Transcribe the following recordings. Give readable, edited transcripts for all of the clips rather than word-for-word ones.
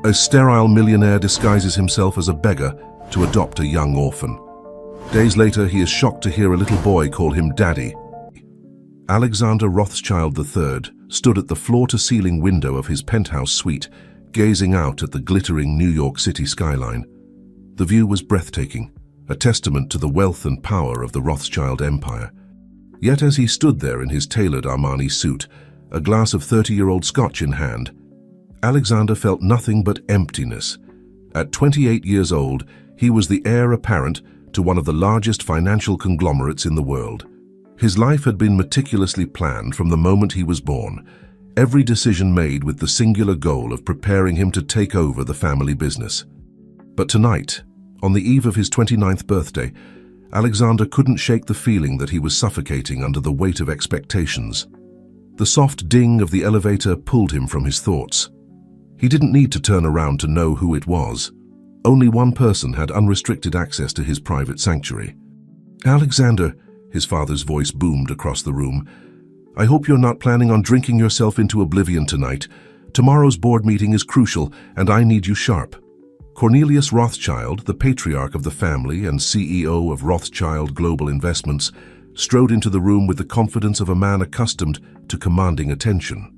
A sterile millionaire disguises himself as a beggar to adopt a young orphan. Days later, he is shocked to hear a little boy call him Daddy. Alexander Rothschild III stood at the floor-to-ceiling window of his penthouse suite, gazing out at the glittering New York City skyline. The view was breathtaking, a testament to the wealth and power of the Rothschild empire. Yet as he stood there in his tailored Armani suit, a glass of 30-year-old Scotch in hand, Alexander felt nothing but emptiness. At 28 years old, he was the heir apparent to one of the largest financial conglomerates in the world. His life had been meticulously planned from the moment he was born, every decision made with the singular goal of preparing him to take over the family business. But tonight, on the eve of his 29th birthday, Alexander couldn't shake the feeling that he was suffocating under the weight of expectations. The soft ding of the elevator pulled him from his thoughts. He didn't need to turn around to know who it was. Only one person had unrestricted access to his private sanctuary. "Alexander," his father's voice boomed across the room, "I hope you're not planning on drinking yourself into oblivion tonight. Tomorrow's board meeting is crucial, and I need you sharp." Cornelius Rothschild, the patriarch of the family and CEO of Rothschild Global Investments, strode into the room with the confidence of a man accustomed to commanding attention.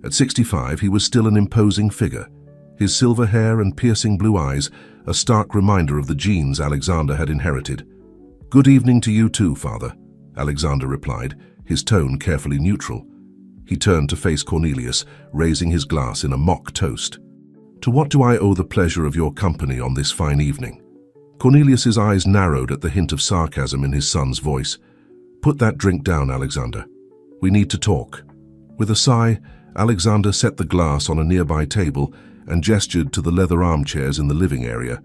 At 65, he was still an imposing figure, his silver hair and piercing blue eyes a stark reminder of the genes Alexander had inherited. "Good evening to you too, Father," Alexander replied, his tone carefully neutral. He turned to face Cornelius, raising his glass in a mock toast. "To what do I owe the pleasure of your company on this fine evening?" Cornelius's eyes narrowed at the hint of sarcasm in his son's voice. "Put that drink down, Alexander. We need to talk." With a sigh, Alexander set the glass on a nearby table and gestured to the leather armchairs in the living area.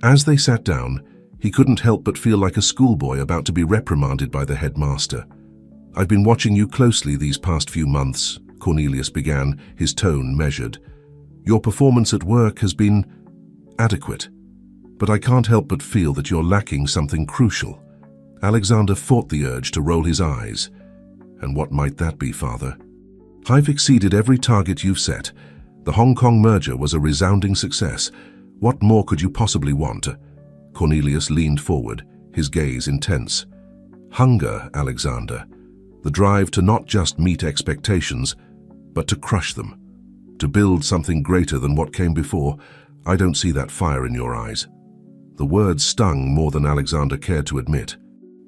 As they sat down, he couldn't help but feel like a schoolboy about to be reprimanded by the headmaster. "I've been watching you closely these past few months," Cornelius began, his tone measured. "Your performance at work has been adequate, but I can't help but feel that you're lacking something crucial." Alexander fought the urge to roll his eyes. "And what might that be, Father?" "I've exceeded every target you've set. The Hong Kong merger was a resounding success. What more could you possibly want?" Cornelius leaned forward, his gaze intense. "Hunger, Alexander. The drive to not just meet expectations, but to crush them. To build something greater than what came before. I don't see that fire in your eyes." The words stung more than Alexander cared to admit.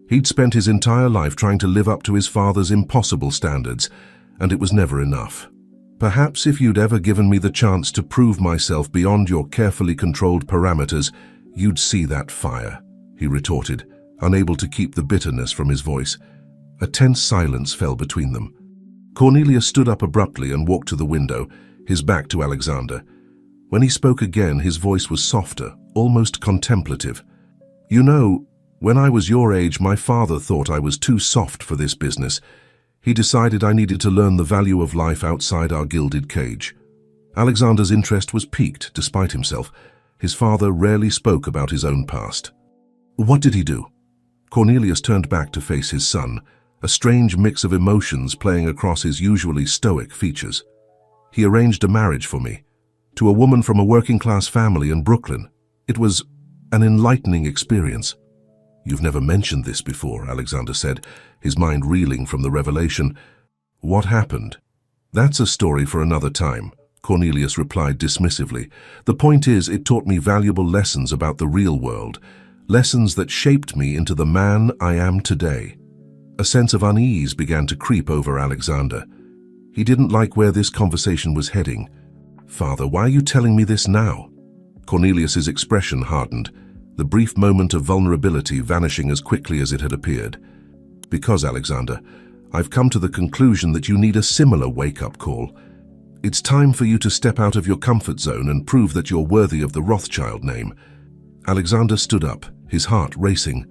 He'd spent his entire life trying to live up to his father's impossible standards, and it was never enough. "Perhaps if you'd ever given me the chance to prove myself beyond your carefully controlled parameters, you'd see that fire," he retorted, unable to keep the bitterness from his voice. A tense silence fell between them. Cornelius stood up abruptly and walked to the window, his back to Alexander. When he spoke again, his voice was softer, almost contemplative. "You know, when I was your age, my father thought I was too soft for this business. He decided I needed to learn the value of life outside our gilded cage." Alexander's interest was piqued despite himself. His father rarely spoke about his own past. "What did he do?" Cornelius turned back to face his son, a strange mix of emotions playing across his usually stoic features. "He arranged a marriage for me, to a woman from a working-class family in Brooklyn. It was an enlightening experience." "You've never mentioned this before," Alexander said, his mind reeling from the revelation. "What happened?" "That's a story for another time," Cornelius replied dismissively. "The point is, it taught me valuable lessons about the real world, lessons that shaped me into the man I am today." A sense of unease began to creep over Alexander. He didn't like where this conversation was heading. "Father, why are you telling me this now?" Cornelius's expression hardened, the brief moment of vulnerability vanishing as quickly as it had appeared. "Because, Alexander, I've come to the conclusion that you need a similar wake-up call. It's time for you to step out of your comfort zone and prove that you're worthy of the Rothschild name." Alexander stood up, his heart racing.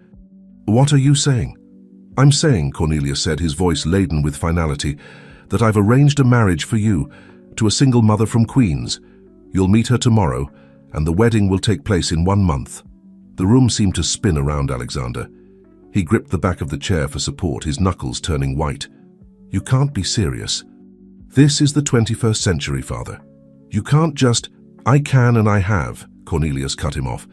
"What are you saying?" "I'm saying," Cornelius said, his voice laden with finality, "that I've arranged a marriage for you, to a single mother from Queens. You'll meet her tomorrow, and the wedding will take place in 1 month." The room seemed to spin around Alexander. He gripped the back of the chair for support, his knuckles turning white. "You can't be serious. This is the 21st century, Father. You can't just..." "I can and I have," Cornelius cut him off.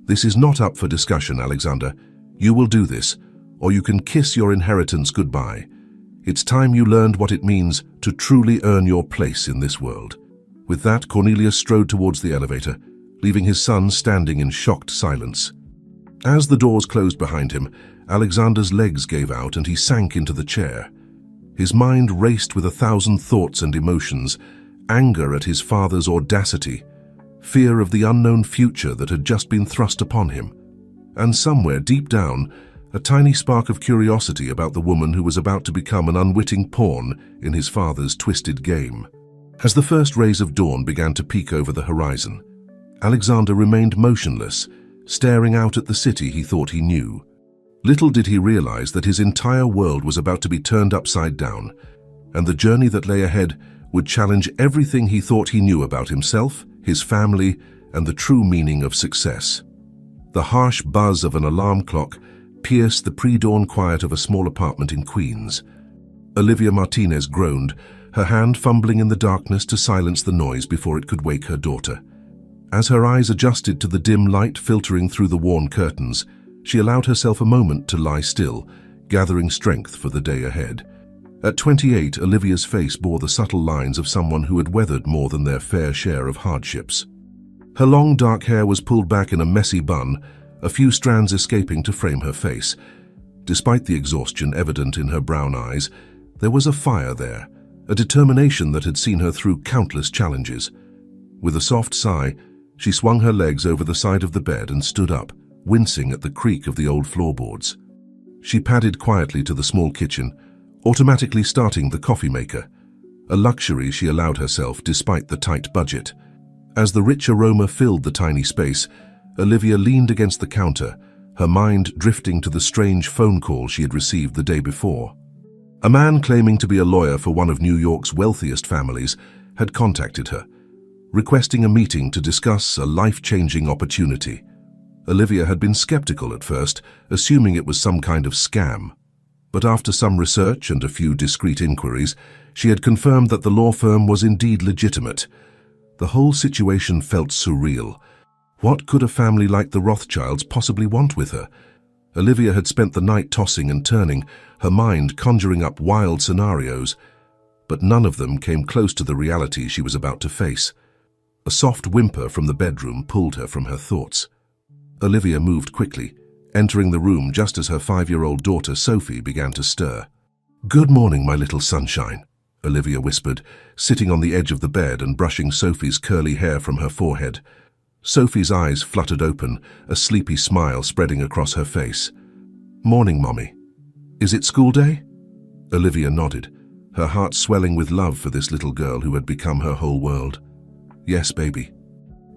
"This is not up for discussion, Alexander. You will do this, or you can kiss your inheritance goodbye. It's time you learned what it means to truly earn your place in this world." With that, Cornelius strode towards the elevator, leaving his son standing in shocked silence. As the doors closed behind him, Alexander's legs gave out and he sank into the chair. His mind raced with 1,000 thoughts and emotions, anger at his father's audacity, fear of the unknown future that had just been thrust upon him, and somewhere deep down, a tiny spark of curiosity about the woman who was about to become an unwitting pawn in his father's twisted game. As the first rays of dawn began to peek over the horizon, Alexander remained motionless, staring out at the city he thought he knew. Little did he realize that his entire world was about to be turned upside down, and the journey that lay ahead would challenge everything he thought he knew about himself, his family, and the true meaning of success. The harsh buzz of an alarm clock pierced the pre-dawn quiet of a small apartment in Queens. Olivia Martinez groaned, her hand fumbling in the darkness to silence the noise before it could wake her daughter. As her eyes adjusted to the dim light filtering through the worn curtains, she allowed herself a moment to lie still, gathering strength for the day ahead. At 28, Olivia's face bore the subtle lines of someone who had weathered more than their fair share of hardships. Her long dark hair was pulled back in a messy bun, a few strands escaping to frame her face. Despite the exhaustion evident in her brown eyes, there was a fire there, a determination that had seen her through countless challenges. With a soft sigh, she swung her legs over the side of the bed and stood up, wincing at the creak of the old floorboards. She padded quietly to the small kitchen, automatically starting the coffee maker, a luxury she allowed herself despite the tight budget. As the rich aroma filled the tiny space, Olivia leaned against the counter, her mind drifting to the strange phone call she had received the day before. A man claiming to be a lawyer for one of New York's wealthiest families had contacted her, requesting a meeting to discuss a life-changing opportunity. Olivia had been skeptical at first, assuming it was some kind of scam. But after some research and a few discreet inquiries, she had confirmed that the law firm was indeed legitimate. The whole situation felt surreal. What could a family like the Rothschilds possibly want with her? Olivia had spent the night tossing and turning, her mind conjuring up wild scenarios, but none of them came close to the reality she was about to face. A soft whimper from the bedroom pulled her from her thoughts. Olivia moved quickly, entering the room just as her 5-year-old daughter Sophie began to stir. "Good morning, my little sunshine," Olivia whispered, sitting on the edge of the bed and brushing Sophie's curly hair from her forehead. Sophie's eyes fluttered open, a sleepy smile spreading across her face. "Morning, Mommy. Is it school day?" Olivia nodded, her heart swelling with love for this little girl who had become her whole world. "Yes, baby.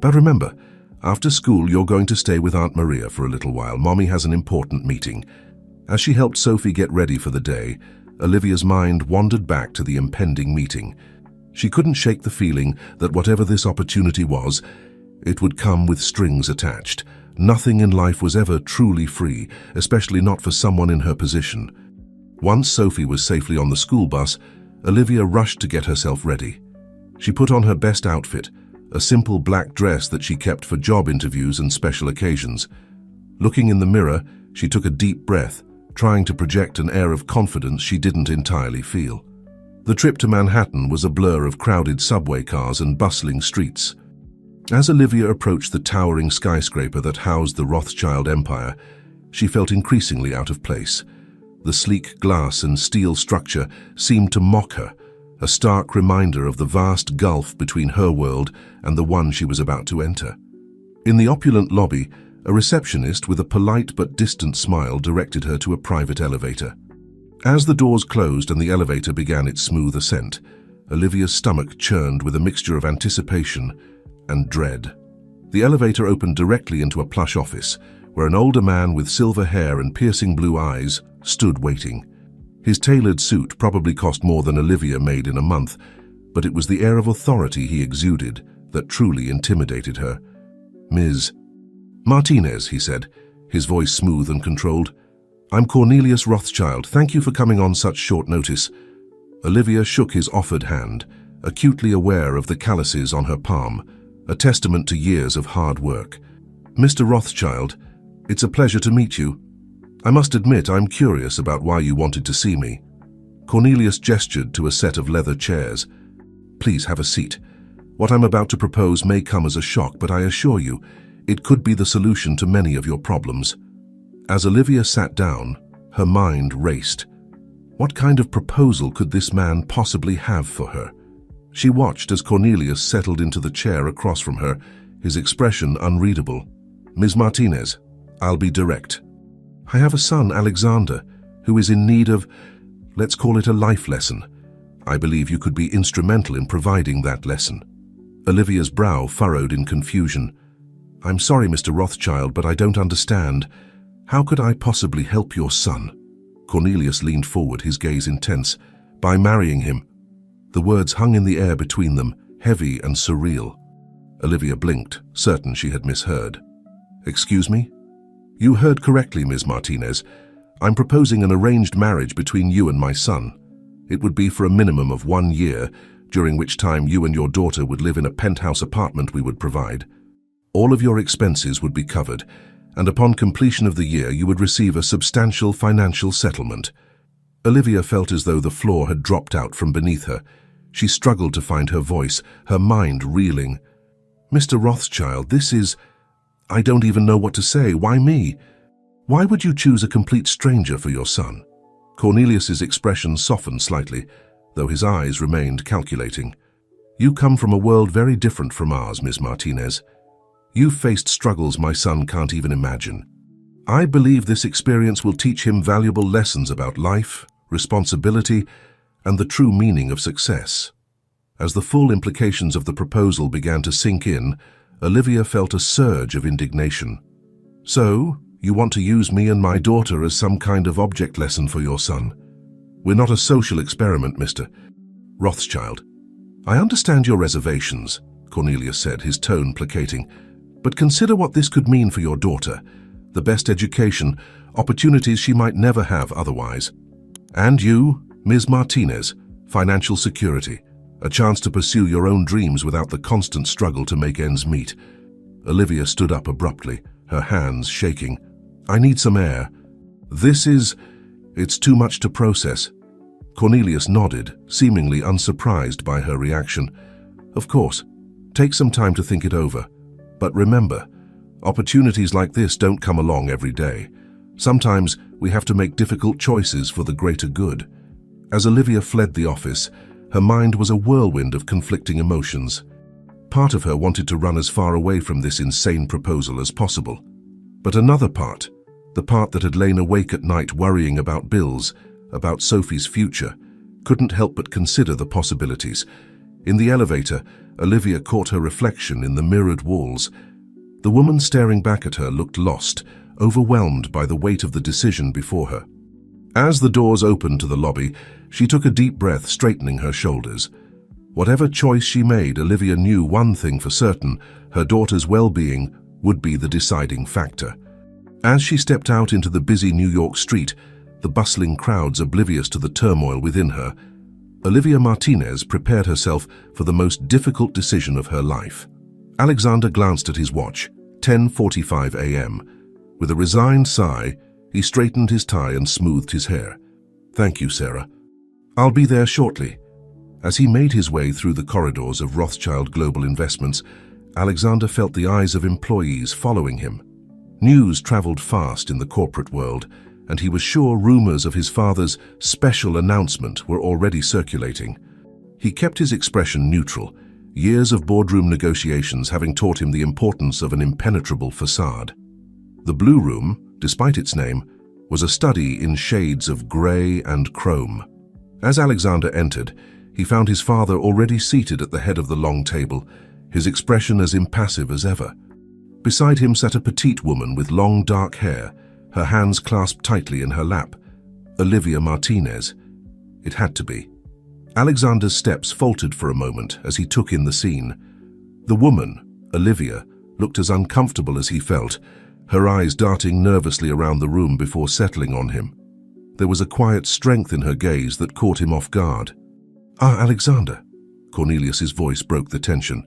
But remember, after school you're going to stay with Aunt Maria for a little while. Mommy has an important meeting." As she helped Sophie get ready for the day, Olivia's mind wandered back to the impending meeting. She couldn't shake the feeling that whatever this opportunity was, it would come with strings attached. Nothing in life was ever truly free, especially not for someone in her position. Once Sophie was safely on the school bus, Olivia rushed to get herself ready. She put on her best outfit, a simple black dress that she kept for job interviews and special occasions. Looking in the mirror, she took a deep breath, trying to project an air of confidence she didn't entirely feel. The trip to Manhattan was a blur of crowded subway cars and bustling streets. As Olivia approached the towering skyscraper that housed the Rothschild empire, she felt increasingly out of place. The sleek glass and steel structure seemed to mock her, a stark reminder of the vast gulf between her world and the one she was about to enter. In the opulent lobby, a receptionist with a polite but distant smile directed her to a private elevator. As the doors closed and the elevator began its smooth ascent, Olivia's stomach churned with a mixture of anticipation and dread. The elevator opened directly into a plush office, where an older man with silver hair and piercing blue eyes stood waiting. His tailored suit probably cost more than Olivia made in a month, but it was the air of authority he exuded that truly intimidated her. "Ms. Martinez," he said, his voice smooth and controlled. "I'm Cornelius Rothschild. Thank you for coming on such short notice." Olivia shook his offered hand, acutely aware of the calluses on her palm, a testament to years of hard work. "Mr. Rothschild, it's a pleasure to meet you. I must admit I'm curious about why you wanted to see me." Cornelius gestured to a set of leather chairs. "Please have a seat. What I'm about to propose may come as a shock, but I assure you, it could be the solution to many of your problems." As Olivia sat down, her mind raced. What kind of proposal could this man possibly have for her? She watched as Cornelius settled into the chair across from her, his expression unreadable. "Ms. Martinez, I'll be direct. I have a son, Alexander, who is in need of, let's call it a life lesson. I believe you could be instrumental in providing that lesson." Olivia's brow furrowed in confusion. "I'm sorry, Mr. Rothschild, but I don't understand. How could I possibly help your son?" Cornelius leaned forward, his gaze intense. "By marrying him." The words hung in the air between them, heavy and surreal. Olivia blinked, certain she had misheard. "Excuse me?" "You heard correctly, Ms. Martinez. I'm proposing an arranged marriage between you and my son. It would be for a minimum of 1 year, during which time you and your daughter would live in a penthouse apartment we would provide. All of your expenses would be covered, and upon completion of the year you would receive a substantial financial settlement." Olivia felt as though the floor had dropped out from beneath her. She struggled to find her voice, her mind reeling. "Mr. Rothschild, this is... I don't even know what to say. Why me? Why would you choose a complete stranger for your son?" Cornelius's expression softened slightly, though his eyes remained calculating. "You come from a world very different from ours, Ms. Martinez. You've faced struggles my son can't even imagine. I believe this experience will teach him valuable lessons about life, responsibility, and the true meaning of success." As the full implications of the proposal began to sink in, Olivia felt a surge of indignation. "So, you want to use me and my daughter as some kind of object lesson for your son? We're not a social experiment, Mr. Rothschild." "I understand your reservations," Cornelius said, his tone placating, "but consider what this could mean for your daughter. The best education, opportunities she might never have otherwise. And you, Ms. Martinez, financial security, a chance to pursue your own dreams without the constant struggle to make ends meet." Olivia stood up abruptly, her hands shaking. "I need some air. It's too much to process." Cornelius nodded, seemingly unsurprised by her reaction. "Of course, take some time to think it over. But remember, opportunities like this don't come along every day. Sometimes we have to make difficult choices for the greater good." As Olivia fled the office, her mind was a whirlwind of conflicting emotions. Part of her wanted to run as far away from this insane proposal as possible. But another part, the part that had lain awake at night worrying about bills, about Sophie's future, couldn't help but consider the possibilities. In the elevator, Olivia caught her reflection in the mirrored walls. The woman staring back at her looked lost, overwhelmed by the weight of the decision before her. As the doors opened to the lobby, she took a deep breath, straightening her shoulders. Whatever choice she made, Olivia knew one thing for certain: her daughter's well-being would be the deciding factor. As she stepped out into the busy New York street, the bustling crowds oblivious to the turmoil within her, Olivia Martinez prepared herself for the most difficult decision of her life. Alexander glanced at his watch, 10:45 a.m. With a resigned sigh, he straightened his tie and smoothed his hair. "Thank you, Sarah. I'll be there shortly." As he made his way through the corridors of Rothschild Global Investments, Alexander felt the eyes of employees following him. News traveled fast in the corporate world, and he was sure rumors of his father's special announcement were already circulating. He kept his expression neutral, years of boardroom negotiations having taught him the importance of an impenetrable facade. The Blue Room, despite its name, was a study in shades of grey and chrome. As Alexander entered, he found his father already seated at the head of the long table, his expression as impassive as ever. Beside him sat a petite woman with long dark hair, her hands clasped tightly in her lap. Olivia Martinez. It had to be. Alexander's steps faltered for a moment as he took in the scene. The woman, Olivia, looked as uncomfortable as he felt, her eyes darting nervously around the room before settling on him. There was a quiet strength in her gaze that caught him off guard. "Ah, Alexander." Cornelius's voice broke the tension.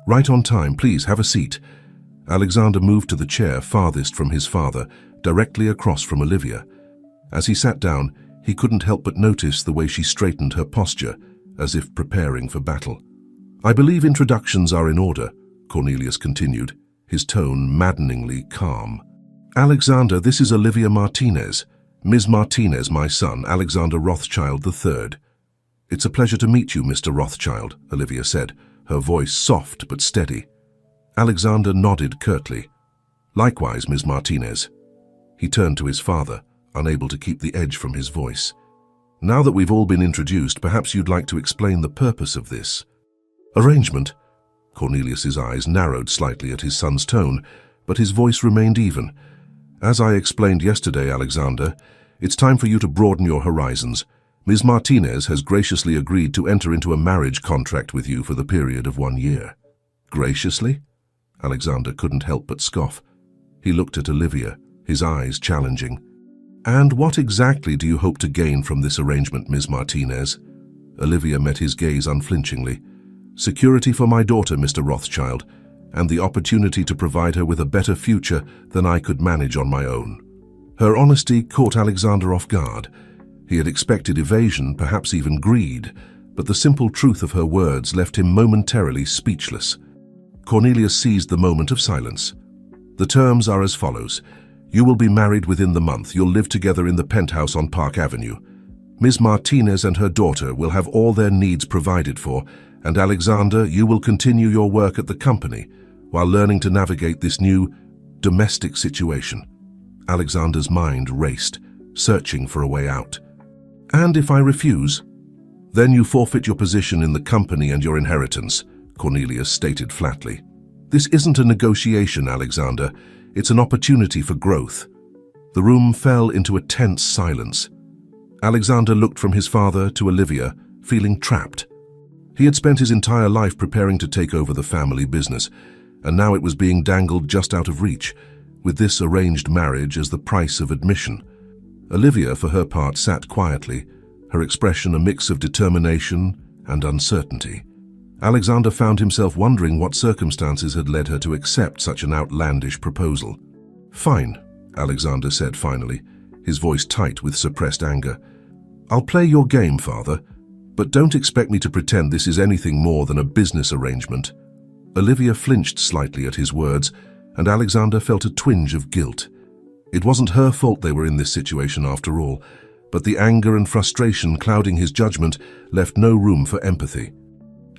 Right on time, please have a seat. Alexander moved to the chair farthest from his father, directly across from Olivia. As he sat down, he couldn't help but notice the way she straightened her posture, as if preparing for battle. I believe introductions are in order, Cornelius continued, his tone maddeningly calm. Alexander, this is Olivia Martinez. Ms. Martinez, my son, Alexander Rothschild III. It's a pleasure to meet you, Mr. Rothschild, Olivia said, her voice soft but steady. Alexander nodded curtly. Likewise, Ms. Martinez. He turned to his father, unable to keep the edge from his voice. Now that we've all been introduced, perhaps you'd like to explain the purpose of this arrangement. Cornelius's eyes narrowed slightly at his son's tone, but his voice remained even. As I explained yesterday, Alexander, it's time for you to broaden your horizons. Ms. Martinez has graciously agreed to enter into a marriage contract with you for the period of 1 year. Graciously? Alexander couldn't help but scoff. He looked at Olivia, his eyes challenging. And what exactly do you hope to gain from this arrangement, Ms. Martinez? Olivia met his gaze unflinchingly. Security for my daughter, Mr. Rothschild, and the opportunity to provide her with a better future than I could manage on my own. Her honesty caught Alexander off guard. He had expected evasion, perhaps even greed, but the simple truth of her words left him momentarily speechless. Cornelius seized the moment of silence. The terms are as follows. You will be married within the month. You'll live together in the penthouse on Park Avenue. Ms. Martinez and her daughter will have all their needs provided for, and Alexander, you will continue your work at the company while learning to navigate this new domestic situation. Alexander's mind raced, searching for a way out. And if I refuse? Then you forfeit your position in the company and your inheritance, Cornelius stated flatly. This isn't a negotiation, Alexander. It's an opportunity for growth. The room fell into a tense silence. Alexander looked from his father to Olivia, feeling trapped. He had spent his entire life preparing to take over the family business, and now it was being dangled just out of reach, with this arranged marriage as the price of admission. Olivia, for her part, sat quietly, her expression a mix of determination and uncertainty. Alexander found himself wondering what circumstances had led her to accept such an outlandish proposal. Fine, Alexander said finally, his voice tight with suppressed anger. I'll play your game, father, but don't expect me to pretend this is anything more than a business arrangement. Olivia flinched slightly at his words, and Alexander felt a twinge of guilt. It wasn't her fault they were in this situation after all, but the anger and frustration clouding his judgment left no room for empathy.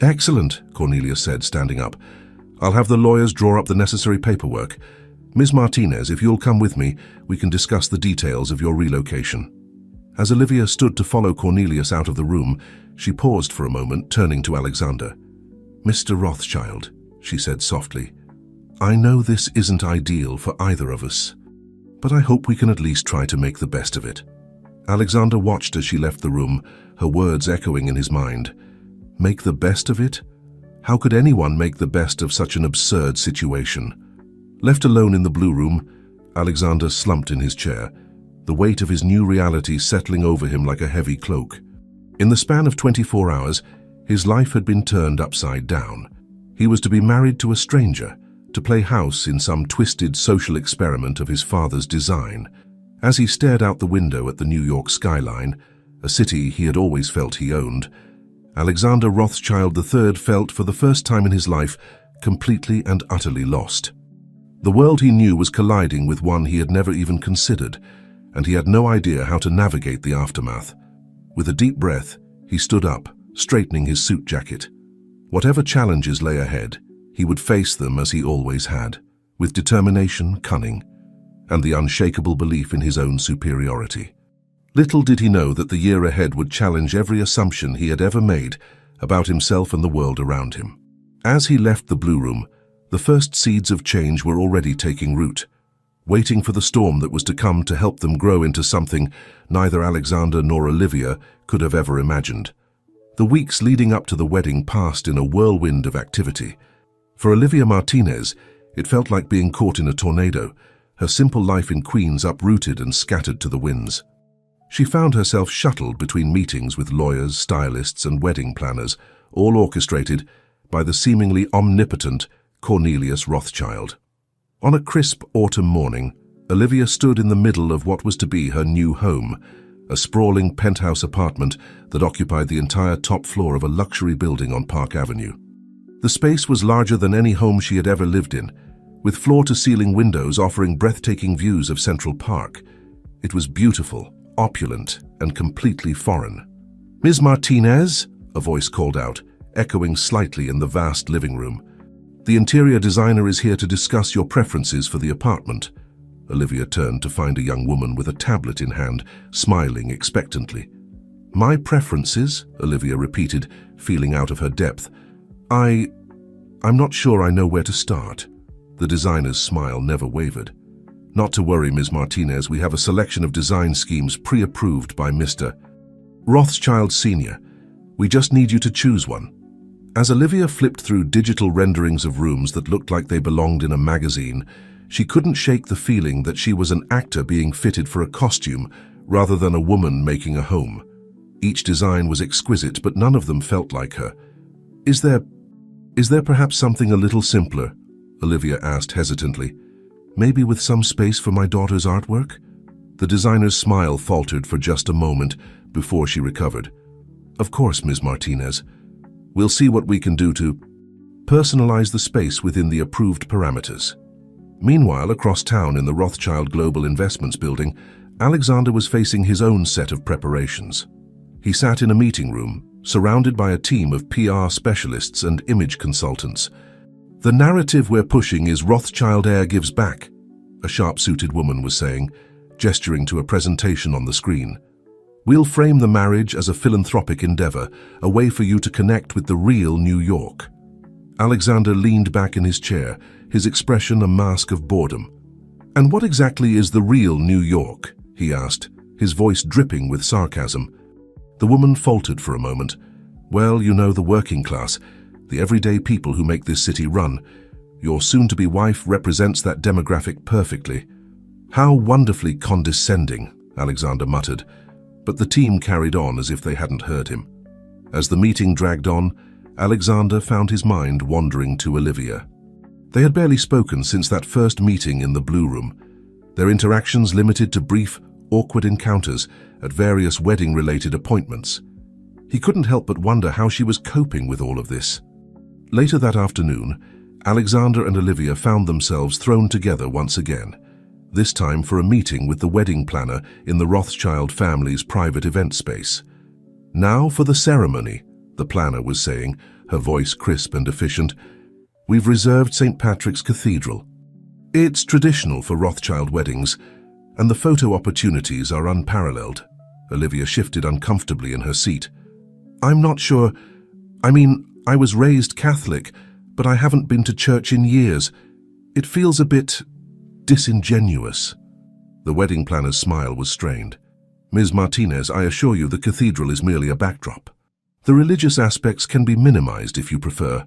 Excellent, Cornelius said, standing up. I'll have the lawyers draw up the necessary paperwork. Ms. Martinez, if you'll come with me, we can discuss the details of your relocation. As Olivia stood to follow Cornelius out of the room, she paused for a moment, turning to Alexander. Mr. Rothschild, she said softly, I know this isn't ideal for either of us, but I hope we can at least try to make the best of it. Alexander watched as she left the room, her words echoing in his mind. Make the best of it? How could anyone make the best of such an absurd situation? Left alone in the blue room, Alexander slumped in his chair, the weight of his new reality settling over him like a heavy cloak. In the span of 24 hours, his life had been turned upside down. He was to be married to a stranger, to play house in some twisted social experiment of his father's design. As he stared out the window at the New York skyline, a city he had always felt he owned, Alexander Rothschild III felt for the first time in his life completely and utterly lost. The world he knew was colliding with one he had never even considered, and he had no idea how to navigate the aftermath. With a deep breath, he stood up, straightening his suit jacket. Whatever challenges lay ahead, he would face them as he always had, with determination, cunning, and the unshakable belief in his own superiority. Little did he know that the year ahead would challenge every assumption he had ever made about himself and the world around him. As he left the Blue Room, the first seeds of change were already taking root, waiting for the storm that was to come to help them grow into something neither Alexander nor Olivia could have ever imagined. The weeks leading up to the wedding passed in a whirlwind of activity. For Olivia Martinez, it felt like being caught in a tornado, her simple life in Queens uprooted and scattered to the winds. She found herself shuttled between meetings with lawyers, stylists, and wedding planners, all orchestrated by the seemingly omnipotent Cornelius Rothschild. On a crisp autumn morning, Olivia stood in the middle of what was to be her new home, a sprawling penthouse apartment that occupied the entire top floor of a luxury building on Park Avenue. The space was larger than any home she had ever lived in, with floor-to-ceiling windows offering breathtaking views of Central Park. It was beautiful, opulent, and completely foreign. "Ms. Martinez?" a voice called out, echoing slightly in the vast living room. "The interior designer is here to discuss your preferences for the apartment." Olivia turned to find a young woman with a tablet in hand, smiling expectantly. "My preferences?" Olivia repeated, feeling out of her depth. I'm not sure I know where to start." The designer's smile never wavered. "Not to worry, Ms. Martinez, we have a selection of design schemes pre-approved by Mr. Rothschild Sr. We just need you to choose one." As Olivia flipped through digital renderings of rooms that looked like they belonged in a magazine, she couldn't shake the feeling that she was an actor being fitted for a costume rather than a woman making a home. Each design was exquisite, but none of them felt like her. Is there perhaps something a little simpler?" Olivia asked hesitantly. "Maybe with some space for my daughter's artwork?" The designer's smile faltered for just a moment before she recovered. "Of course, Ms. Martinez. We'll see what we can do to personalize the space within the approved parameters." Meanwhile, across town in the Rothschild Global Investments building, Alexander was facing his own set of preparations. He sat in a meeting room, surrounded by a team of PR specialists and image consultants. "The narrative we're pushing is Rothschild Heir gives back," a sharp-suited woman was saying, gesturing to a presentation on the screen. "We'll frame the marriage as a philanthropic endeavor, a way for you to connect with the real New York." Alexander leaned back in his chair, his expression a mask of boredom. "And what exactly is the real New York?" he asked, his voice dripping with sarcasm. The woman faltered for a moment. "Well, you know, the working class, the everyday people who make this city run. Your soon-to-be wife represents that demographic perfectly." "How wonderfully condescending," Alexander muttered, but the team carried on as if they hadn't heard him. As the meeting dragged on, Alexander found his mind wandering to Olivia. They had barely spoken since that first meeting in the Blue Room, their interactions limited to brief, awkward encounters at various wedding-related appointments. He couldn't help but wonder how she was coping with all of this. Later that afternoon, Alexander and Olivia found themselves thrown together once again, this time for a meeting with the wedding planner in the Rothschild family's private event space. "Now for the ceremony," the planner was saying, her voice crisp and efficient. "We've reserved St. Patrick's Cathedral. It's traditional for Rothschild weddings, and the photo opportunities are unparalleled." Olivia shifted uncomfortably in her seat. "I'm not sure. I was raised Catholic, but I haven't been to church in years. It feels a bit disingenuous." The wedding planner's smile was strained. "Ms. Martinez, I assure you the cathedral is merely a backdrop. The religious aspects can be minimized if you prefer."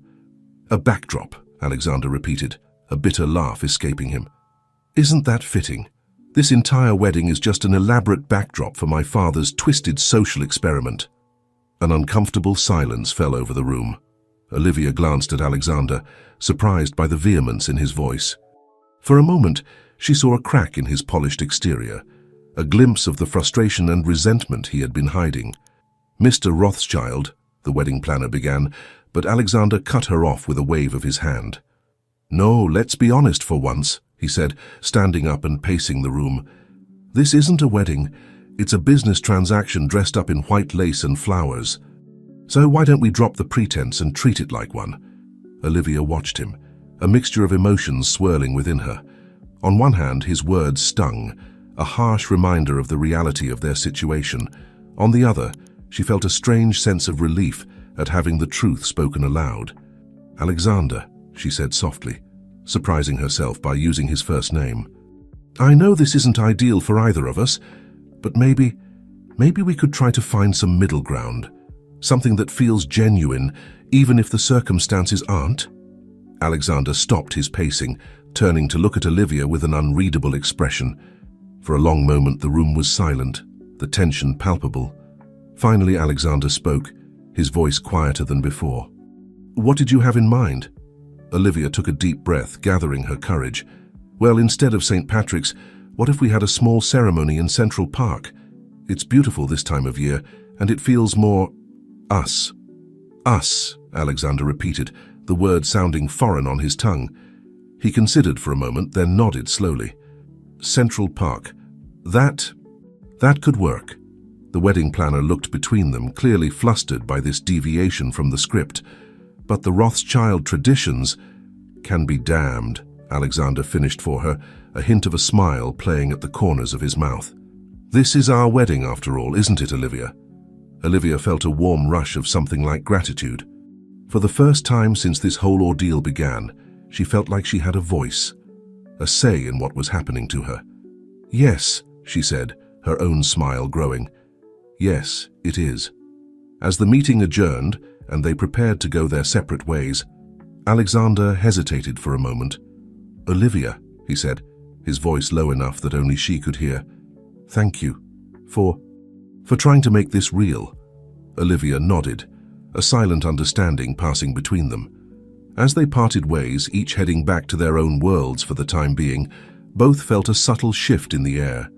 "A backdrop," Alexander repeated, a bitter laugh escaping him. "Isn't that fitting? This entire wedding is just an elaborate backdrop for my father's twisted social experiment." An uncomfortable silence fell over the room. Olivia glanced at Alexander, surprised by the vehemence in his voice. For a moment, she saw a crack in his polished exterior, a glimpse of the frustration and resentment he had been hiding. "Mr. Rothschild," the wedding planner began, but Alexander cut her off with a wave of his hand. "No, let's be honest for once," he said, standing up and pacing the room. "This isn't a wedding. It's a business transaction dressed up in white lace and flowers. So why don't we drop the pretense and treat it like one?" Olivia watched him, a mixture of emotions swirling within her. On one hand, his words stung, a harsh reminder of the reality of their situation. On the other, she felt a strange sense of relief at having the truth spoken aloud. "Alexander," she said softly, surprising herself by using his first name. "I know this isn't ideal for either of us, but maybe we could try to find some middle ground. Something that feels genuine, even if the circumstances aren't." Alexander stopped his pacing, turning to look at Olivia with an unreadable expression. For a long moment the room was silent, the tension palpable. Finally Alexander spoke, his voice quieter than before. What did you have in mind? Olivia took a deep breath, gathering her courage. Well, instead of St. Patrick's, what if we had a small ceremony in Central Park? It's beautiful this time of year, and it feels more us. Us, Alexander repeated, the word sounding foreign on his tongue. He considered for a moment, then nodded slowly. Central Park. That could work. The wedding planner looked between them, clearly flustered by this deviation from the script. But the Rothschild traditions can be damned, Alexander finished for her, a hint of a smile playing at the corners of his mouth. This is our wedding, after all, isn't it, Olivia? Olivia felt a warm rush of something like gratitude. For the first time since this whole ordeal began, she felt like she had a voice, a say in what was happening to her. Yes, she said, her own smile growing. Yes, it is. As the meeting adjourned and they prepared to go their separate ways, Alexander hesitated for a moment. Olivia, he said, his voice low enough that only she could hear. Thank you for trying to make this real. Olivia nodded, a silent understanding passing between them. As they parted ways, each heading back to their own worlds for the time being, both felt a subtle shift in the air.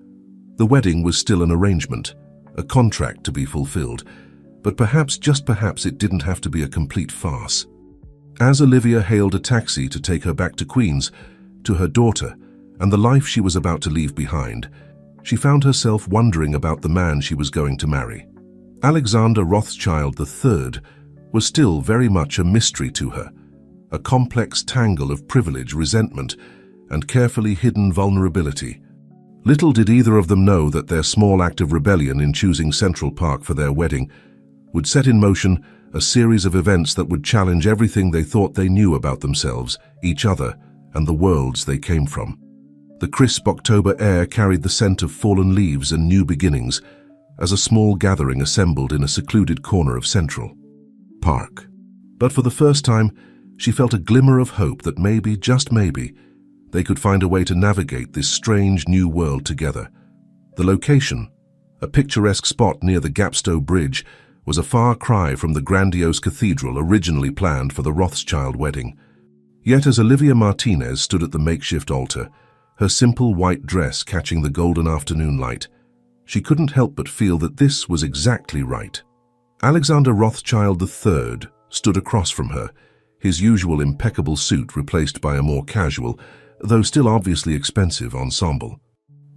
The wedding was still an arrangement, a contract to be fulfilled, but perhaps, just perhaps, it didn't have to be a complete farce. As Olivia hailed a taxi to take her back to Queens, to her daughter, and the life she was about to leave behind, she found herself wondering about the man she was going to marry. Alexander Rothschild III was still very much a mystery to her, a complex tangle of privilege, resentment, and carefully hidden vulnerability. Little did either of them know that their small act of rebellion in choosing Central Park for their wedding would set in motion a series of events that would challenge everything they thought they knew about themselves, each other, and the worlds they came from. The crisp October air carried the scent of fallen leaves and new beginnings as a small gathering assembled in a secluded corner of Central Park. But for the first time, she felt a glimmer of hope that maybe, just maybe, they could find a way to navigate this strange new world together. The location, a picturesque spot near the Gapstow Bridge, was a far cry from the grandiose cathedral originally planned for the Rothschild wedding. Yet as Olivia Martinez stood at the makeshift altar, her simple white dress catching the golden afternoon light, she couldn't help but feel that this was exactly right. Alexander Rothschild III stood across from her, his usual impeccable suit replaced by a more casual, though still obviously expensive, ensemble.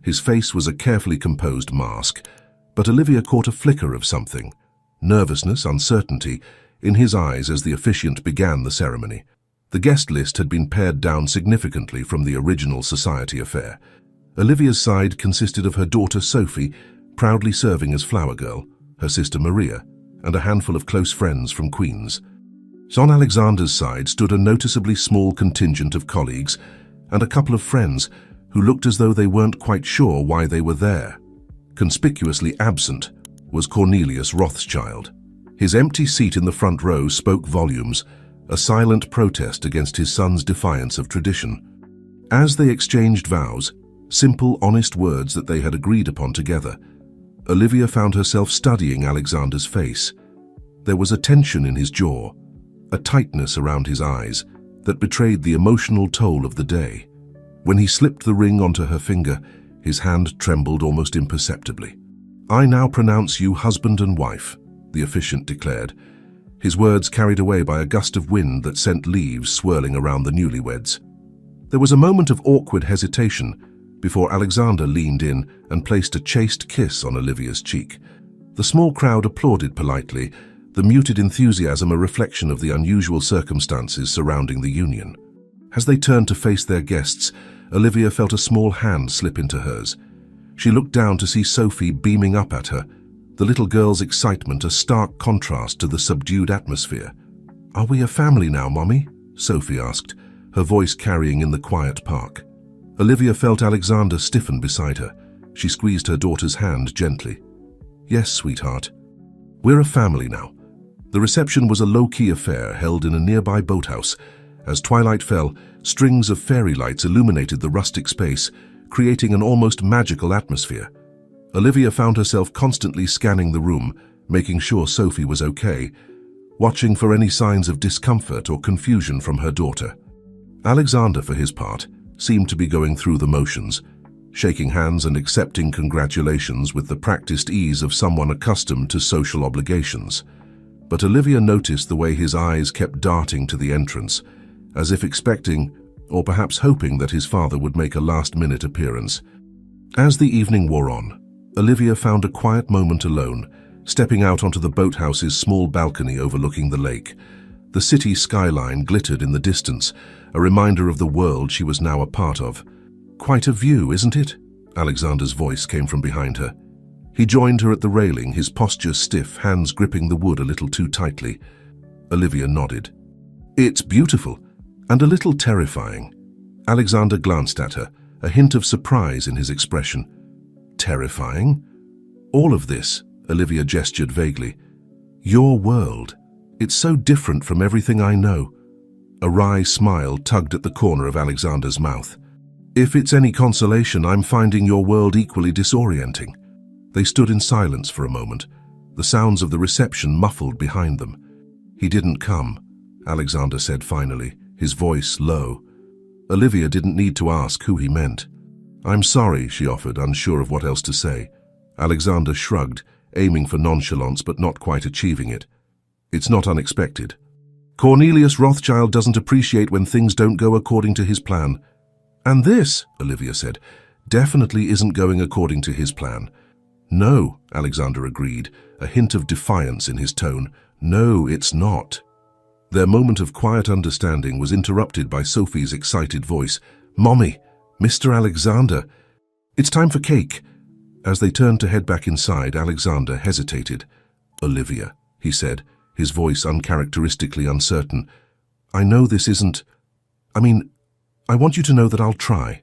His face was a carefully composed mask, but Olivia caught a flicker of something, nervousness, uncertainty, in his eyes as the officiant began the ceremony. The guest list had been pared down significantly from the original society affair. Olivia's side consisted of her daughter Sophie, proudly serving as flower girl, her sister Maria, and a handful of close friends from Queens. On Alexander's side stood a noticeably small contingent of colleagues and a couple of friends who looked as though they weren't quite sure why they were there. Conspicuously absent was Cornelius Rothschild. His empty seat in the front row spoke volumes, a silent protest against his son's defiance of tradition. As they exchanged vows, simple, honest words that they had agreed upon together, Olivia found herself studying Alexander's face. There was a tension in his jaw, a tightness around his eyes that betrayed the emotional toll of the day. When he slipped the ring onto her finger, his hand trembled almost imperceptibly. "I now pronounce you husband and wife," the officiant declared, his words carried away by a gust of wind that sent leaves swirling around the newlyweds. There was a moment of awkward hesitation before Alexander leaned in and placed a chaste kiss on Olivia's cheek. The small crowd applauded politely, the muted enthusiasm a reflection of the unusual circumstances surrounding the union. As they turned to face their guests, Olivia felt a small hand slip into hers. She looked down to see Sophie beaming up at her, the little girl's excitement a stark contrast to the subdued atmosphere. "Are we a family now, Mommy?" Sophie asked, her voice carrying in the quiet park. Olivia felt Alexander stiffen beside her. She squeezed her daughter's hand gently. "Yes, sweetheart. We're a family now." The reception was a low-key affair held in a nearby boathouse. As twilight fell, strings of fairy lights illuminated the rustic space, creating an almost magical atmosphere. Olivia found herself constantly scanning the room, making sure Sophie was okay. watching for any signs of discomfort or confusion from her daughter. Alexander, for his part, seemed to be going through the motions, shaking hands and accepting congratulations with the practiced ease of someone accustomed to social obligations. But Olivia noticed the way his eyes kept darting to the entrance, as if expecting, or perhaps hoping, that his father would make a last-minute appearance. As the evening wore on, Olivia found a quiet moment alone, stepping out onto the boathouse's small balcony overlooking the lake. The city skyline glittered in the distance, a reminder of the world she was now a part of. "Quite a view, isn't it?" Alexander's voice came from behind her. He joined her at the railing, his posture stiff, hands gripping the wood a little too tightly. Olivia nodded. "It's beautiful, and a little terrifying." Alexander glanced at her, a hint of surprise in his expression. "Terrifying?" "All of this," Olivia gestured vaguely. "Your world. It's so different from everything I know." A wry smile tugged at the corner of Alexander's mouth. "If it's any consolation, I'm finding your world equally disorienting." They stood in silence for a moment, the sounds of the reception muffled behind them. "He didn't come," Alexander said finally, his voice low. Olivia didn't need to ask who he meant. "I'm sorry," she offered, unsure of what else to say. Alexander shrugged, aiming for nonchalance but not quite achieving it. "It's not unexpected. Cornelius Rothschild doesn't appreciate when things don't go according to his plan." "And this," Olivia said, "definitely isn't going according to his plan." "No," Alexander agreed, a hint of defiance in his tone. "No, it's not." Their moment of quiet understanding was interrupted by Sophie's excited voice. "Mommy, Mr. Alexander, it's time for cake." As they turned to head back inside, Alexander hesitated. "Olivia," he said, his voice uncharacteristically uncertain, "I know this isn't... I want you to know that I'll try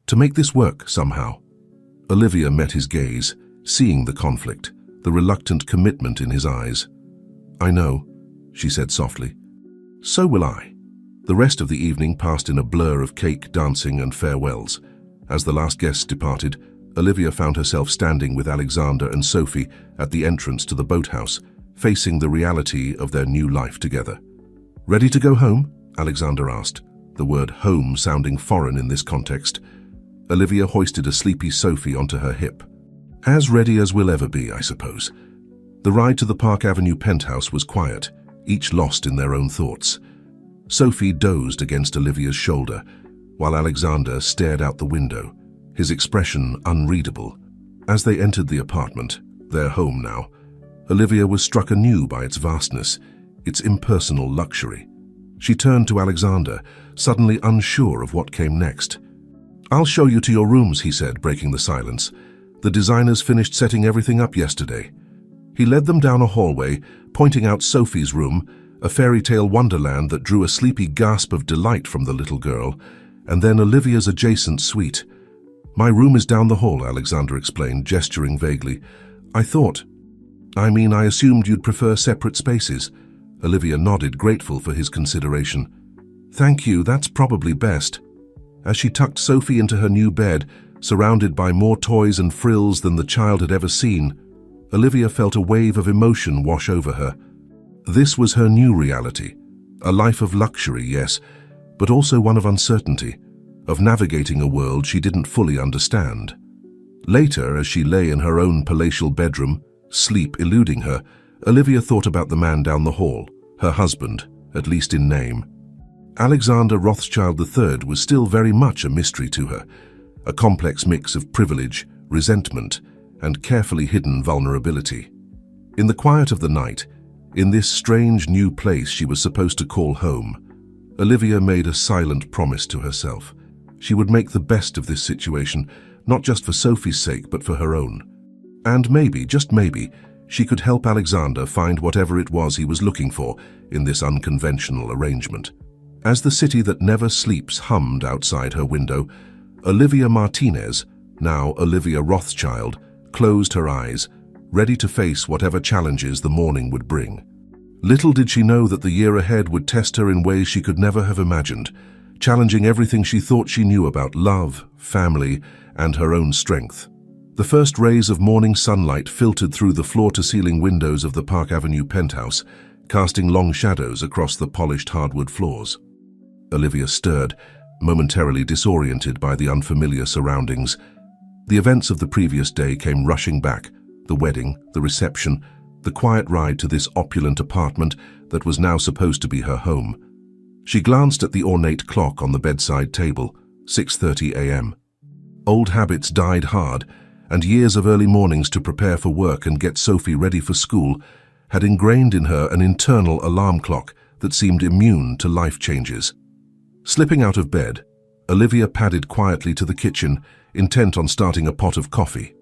to make this work somehow." Olivia met his gaze, seeing the conflict, the reluctant commitment in his eyes. "I know," she said softly. "So will I." The rest of the evening passed in a blur of cake, dancing, and farewells. As the last guests departed, Olivia found herself standing with Alexander and Sophie at the entrance to the boathouse, facing the reality of their new life together. "Ready to go home?" Alexander asked, the word home sounding foreign in this context. Olivia hoisted a sleepy Sophie onto her hip. "As ready as we'll ever be, I suppose." The ride to the Park Avenue penthouse was quiet, each lost in their own thoughts. Sophie dozed against Olivia's shoulder, while Alexander stared out the window, his expression unreadable. As they entered the apartment, their home now, Olivia was struck anew by its vastness, its impersonal luxury. She turned to Alexander, suddenly unsure of what came next. "I'll show you to your rooms," he said, breaking the silence. "The designers finished setting everything up yesterday." He led them down a hallway, pointing out Sophie's room, a fairy tale wonderland that drew a sleepy gasp of delight from the little girl, and then Olivia's adjacent suite. "My room is down the hall," Alexander explained, gesturing vaguely. I assumed you'd prefer separate spaces." Olivia nodded, grateful for his consideration. "Thank you, that's probably best." As she tucked Sophie into her new bed, surrounded by more toys and frills than the child had ever seen, Olivia felt a wave of emotion wash over her. This was her new reality, a life of luxury, yes, but also one of uncertainty, of navigating a world she didn't fully understand. Later, as she lay in her own palatial bedroom, sleep eluding her, Olivia thought about the man down the hall, her husband, at least in name. Alexander Rothschild III was still very much a mystery to her, a complex mix of privilege, resentment, and carefully hidden vulnerability. In the quiet of the night, in this strange new place she was supposed to call home, Olivia made a silent promise to herself. She would make the best of this situation, not just for Sophie's sake, but for her own. And maybe, just maybe, she could help Alexander find whatever it was he was looking for in this unconventional arrangement. As the city that never sleeps hummed outside her window, Olivia Martinez, now Olivia Rothschild, closed her eyes, ready to face whatever challenges the morning would bring. Little did she know that the year ahead would test her in ways she could never have imagined, challenging everything she thought she knew about love, family, and her own strength. The first rays of morning sunlight filtered through the floor-to-ceiling windows of the Park Avenue penthouse, casting long shadows across the polished hardwood floors. Olivia stirred, momentarily disoriented by the unfamiliar surroundings. The events of the previous day came rushing back: the wedding, the reception, the quiet ride to this opulent apartment that was now supposed to be her home. She glanced at the ornate clock on the bedside table, 6:30 a.m. Old habits died hard, and years of early mornings to prepare for work and get Sophie ready for school had ingrained in her an internal alarm clock that seemed immune to life changes. Slipping out of bed, Olivia padded quietly to the kitchen, intent on starting a pot of coffee.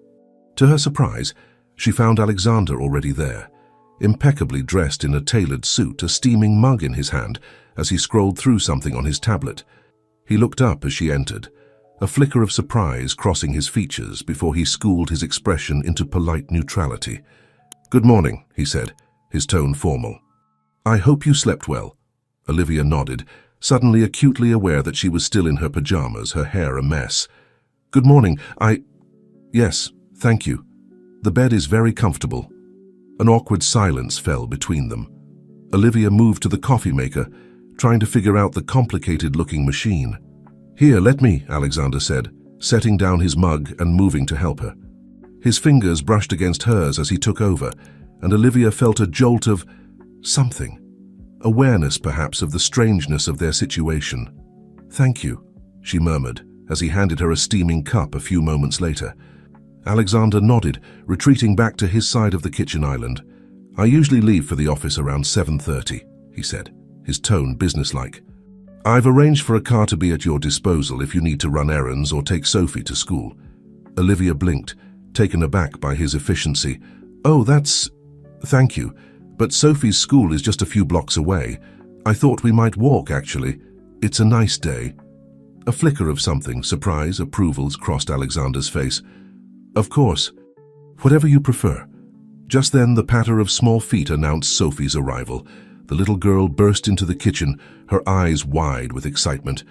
To her surprise, she found Alexander already there, impeccably dressed in a tailored suit, a steaming mug in his hand as he scrolled through something on his tablet. He looked up as she entered, a flicker of surprise crossing his features before he schooled his expression into polite neutrality. "Good morning," he said, his tone formal. "I hope you slept well." Olivia nodded, suddenly acutely aware that she was still in her pajamas, her hair a mess. "Good morning. Yes, thank you. The bed is very comfortable." An awkward silence fell between them. Olivia moved to the coffee maker, trying to figure out the complicated-looking machine. "Here, let me," Alexander said, setting down his mug and moving to help her. His fingers brushed against hers as he took over, and Olivia felt a jolt of something. Awareness, perhaps, of the strangeness of their situation. "Thank you," she murmured, as he handed her a steaming cup a few moments later. Alexander nodded, retreating back to his side of the kitchen island. "I usually leave for the office around 7:30, he said, his tone businesslike. "I've arranged for a car to be at your disposal if you need to run errands or take Sophie to school." Olivia blinked, taken aback by his efficiency. "Oh, thank you, but Sophie's school is just a few blocks away. I thought we might walk, actually. It's a nice day." A flicker of something, surprise, approvals, crossed Alexander's face. "Of course. Whatever you prefer." Just then, the patter of small feet announced Sophie's arrival. The little girl burst into the kitchen, her eyes wide with excitement.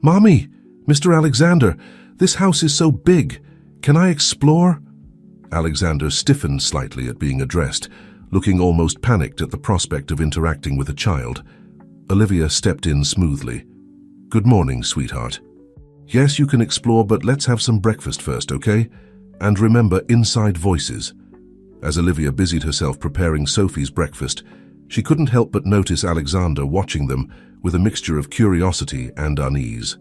"Mommy! Mr. Alexander! This house is so big! Can I explore?" Alexander stiffened slightly at being addressed, looking almost panicked at the prospect of interacting with a child. Olivia stepped in smoothly. "Good morning, sweetheart. Yes, you can explore, but let's have some breakfast first, okay? And remember, inside voices." As Olivia busied herself preparing Sophie's breakfast, she couldn't help but notice Alexander watching them with a mixture of curiosity and unease.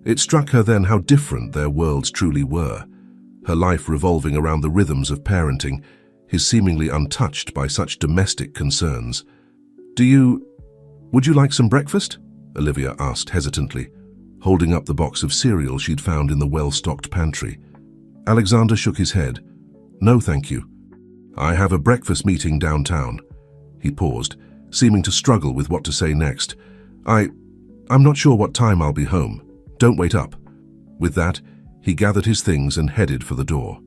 It struck her then how different their worlds truly were, her life revolving around the rhythms of parenting, his seemingly untouched by such domestic concerns. Would you like some breakfast?" Olivia asked hesitantly, holding up the box of cereal she'd found in the well-stocked pantry. Alexander shook his head. "No, thank you. I have a breakfast meeting downtown." He paused, seeming to struggle with what to say next. I'm not sure what time I'll be home. Don't wait up." With that, he gathered his things and headed for the door.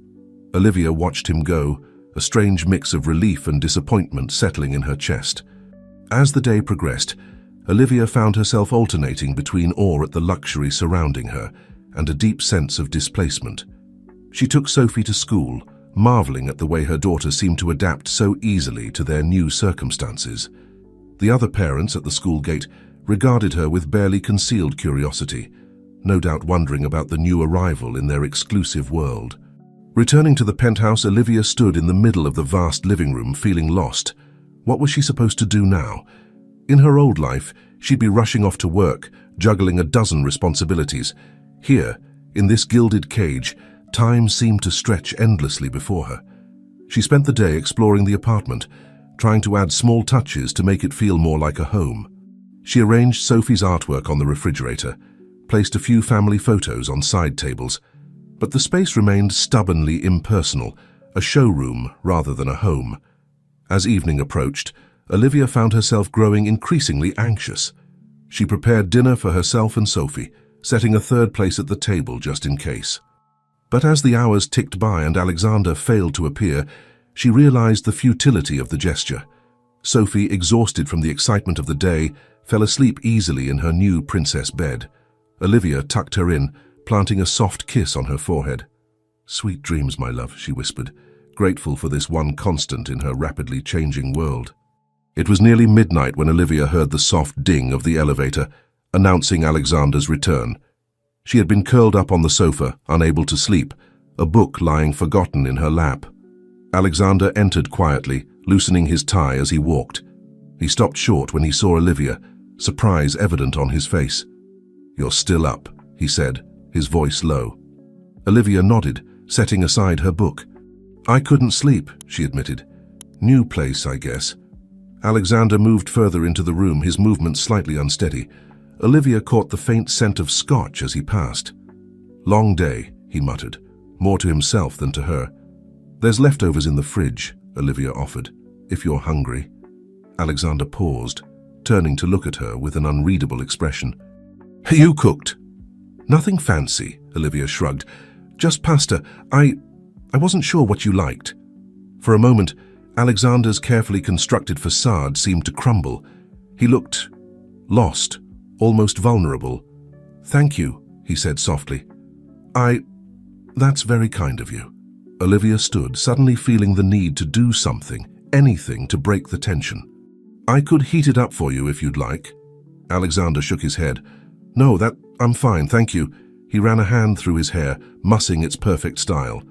Olivia watched him go, a strange mix of relief and disappointment settling in her chest. As the day progressed, Olivia found herself alternating between awe at the luxury surrounding her and a deep sense of displacement. She took Sophie to school, marveling at the way her daughter seemed to adapt so easily to their new circumstances. The other parents at the school gate regarded her with barely concealed curiosity, no doubt wondering about the new arrival in their exclusive world. Returning to the penthouse, Olivia stood in the middle of the vast living room, feeling lost. What was she supposed to do now? In her old life, she'd be rushing off to work, juggling a dozen responsibilities. Here, in this gilded cage, time seemed to stretch endlessly before her. She spent the day exploring the apartment, trying to add small touches to make it feel more like a home. She arranged Sophie's artwork on the refrigerator, placed a few family photos on side tables, but the space remained stubbornly impersonal, a showroom rather than a home. As evening approached, Olivia found herself growing increasingly anxious. She prepared dinner for herself and Sophie, setting a third place at the table just in case. But as the hours ticked by and Alexander failed to appear, she realized the futility of the gesture. Sophie, exhausted from the excitement of the day, fell asleep easily in her new princess bed. Olivia tucked her in, planting a soft kiss on her forehead. "Sweet dreams, my love," she whispered, grateful for this one constant in her rapidly changing world. It was nearly midnight when Olivia heard the soft ding of the elevator, announcing Alexander's return. She had been curled up on the sofa, unable to sleep, a book lying forgotten in her lap. Alexander entered quietly, loosening his tie as he walked. He stopped short when he saw Olivia, surprise evident on his face. "You're still up," he said, his voice low. Olivia nodded, setting aside her book. "I couldn't sleep," she admitted. "New place, I guess." Alexander moved further into the room, his movements slightly unsteady. Olivia caught the faint scent of scotch as he passed. "Long day," he muttered, more to himself than to her. "There's leftovers in the fridge," Olivia offered, "if you're hungry." Alexander paused, turning to look at her with an unreadable expression. "You cooked?" "Nothing fancy," Olivia shrugged. "Just pasta. I wasn't sure what you liked." For a moment, Alexander's carefully constructed facade seemed to crumble. He looked lost, almost vulnerable. "Thank you," he said softly. That's very kind of you." Olivia stood, suddenly feeling the need to do something, anything to break the tension. "I could heat it up for you if you'd like." Alexander shook his head. "No, I'm fine, thank you." He ran a hand through his hair, mussing its perfect style.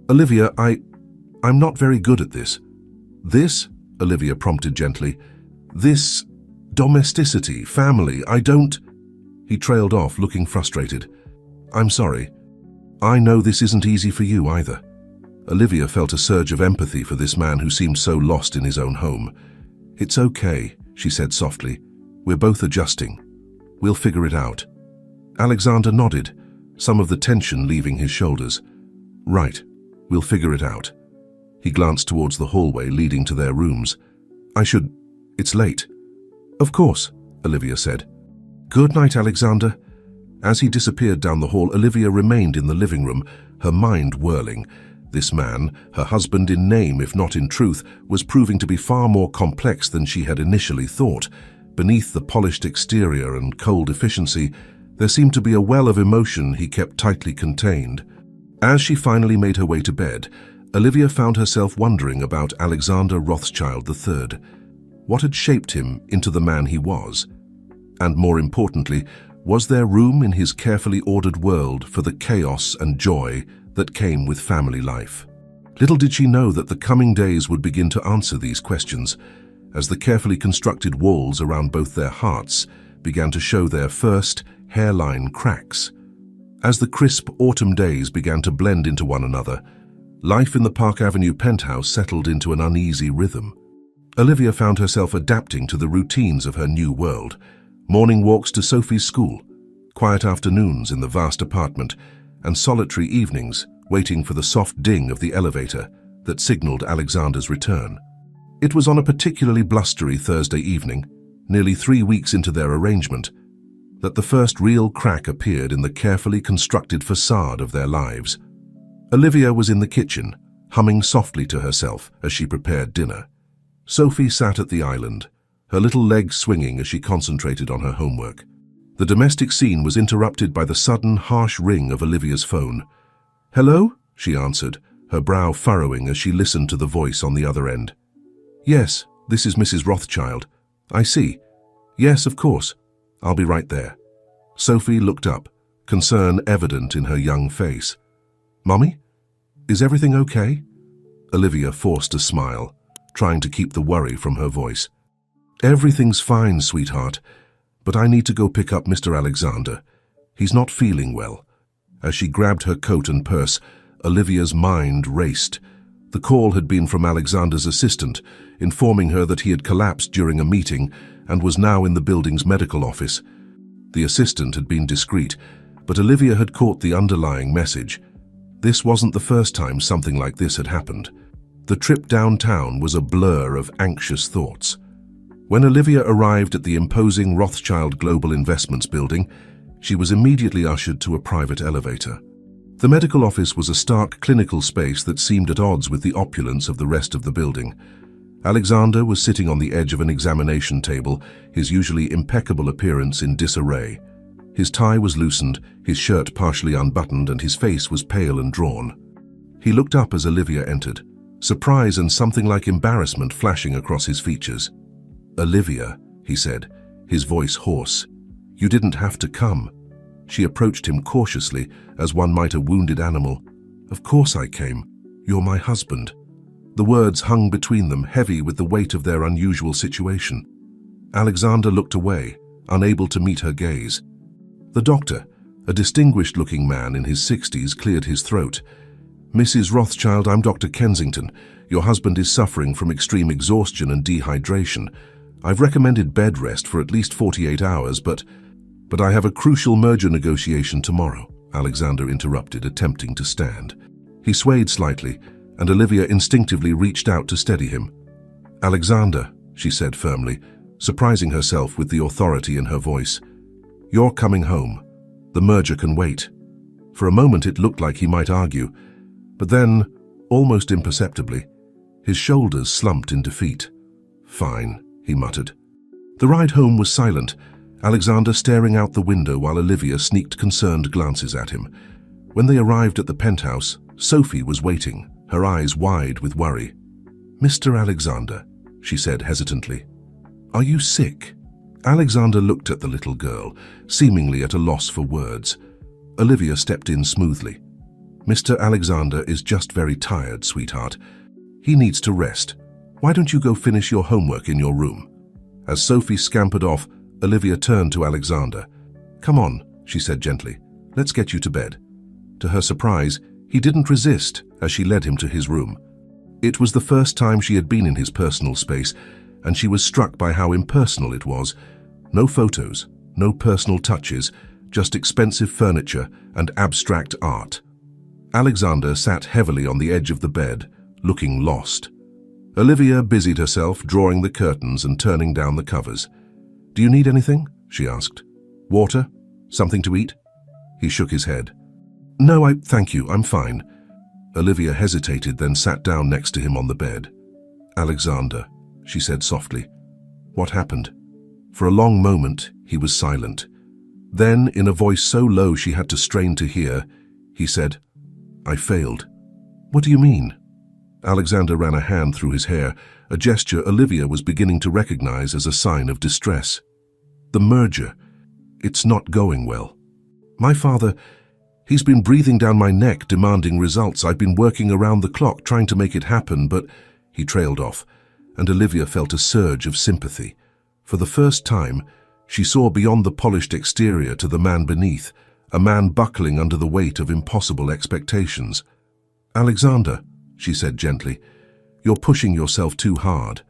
"Olivia, I'm not very good at this." "This?" Olivia prompted gently. "This domesticity, family, I don't—" He trailed off, looking frustrated. "I'm sorry. I know this isn't easy for you either." Olivia felt a surge of empathy for this man who seemed so lost in his own home. "It's okay," she said softly. "We're both adjusting. We'll figure it out." Alexander nodded, some of the tension leaving his shoulders. "Right, we'll figure it out." He glanced towards the hallway leading to their rooms. It's late." "Of course," Olivia said. "Good night, Alexander." As he disappeared down the hall, Olivia remained in the living room, her mind whirling. This man, her husband in name if not in truth, was proving to be far more complex than she had initially thought. Beneath the polished exterior and cold efficiency, there seemed to be a well of emotion he kept tightly contained. As she finally made her way to bed, Olivia found herself wondering about Alexander Rothschild III. What had shaped him into the man he was? And more importantly, was there room in his carefully ordered world for the chaos and joy that came with family life? Little did she know that the coming days would begin to answer these questions, as the carefully constructed walls around both their hearts began to show their first hairline cracks. As the crisp autumn days began to blend into one another, life in the Park Avenue penthouse settled into an uneasy rhythm. Olivia found herself adapting to the routines of her new world. Morning walks to Sophie's school, quiet afternoons in the vast apartment, and solitary evenings waiting for the soft ding of the elevator that signaled Alexander's return. It was on a particularly blustery Thursday evening, nearly 3 weeks into their arrangement, that the first real crack appeared in the carefully constructed facade of their lives. Olivia was in the kitchen, humming softly to herself as she prepared dinner. Sophie sat at the island, her little legs swinging as she concentrated on her homework. The domestic scene was interrupted by the sudden, harsh ring of Olivia's phone. "Hello?" she answered, her brow furrowing as she listened to the voice on the other end. "Yes, this is Mrs. Rothschild. I see. Yes, of course. I'll be right there." Sophie looked up, concern evident in her young face. "Mummy? Is everything okay?" Olivia forced a smile, trying to keep the worry from her voice. "Everything's fine, sweetheart, but I need to go pick up Mr. Alexander. He's not feeling well." As she grabbed her coat and purse, Olivia's mind raced. The call had been from Alexander's assistant, informing her that he had collapsed during a meeting and was now in the building's medical office. The assistant had been discreet, but Olivia had caught the underlying message. This wasn't the first time something like this had happened. The trip downtown was a blur of anxious thoughts. When Olivia arrived at the imposing Rothschild Global Investments building, she was immediately ushered to a private elevator. The medical office was a stark clinical space that seemed at odds with the opulence of the rest of the building. Alexander was sitting on the edge of an examination table, his usually impeccable appearance in disarray. His tie was loosened, his shirt partially unbuttoned, and his face was pale and drawn. He looked up as Olivia entered, surprise and something like embarrassment flashing across his features. "Olivia," he said, his voice hoarse. "You didn't have to come." She approached him cautiously, as one might a wounded animal. "Of course I came. You're my husband." The words hung between them, heavy with the weight of their unusual situation. Alexander looked away, unable to meet her gaze. The doctor, a distinguished-looking man in his 60s, cleared his throat. "Mrs. Rothschild, I'm Dr. Kensington. Your husband is suffering from extreme exhaustion and dehydration. I've recommended bed rest for at least 48 hours, but I have a crucial merger negotiation tomorrow," Alexander interrupted, attempting to stand. He swayed slightly, and Olivia instinctively reached out to steady him. "Alexander," she said firmly, surprising herself with the authority in her voice, "you're coming home. The merger can wait." For a moment it looked like he might argue, but then, almost imperceptibly, his shoulders slumped in defeat. "Fine," he muttered. The ride home was silent, Alexander staring out the window while Olivia sneaked concerned glances at him. When they arrived at the penthouse, Sophie was waiting, her eyes wide with worry. "Mr. Alexander," she said hesitantly, "are you sick?" Alexander looked at the little girl, seemingly at a loss for words. Olivia stepped in smoothly. "Mr. Alexander is just very tired, sweetheart. He needs to rest. Why don't you go finish your homework in your room?" As Sophie scampered off, Olivia turned to Alexander. "Come on," she said gently. "Let's get you to bed." To her surprise, he didn't resist as she led him to his room. It was the first time she had been in his personal space, and she was struck by how impersonal it was. No photos, no personal touches, just expensive furniture and abstract art. Alexander sat heavily on the edge of the bed, looking lost. Olivia busied herself drawing the curtains and turning down the covers. "Do you need anything?" she asked. "Water? Something to eat?" He shook his head. "No, thank you, I'm fine." Olivia hesitated, then sat down next to him on the bed. "Alexander," she said softly, "what happened?" For a long moment, he was silent. Then, in a voice so low she had to strain to hear, he said, "I failed." "What do you mean?" Alexander ran a hand through his hair, a gesture Olivia was beginning to recognize as a sign of distress. "The merger. It's not going well. My father, he's been breathing down my neck demanding results. I've been working around the clock trying to make it happen, but—" He trailed off, and Olivia felt a surge of sympathy. For the first time, she saw beyond the polished exterior to the man beneath, a man buckling under the weight of impossible expectations. "Alexander," she said gently, "you're pushing yourself too hard.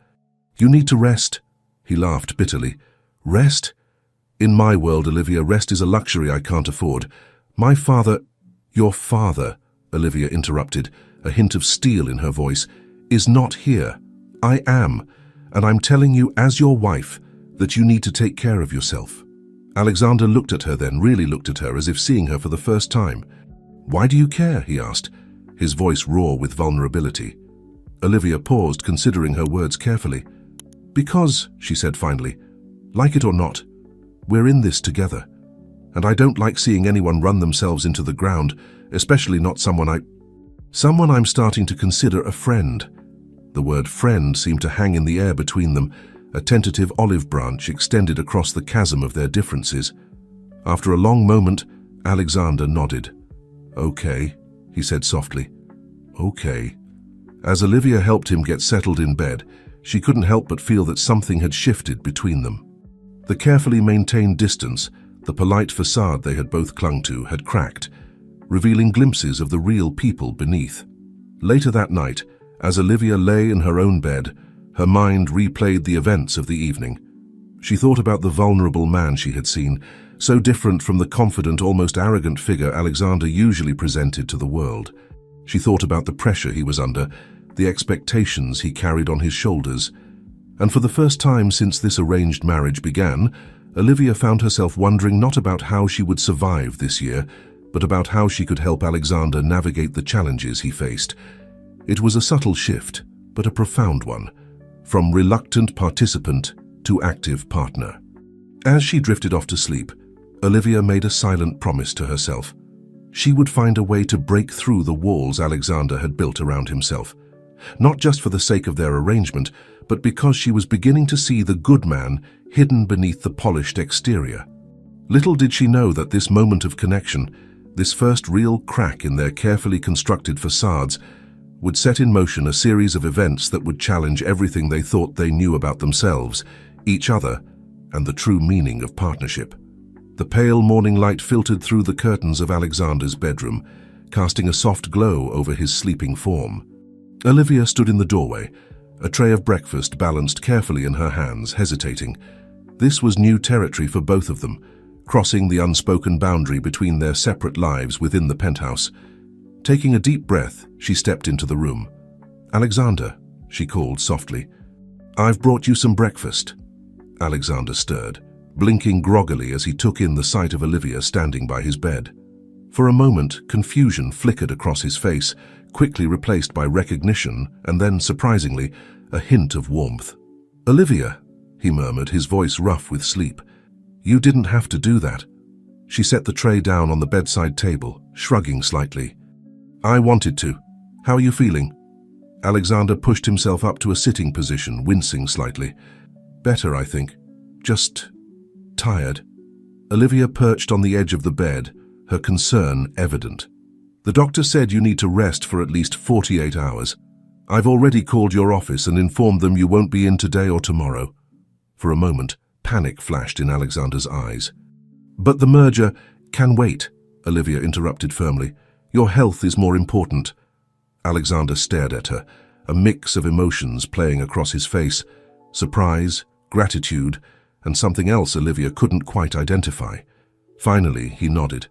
You need to rest." He laughed bitterly. "Rest? In my world, Olivia, rest is a luxury I can't afford. My father—" "Your father," Olivia interrupted, a hint of steel in her voice, "is not here. I am, and I'm telling you as your wife that you need to take care of yourself." Alexander looked at her then, really looked at her as if seeing her for the first time. "Why do you care?" he asked, his voice raw with vulnerability. Olivia paused, considering her words carefully. "Because," she said finally, "like it or not, we're in this together. And I don't like seeing anyone run themselves into the ground, especially not someone I'm starting to consider a friend." The word friend seemed to hang in the air between them, a tentative olive branch extended across the chasm of their differences. After a long moment, Alexander nodded. "Okay," he said softly. "Okay." As Olivia helped him get settled in bed, she couldn't help but feel that something had shifted between them. The carefully maintained distance, the polite facade they had both clung to, had cracked, revealing glimpses of the real people beneath. Later that night, as Olivia lay in her own bed, her mind replayed the events of the evening. She thought about the vulnerable man she had seen, so different from the confident, almost arrogant figure Alexander usually presented to the world. She thought about the pressure he was under, the expectations he carried on his shoulders. And for the first time since this arranged marriage began, Olivia found herself wondering not about how she would survive this year, but about how she could help Alexander navigate the challenges he faced. It was a subtle shift, but a profound one, from reluctant participant to active partner. As she drifted off to sleep, Olivia made a silent promise to herself. She would find a way to break through the walls Alexander had built around himself. Not just for the sake of their arrangement, but because she was beginning to see the good man hidden beneath the polished exterior. Little did she know that this moment of connection, this first real crack in their carefully constructed facades, would set in motion a series of events that would challenge everything they thought they knew about themselves, each other, and the true meaning of partnership. The pale morning light filtered through the curtains of Alexander's bedroom, casting a soft glow over his sleeping form. Olivia stood in the doorway, a tray of breakfast balanced carefully in her hands, hesitating. This was new territory for both of them, crossing the unspoken boundary between their separate lives within the penthouse. Taking a deep breath, she stepped into the room. "Alexander," she called softly. "I've brought you some breakfast." Alexander stirred, blinking groggily as he took in the sight of Olivia standing by his bed. For a moment, confusion flickered across his face, quickly replaced by recognition and then, surprisingly, a hint of warmth. "Olivia," he murmured, his voice rough with sleep. "You didn't have to do that." She set the tray down on the bedside table, shrugging slightly. "I wanted to. How are you feeling?" Alexander pushed himself up to a sitting position, wincing slightly. "Better, I think. Just tired." Olivia perched on the edge of the bed, her concern evident. "The doctor said you need to rest for at least 48 hours. I've already called your office and informed them you won't be in today or tomorrow." For a moment, panic flashed in Alexander's eyes. "But the merger can wait," Olivia interrupted firmly. "Your health is more important." Alexander stared at her, a mix of emotions playing across his face: surprise, gratitude, and something else Olivia couldn't quite identify. Finally, he nodded.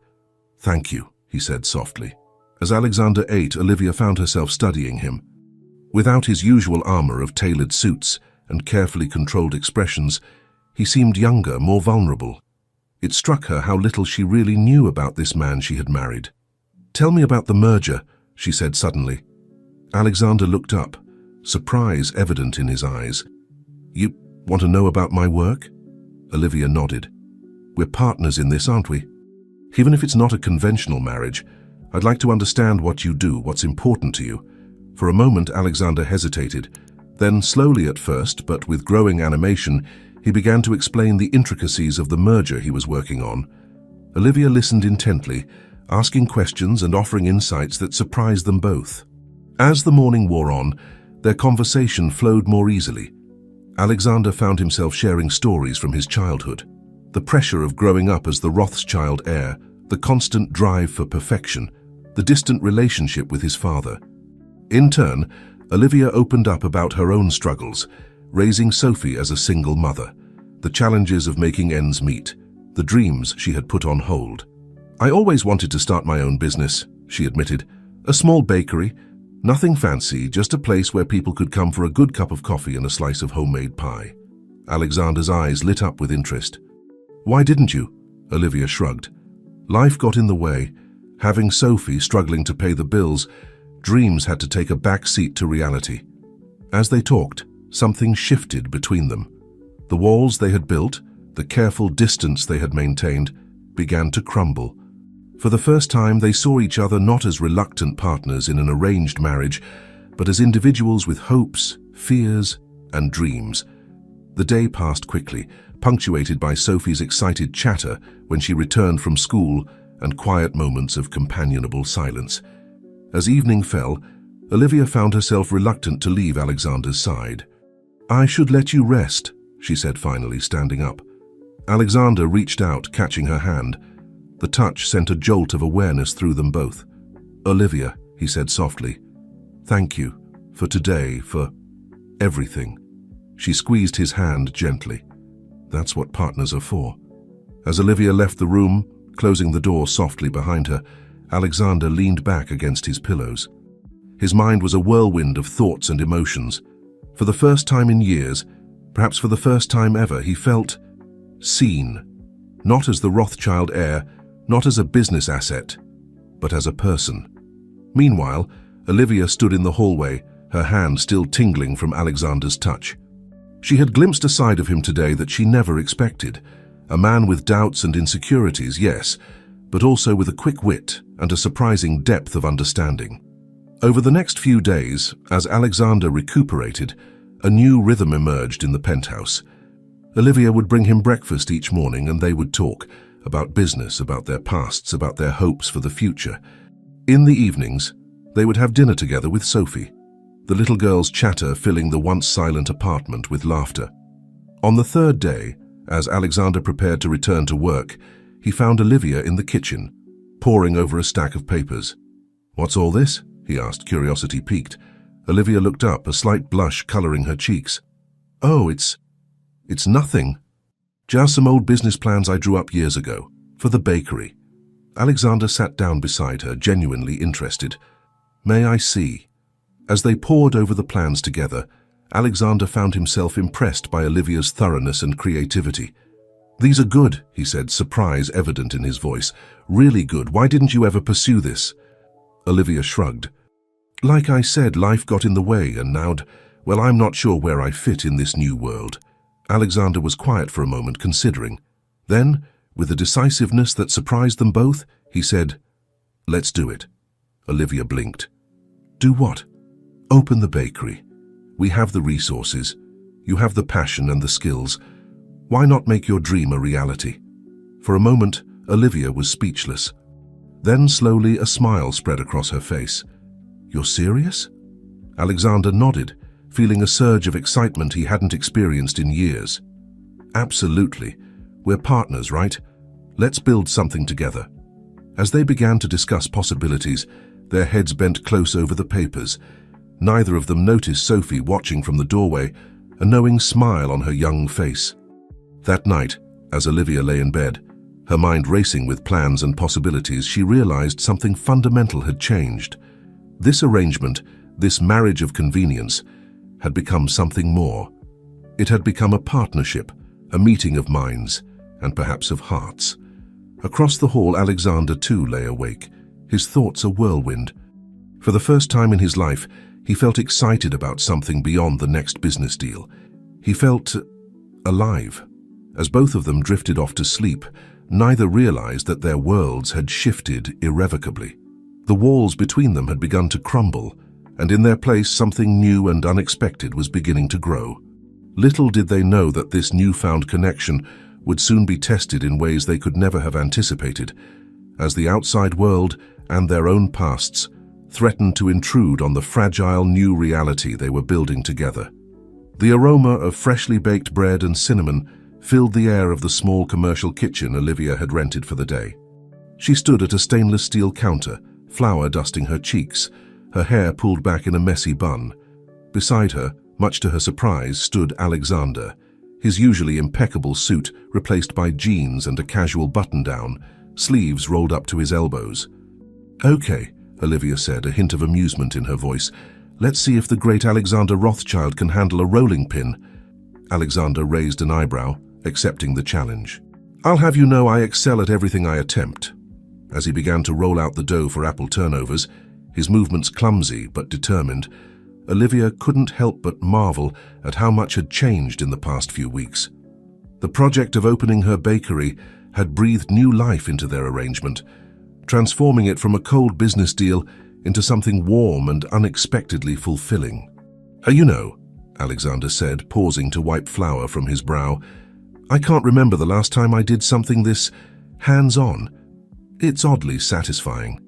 "Thank you," he said softly. As Alexander ate, Olivia found herself studying him. Without his usual armor of tailored suits and carefully controlled expressions, he seemed younger, more vulnerable. It struck her how little she really knew about this man she had married. "Tell me about the merger," she said suddenly. Alexander looked up, surprise evident in his eyes. "You want to know about my work?" Olivia nodded. "We're partners in this, aren't we? Even if it's not a conventional marriage, I'd like to understand what you do, what's important to you." For a moment, Alexander hesitated. Then, slowly at first, but with growing animation, he began to explain the intricacies of the merger he was working on. Olivia listened intently, asking questions and offering insights that surprised them both. As the morning wore on, their conversation flowed more easily. Alexander found himself sharing stories from his childhood. The pressure of growing up as the Rothschild heir, the constant drive for perfection, the distant relationship with his father. In turn, Olivia opened up about her own struggles, raising Sophie as a single mother, the challenges of making ends meet, the dreams she had put on hold. "I always wanted to start my own business," she admitted. "A small bakery, nothing fancy, just a place where people could come for a good cup of coffee and a slice of homemade pie." Alexander's eyes lit up with interest. "Why didn't you?" Olivia shrugged. "Life got in the way. Having Sophie struggling to pay the bills, dreams had to take a back seat to reality." As they talked, something shifted between them. The walls they had built, the careful distance they had maintained, began to crumble. For the first time, they saw each other not as reluctant partners in an arranged marriage, but as individuals with hopes, fears, and dreams. The day passed quickly, punctuated by Sophie's excited chatter when she returned from school and quiet moments of companionable silence. As evening fell, Olivia found herself reluctant to leave Alexander's side. "I should let you rest," she said finally, standing up. Alexander reached out, catching her hand. The touch sent a jolt of awareness through them both. "Olivia," he said softly, "thank you for today, for everything." She squeezed his hand gently. That's what partners are for. As Olivia left the room, closing the door softly behind her, Alexander leaned back against his pillows. His mind was a whirlwind of thoughts and emotions. For the first time in years, perhaps for the first time ever, he felt seen. Not as the Rothschild heir, not as a business asset, but as a person. Meanwhile, Olivia stood in the hallway, her hand still tingling from Alexander's touch. She had glimpsed a side of him today that she never expected. A man with doubts and insecurities, yes, but also with a quick wit and a surprising depth of understanding. Over the next few days, as Alexander recuperated, A new rhythm emerged in the penthouse. Olivia would bring him breakfast each morning and they would talk about business, about their pasts, about their hopes for the future. In the evenings, they would have dinner together with Sophie, the little girl's chatter filling the once silent apartment with laughter. On the third day, as Alexander prepared to return to work, he found Olivia in the kitchen, poring over a stack of papers. "What's all this?" he asked, curiosity piqued. Olivia looked up, a slight blush coloring her cheeks. "Oh, it's nothing. Just some old business plans I drew up years ago, for the bakery." Alexander sat down beside her, genuinely interested. "May I see?" As they pored over the plans together, Alexander found himself impressed by Olivia's thoroughness and creativity. "These are good," he said, surprise evident in his voice. "Really good. Why didn't you ever pursue this?" Olivia shrugged. "Like I said, life got in the way, and well, I'm not sure where I fit in this new world." Alexander was quiet for a moment, considering. Then, with a decisiveness that surprised them both, he said, "Let's do it." Olivia blinked. "Do what?" "Open the bakery. We have the resources. You have the passion and the skills. Why not make your dream a reality?" For a moment, Olivia was speechless. Then slowly a smile spread across her face. "You're serious?" Alexander nodded, feeling a surge of excitement he hadn't experienced in years. "Absolutely. We're partners, right? Let's build something together." As they began to discuss possibilities, their heads bent close over the papers. Neither of them noticed Sophie watching from the doorway, a knowing smile on her young face. That night, as Olivia lay in bed, her mind racing with plans and possibilities, she realized something fundamental had changed. This arrangement, this marriage of convenience, had become something more. It had become a partnership, a meeting of minds, and perhaps of hearts. Across the hall, Alexander too lay awake, his thoughts a whirlwind. For the first time in his life, he felt excited about something beyond the next business deal. He felt alive. As both of them drifted off to sleep, neither realized that their worlds had shifted irrevocably. The walls between them had begun to crumble, and in their place something new and unexpected was beginning to grow. Little did they know that this newfound connection would soon be tested in ways they could never have anticipated, as the outside world and their own pasts threatened to intrude on the fragile new reality they were building together. The aroma of freshly baked bread and cinnamon filled the air of the small commercial kitchen Olivia had rented for the day. She stood at a stainless steel counter, flour dusting her cheeks, her hair pulled back in a messy bun. Beside her, much to her surprise, stood Alexander, his usually impeccable suit replaced by jeans and a casual button-down, sleeves rolled up to his elbows. "Okay," Olivia said, a hint of amusement in her voice. "Let's see if the great Alexander Rothschild can handle a rolling pin." Alexander raised an eyebrow, accepting the challenge. "I'll have you know I excel at everything I attempt." As he began to roll out the dough for apple turnovers, his movements clumsy but determined, Olivia couldn't help but marvel at how much had changed in the past few weeks. The project of opening her bakery had breathed new life into their arrangement, transforming it from a cold business deal into something warm and unexpectedly fulfilling. You know," Alexander said, pausing to wipe flour from his brow, "I can't remember the last time I did something this hands-on. It's oddly satisfying."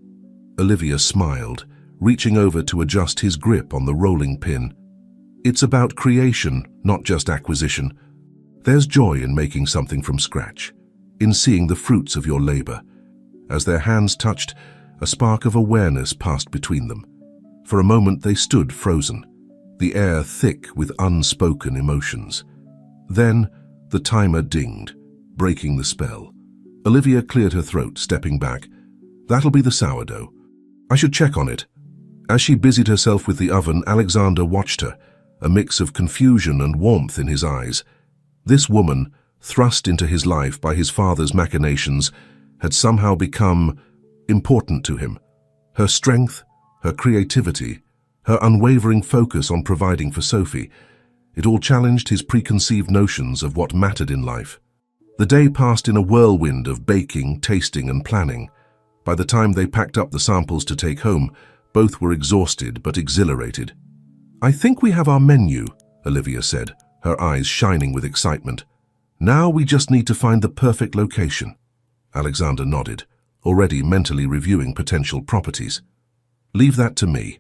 Olivia smiled, reaching over to adjust his grip on the rolling pin. "It's about creation, not just acquisition. There's joy in making something from scratch, in seeing the fruits of your labor." As their hands touched, a spark of awareness passed between them. For a moment they stood frozen, the air thick with unspoken emotions. Then the timer dinged, breaking the spell. Olivia cleared her throat, stepping back. "That'll be the sourdough. I should check on it." As she busied herself with the oven, Alexander watched her, a mix of confusion and warmth in his eyes. This woman, thrust into his life by his father's machinations, had somehow become important to him. Her strength, her creativity, her unwavering focus on providing for Sophie, it all challenged his preconceived notions of what mattered in life. The day passed in a whirlwind of baking, tasting, and planning. By the time they packed up the samples to take home, both were exhausted but exhilarated. "I think we have our menu," Olivia said, her eyes shining with excitement. "Now we just need to find the perfect location." Alexander nodded, already mentally reviewing potential properties. "Leave that to me.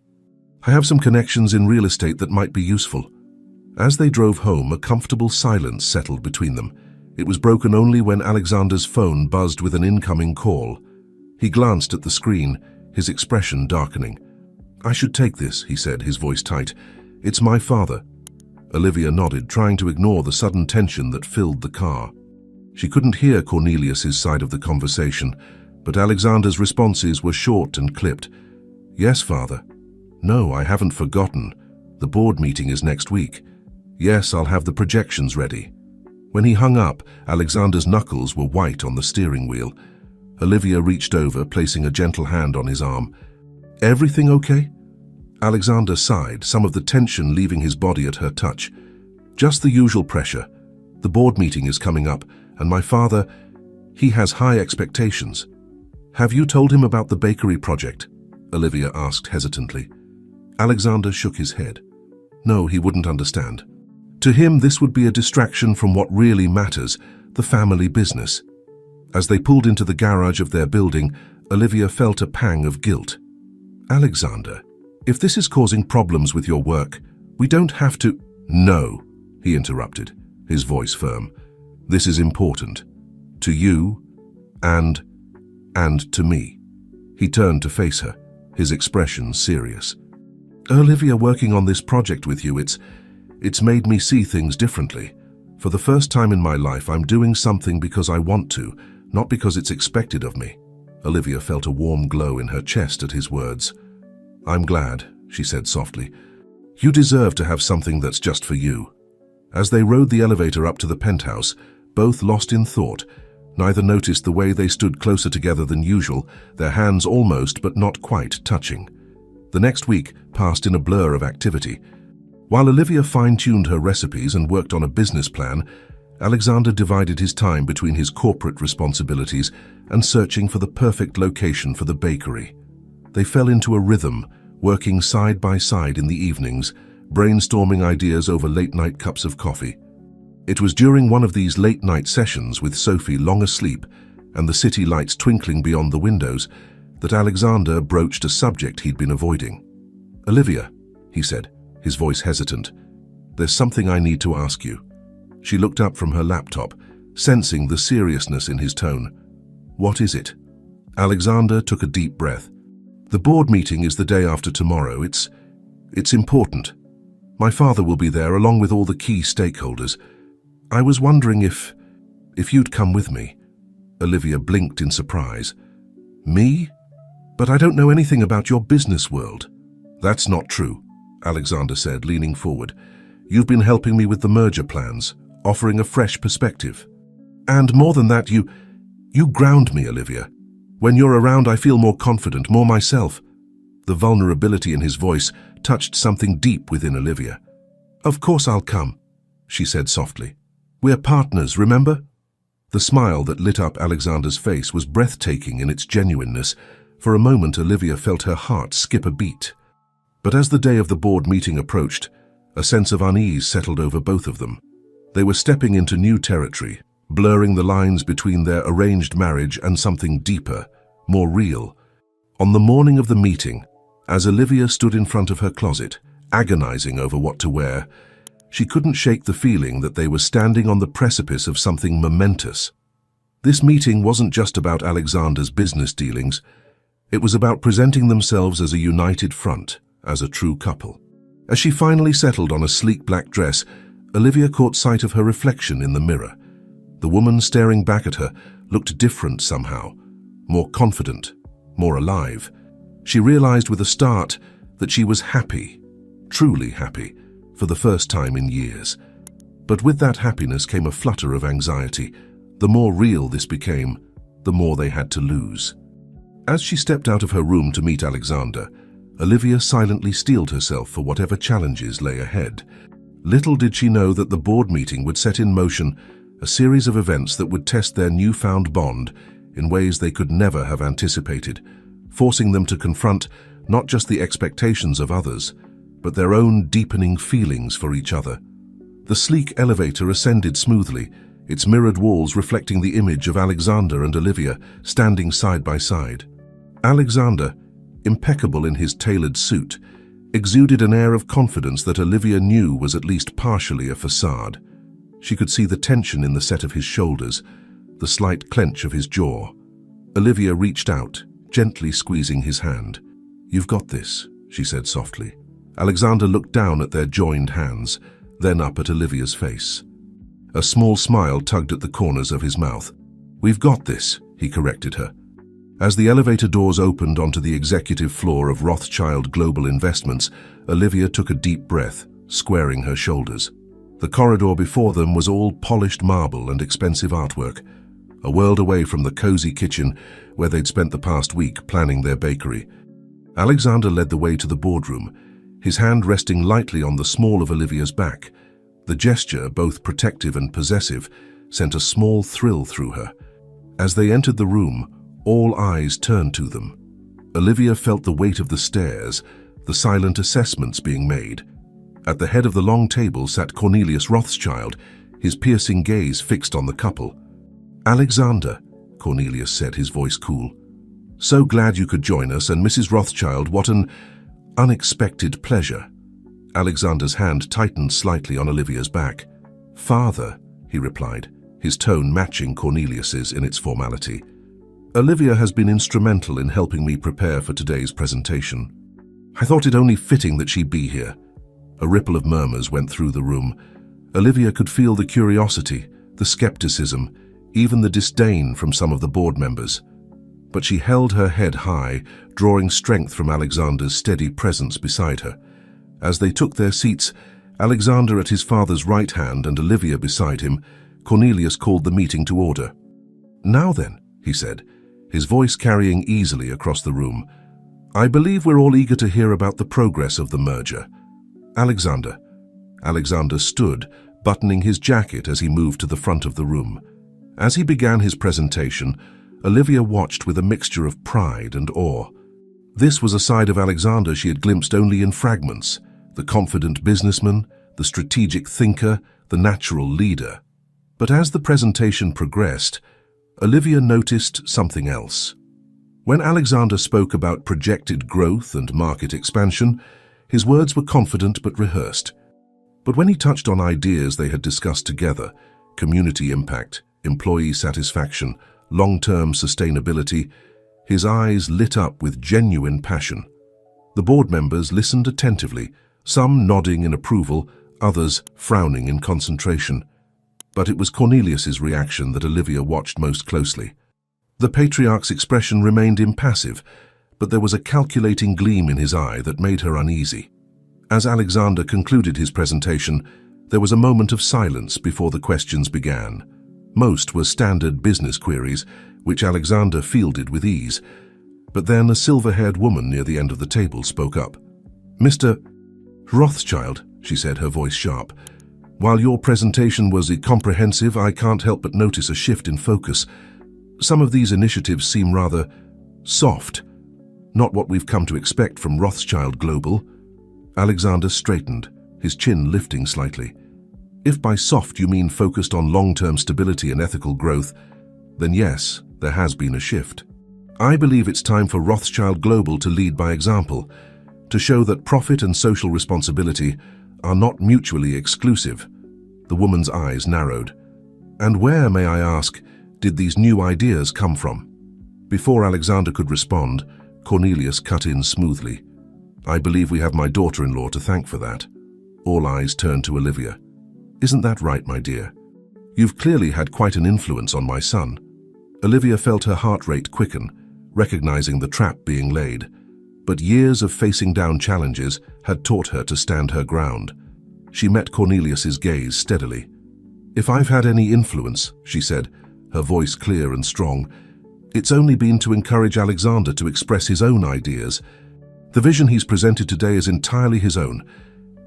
I have some connections in real estate that might be useful." As they drove home, a comfortable silence settled between them. It was broken only when Alexander's phone buzzed with an incoming call. He glanced at the screen, his expression darkening. "I should take this," he said, his voice tight. "It's my father." Olivia nodded, trying to ignore the sudden tension that filled the car. She couldn't hear Cornelius's side of the conversation, but Alexander's responses were short and clipped. "Yes, father." "No, I haven't forgotten. The board meeting is next week." "Yes, I'll have the projections ready." When he hung up, Alexander's knuckles were white on the steering wheel. Olivia reached over, placing a gentle hand on his arm. "Everything okay?" Alexander sighed, some of the tension leaving his body at her touch. "Just the usual pressure. The board meeting is coming up, and my father, he has high expectations." "Have you told him about the bakery project?" Olivia asked hesitantly. Alexander shook his head. No, he wouldn't understand. To him, this would be a distraction from what really matters, the family business. As they pulled into the garage of their building, Olivia felt a pang of guilt. "Alexander, if this is causing problems with your work, we don't have to—" "No," he interrupted, his voice firm. "This is important. To you and to me." He turned to face her, his expression serious. "Olivia, working on this project with you, it's made me see things differently. For the first time in my life, I'm doing something because I want to, not because it's expected of me." Olivia felt a warm glow in her chest at his words. "I'm glad," she said softly. "You deserve to have something that's just for you." As they rode the elevator up to the penthouse, both lost in thought, neither noticed the way they stood closer together than usual, their hands almost but not quite touching. The next week passed in a blur of activity. While Olivia fine-tuned her recipes and worked on a business plan, Alexander divided his time between his corporate responsibilities and searching for the perfect location for the bakery. They fell into a rhythm, working side by side in the evenings, brainstorming ideas over late-night cups of coffee. It was during one of these late-night sessions, with Sophie long asleep and the city lights twinkling beyond the windows, that Alexander broached a subject he'd been avoiding. "Olivia," he said, his voice hesitant, "there's something I need to ask you." She looked up from her laptop, sensing the seriousness in his tone. "What is it?" Alexander took a deep breath. "The board meeting is the day after tomorrow. It's important. My father will be there along with all the key stakeholders. I was wondering if you'd come with me." Olivia blinked in surprise. "Me? But I don't know anything about your business world." "That's not true," Alexander said, leaning forward. "You've been helping me with the merger plans, offering a fresh perspective. And more than that, you ground me, Olivia. When you're around, I feel more confident, more myself." The vulnerability in his voice touched something deep within Olivia. "Of course I'll come," she said softly. "We're partners, remember?" The smile that lit up Alexander's face was breathtaking in its genuineness. For a moment, Olivia felt her heart skip a beat. But as the day of the board meeting approached, a sense of unease settled over both of them. They were stepping into new territory, blurring the lines between their arranged marriage and something deeper, more real. On the morning of the meeting, as Olivia stood in front of her closet, agonizing over what to wear, she couldn't shake the feeling that they were standing on the precipice of something momentous. This meeting wasn't just about Alexander's business dealings. It was about presenting themselves as a united front, as a true couple. As she finally settled on a sleek black dress, Olivia caught sight of her reflection in the mirror. The woman staring back at her looked different somehow, more confident, more alive. She realized with a start that she was happy, truly happy, for the first time in years. But with that happiness came a flutter of anxiety. The more real this became, the more they had to lose. As she stepped out of her room to meet Alexander, Olivia silently steeled herself for whatever challenges lay ahead. Little did she know that the board meeting would set in motion a series of events that would test their newfound bond in ways they could never have anticipated, forcing them to confront not just the expectations of others, but their own deepening feelings for each other. The sleek elevator ascended smoothly, its mirrored walls reflecting the image of Alexander and Olivia standing side by side. Alexander, impeccable in his tailored suit, exuded an air of confidence that Olivia knew was at least partially a facade. She could see the tension in the set of his shoulders, the slight clench of his jaw. Olivia reached out, gently squeezing his hand. "You've got this," she said softly. Alexander looked down at their joined hands, then up at Olivia's face. A small smile tugged at the corners of his mouth. "We've got this," he corrected her. As the elevator doors opened onto the executive floor of Rothschild Global Investments, Olivia took a deep breath, squaring her shoulders. The corridor before them was all polished marble and expensive artwork, a world away from the cozy kitchen where they'd spent the past week planning their bakery. Alexander led the way to the boardroom, his hand resting lightly on the small of Olivia's back. The gesture, both protective and possessive, sent a small thrill through her. As they entered the room, all eyes turned to them. Olivia felt the weight of the stares, the silent assessments being made. At the head of the long table sat Cornelius Rothschild, his piercing gaze fixed on the couple. "Alexander," Cornelius said, his voice cool. "So glad you could join us, and Mrs. Rothschild, what an unexpected pleasure." Alexander's hand tightened slightly on Olivia's back. "Father," he replied, his tone matching Cornelius's in its formality. "Olivia has been instrumental in helping me prepare for today's presentation. I thought it only fitting that she be here." A ripple of murmurs went through the room. Olivia could feel the curiosity, the skepticism, even the disdain from some of the board members. But she held her head high, drawing strength from Alexander's steady presence beside her. As they took their seats, Alexander at his father's right hand and Olivia beside him, Cornelius called the meeting to order. "Now then," he said, his voice carrying easily across the room, "I believe we're all eager to hear about the progress of the merger. Alexander." Alexander stood, buttoning his jacket as he moved to the front of the room. As he began his presentation, Olivia watched with a mixture of pride and awe. This was a side of Alexander she had glimpsed only in fragments, the confident businessman, the strategic thinker, the natural leader. But as the presentation progressed, Olivia noticed something else. When Alexander spoke about projected growth and market expansion, his words were confident but rehearsed. But when he touched on ideas they had discussed together, community impact, employee satisfaction, long-term sustainability, his eyes lit up with genuine passion. The board members listened attentively, some nodding in approval, others frowning in concentration. But it was Cornelius's reaction that Olivia watched most closely. The patriarch's expression remained impassive, but there was a calculating gleam in his eye that made her uneasy. As Alexander concluded his presentation, there was a moment of silence before the questions began. Most were standard business queries, which Alexander fielded with ease. But then a silver-haired woman near the end of the table spoke up. "Mr. Rothschild," she said, her voice sharp, "while your presentation was comprehensive, I can't help but notice a shift in focus. Some of these initiatives seem rather soft, not what we've come to expect from Rothschild Global." Alexander straightened, his chin lifting slightly. "If by soft you mean focused on long-term stability and ethical growth, then yes, there has been a shift. I believe it's time for Rothschild Global to lead by example, to show that profit and social responsibility are not mutually exclusive." The woman's eyes narrowed. "And where, may I ask, did these new ideas come from?" Before Alexander could respond, Cornelius cut in smoothly. "I believe we have my daughter-in-law to thank for that." All eyes turned to Olivia. "Isn't that right, my dear? You've clearly had quite an influence on my son." Olivia felt her heart rate quicken, recognizing the trap being laid. But years of facing down challenges had taught her to stand her ground. She met Cornelius's gaze steadily. "If I've had any influence," she said, her voice clear and strong, "it's only been to encourage Alexander to express his own ideas. The vision he's presented today is entirely his own,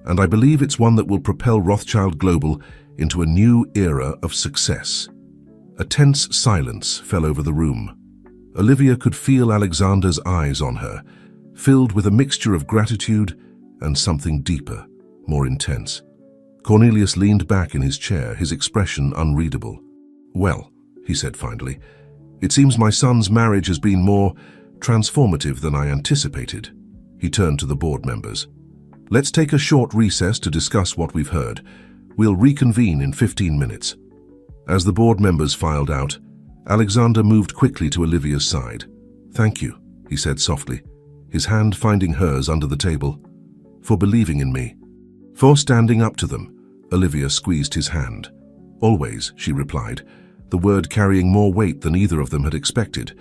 and I believe it's one that will propel Rothschild Global into a new era of success." A tense silence fell over the room. Olivia could feel Alexander's eyes on her, filled with a mixture of gratitude and something deeper, more intense. Cornelius leaned back in his chair, his expression unreadable. "Well," he said finally, "it seems my son's marriage has been more transformative than I anticipated." He turned to the board members. "Let's take a short recess to discuss what we've heard. We'll reconvene in 15 minutes. As the board members filed out, Alexander moved quickly to Olivia's side. "Thank you," he said softly, his hand finding hers under the table. "For believing in me. For standing up to them." Olivia squeezed his hand. "Always," she replied, the word carrying more weight than either of them had expected.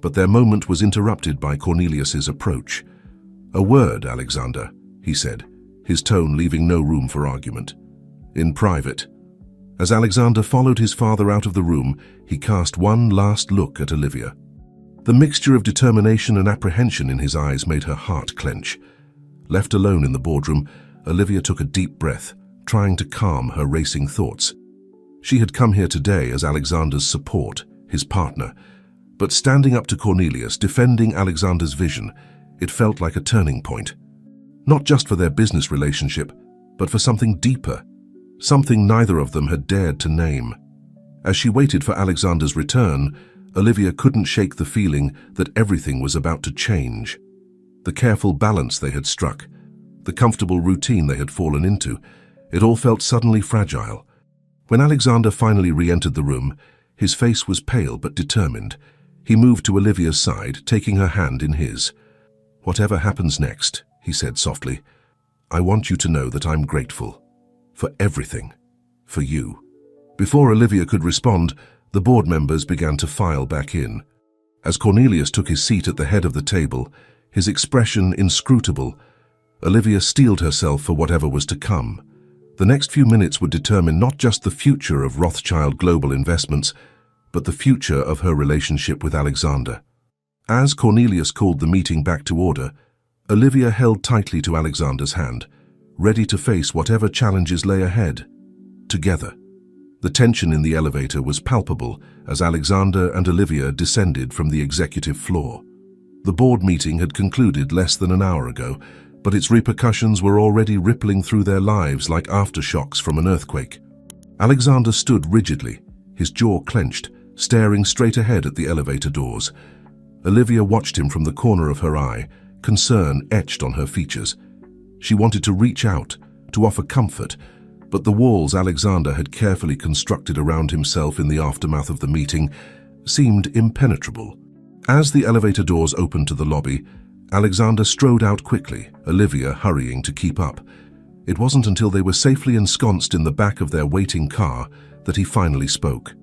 But their moment was interrupted by Cornelius's approach. "A word, Alexander," he said, his tone leaving no room for argument. "In private." As Alexander followed his father out of the room, he cast one last look at Olivia. The mixture of determination and apprehension in his eyes made her heart clench. Left alone in the boardroom, Olivia took a deep breath, trying to calm her racing thoughts. She had come here today as Alexander's support, his partner, but standing up to Cornelius, defending Alexander's vision, it felt like a turning point. Not just for their business relationship, but for something deeper, something neither of them had dared to name. As she waited for Alexander's return, Olivia couldn't shake the feeling that everything was about to change. The careful balance they had struck, the comfortable routine they had fallen into, it all felt suddenly fragile. When Alexander finally re-entered the room, his face was pale but determined. He moved to Olivia's side, taking her hand in his. "Whatever happens next," he said softly, "I want you to know that I'm grateful. For everything. For you." Before Olivia could respond, the board members began to file back in. As Cornelius took his seat at the head of the table, his expression inscrutable, Olivia steeled herself for whatever was to come. The next few minutes would determine not just the future of Rothschild Global Investments, but the future of her relationship with Alexander. As Cornelius called the meeting back to order, Olivia held tightly to Alexander's hand, ready to face whatever challenges lay ahead. Together. The tension in the elevator was palpable as Alexander and Olivia descended from the executive floor. The board meeting had concluded less than an hour ago, but its repercussions were already rippling through their lives like aftershocks from an earthquake. Alexander stood rigidly, his jaw clenched, staring straight ahead at the elevator doors. Olivia watched him from the corner of her eye, concern etched on her features. She wanted to reach out, to offer comfort, but the walls Alexander had carefully constructed around himself in the aftermath of the meeting seemed impenetrable. As the elevator doors opened to the lobby, Alexander strode out quickly, Olivia hurrying to keep up. It wasn't until they were safely ensconced in the back of their waiting car that he finally spoke.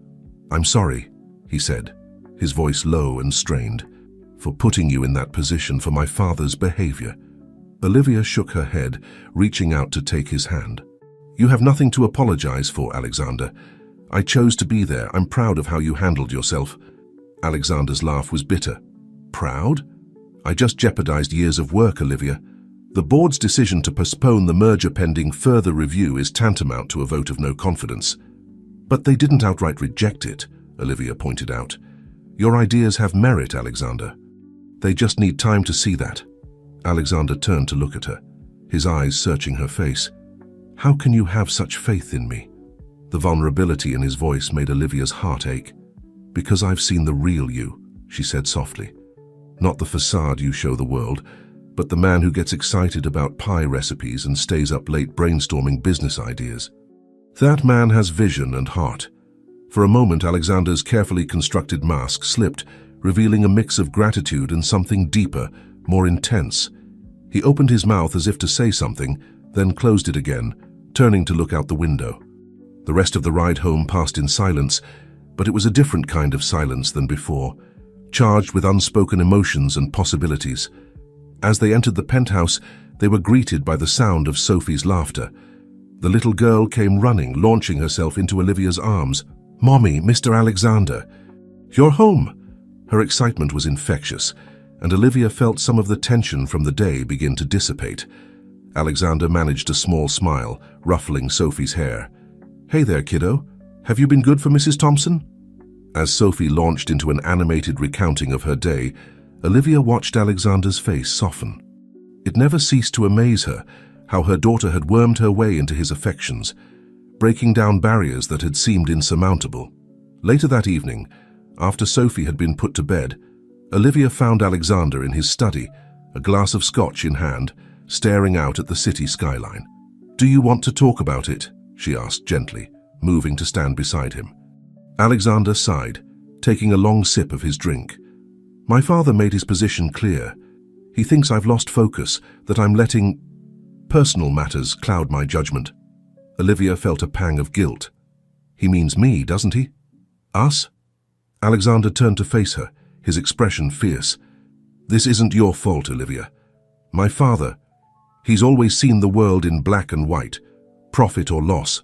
"I'm sorry," he said, his voice low and strained, "for putting you in that position, for my father's behavior." Olivia shook her head, reaching out to take his hand. "You have nothing to apologize for, Alexander. I chose to be there. I'm proud of how you handled yourself." Alexander's laugh was bitter. "Proud? I just jeopardized years of work, Olivia. The board's decision to postpone the merger pending further review is tantamount to a vote of no confidence." "But they didn't outright reject it," Olivia pointed out. "Your ideas have merit, Alexander. They just need time to see that." Alexander turned to look at her, his eyes searching her face. "How can you have such faith in me?" The vulnerability in his voice made Olivia's heart ache. "Because I've seen the real you," she said softly. "Not the facade you show the world, but the man who gets excited about pie recipes and stays up late brainstorming business ideas. That man has vision and heart." For a moment, Alexander's carefully constructed mask slipped, revealing a mix of gratitude and something deeper, more intense. He opened his mouth as if to say something, then closed it again, turning to look out the window. The rest of the ride home passed in silence, but it was a different kind of silence than before, charged with unspoken emotions and possibilities. As they entered the penthouse, they were greeted by the sound of Sophie's laughter. The little girl came running, launching herself into Olivia's arms. "Mommy, Mr. Alexander, you're home!" Her excitement was infectious, and Olivia felt some of the tension from the day begin to dissipate. Alexander managed a small smile, ruffling Sophie's hair. "Hey there, kiddo. Have you been good for Mrs. Thompson?" As Sophie launched into an animated recounting of her day, Olivia watched Alexander's face soften. It never ceased to amaze her, how her daughter had wormed her way into his affections, breaking down barriers that had seemed insurmountable. Later that evening, after Sophie had been put to bed, Olivia found Alexander in his study, a glass of scotch in hand, staring out at the city skyline. "Do you want to talk about it?" she asked gently, moving to stand beside him. Alexander sighed, taking a long sip of his drink. "My father made his position clear. He thinks I've lost focus, that I'm letting personal matters cloud my judgment." Olivia felt a pang of guilt. "He means me, doesn't he? Us?" Alexander turned to face her, his expression fierce. "This isn't your fault, Olivia. My father, he's always seen the world in black and white, profit or loss.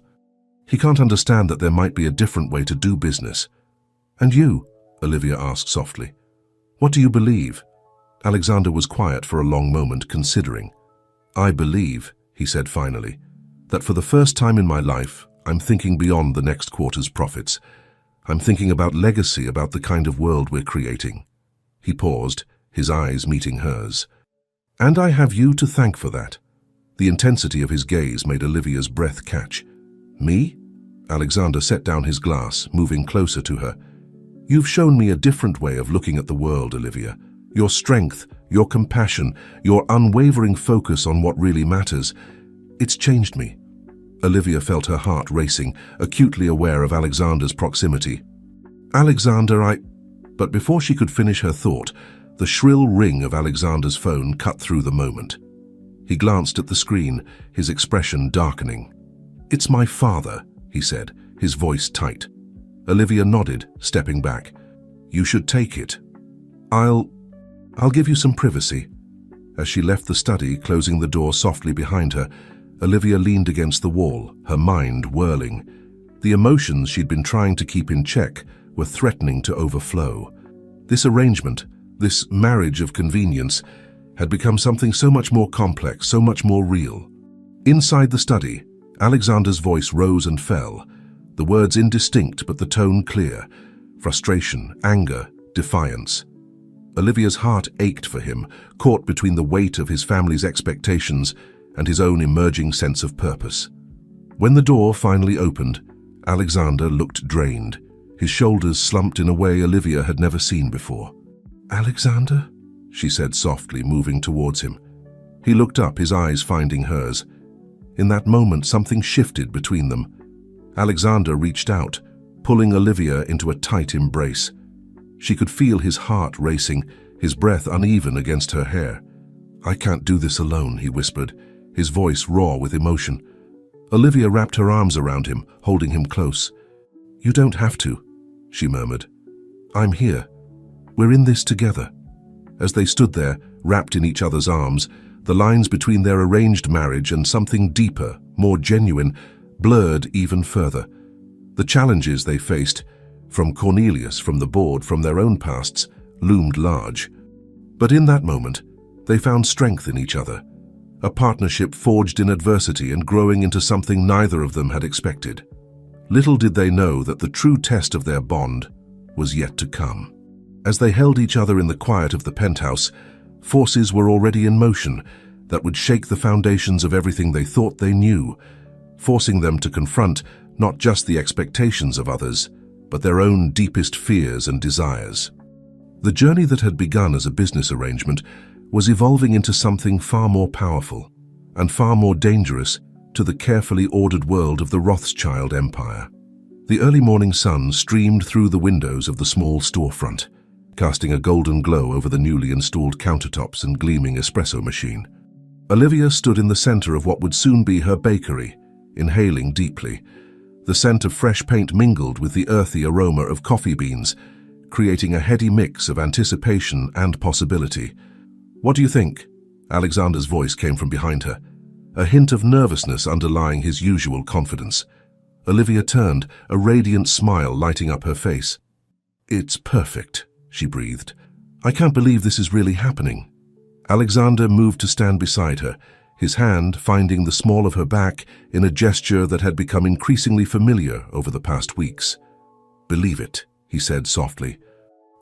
He can't understand that there might be a different way to do business." "And you?" Olivia asked softly. "What do you believe?" Alexander was quiet for a long moment, considering. "I believe," he said finally, "that for the first time in my life, I'm thinking beyond the next quarter's profits. I'm thinking about legacy, about the kind of world we're creating." He paused, his eyes meeting hers. "And I have you to thank for that." The intensity of his gaze made Olivia's breath catch. "Me?" Alexander set down his glass, moving closer to her. "You've shown me a different way of looking at the world, Olivia. Your strength, your compassion, your unwavering focus on what really matters. It's changed me." Olivia felt her heart racing, acutely aware of Alexander's proximity. "Alexander, But before she could finish her thought, the shrill ring of Alexander's phone cut through the moment. He glanced at the screen, his expression darkening. "It's my father," he said, his voice tight. Olivia nodded, stepping back. "You should take it. I'll give you some privacy." As she left the study, closing the door softly behind her, Olivia leaned against the wall, her mind whirling. The emotions she'd been trying to keep in check were threatening to overflow. This arrangement, this marriage of convenience, had become something so much more complex, so much more real. Inside the study, Alexander's voice rose and fell, the words indistinct but the tone clear. Frustration, anger, defiance. Olivia's heart ached for him, caught between the weight of his family's expectations and his own emerging sense of purpose. When the door finally opened, Alexander looked drained, his shoulders slumped in a way Olivia had never seen before. "Alexander?" she said softly, moving towards him. He looked up, his eyes finding hers. In that moment, something shifted between them. Alexander reached out, pulling Olivia into a tight embrace. She could feel his heart racing, his breath uneven against her hair. "I can't do this alone," he whispered, his voice raw with emotion. Olivia wrapped her arms around him, holding him close. "You don't have to," she murmured. "I'm here. We're in this together." As they stood there, wrapped in each other's arms, the lines between their arranged marriage and something deeper, more genuine, blurred even further. The challenges they faced, from Cornelius, from the board, from their own pasts, loomed large. But in that moment, they found strength in each other, a partnership forged in adversity and growing into something neither of them had expected. Little did they know that the true test of their bond was yet to come. As they held each other in the quiet of the penthouse, forces were already in motion that would shake the foundations of everything they thought they knew, forcing them to confront not just the expectations of others, but their own deepest fears and desires. The journey that had begun as a business arrangement was evolving into something far more powerful and far more dangerous to the carefully ordered world of the Rothschild empire. The early morning sun streamed through the windows of the small storefront, casting a golden glow over the newly installed countertops and gleaming espresso machine. Olivia stood in the center of what would soon be her bakery, inhaling deeply. The scent of fresh paint mingled with the earthy aroma of coffee beans, creating a heady mix of anticipation and possibility. "What do you think?" Alexander's voice came from behind her, a hint of nervousness underlying his usual confidence. Olivia turned, a radiant smile lighting up her face. "It's perfect," she breathed. "I can't believe this is really happening." Alexander moved to stand beside her, his hand finding the small of her back in a gesture that had become increasingly familiar over the past weeks. "Believe it," he said softly.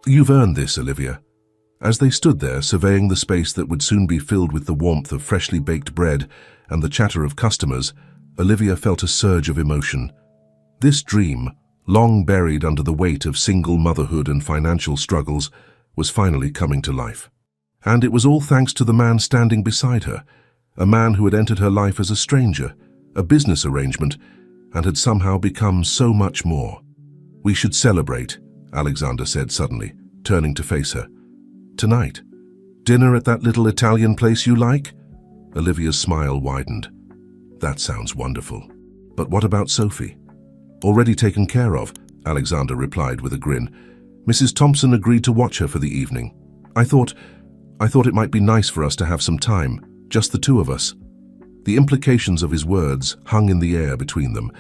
"You've earned this, Olivia." As they stood there, surveying the space that would soon be filled with the warmth of freshly baked bread and the chatter of customers, Olivia felt a surge of emotion. This dream, long buried under the weight of single motherhood and financial struggles, was finally coming to life. And it was all thanks to the man standing beside her, a man who had entered her life as a stranger, a business arrangement, and had somehow become so much more. "We should celebrate," Alexander said suddenly, turning to face her. "Tonight? Dinner at that little Italian place you like?" Olivia's smile widened. "That sounds wonderful. But what about Sophie?" "Already taken care of," Alexander replied with a grin. "Mrs. Thompson agreed to watch her for the evening. I thought it might be nice for us to have some time, just the two of us." The implications of his words hung in the air between them,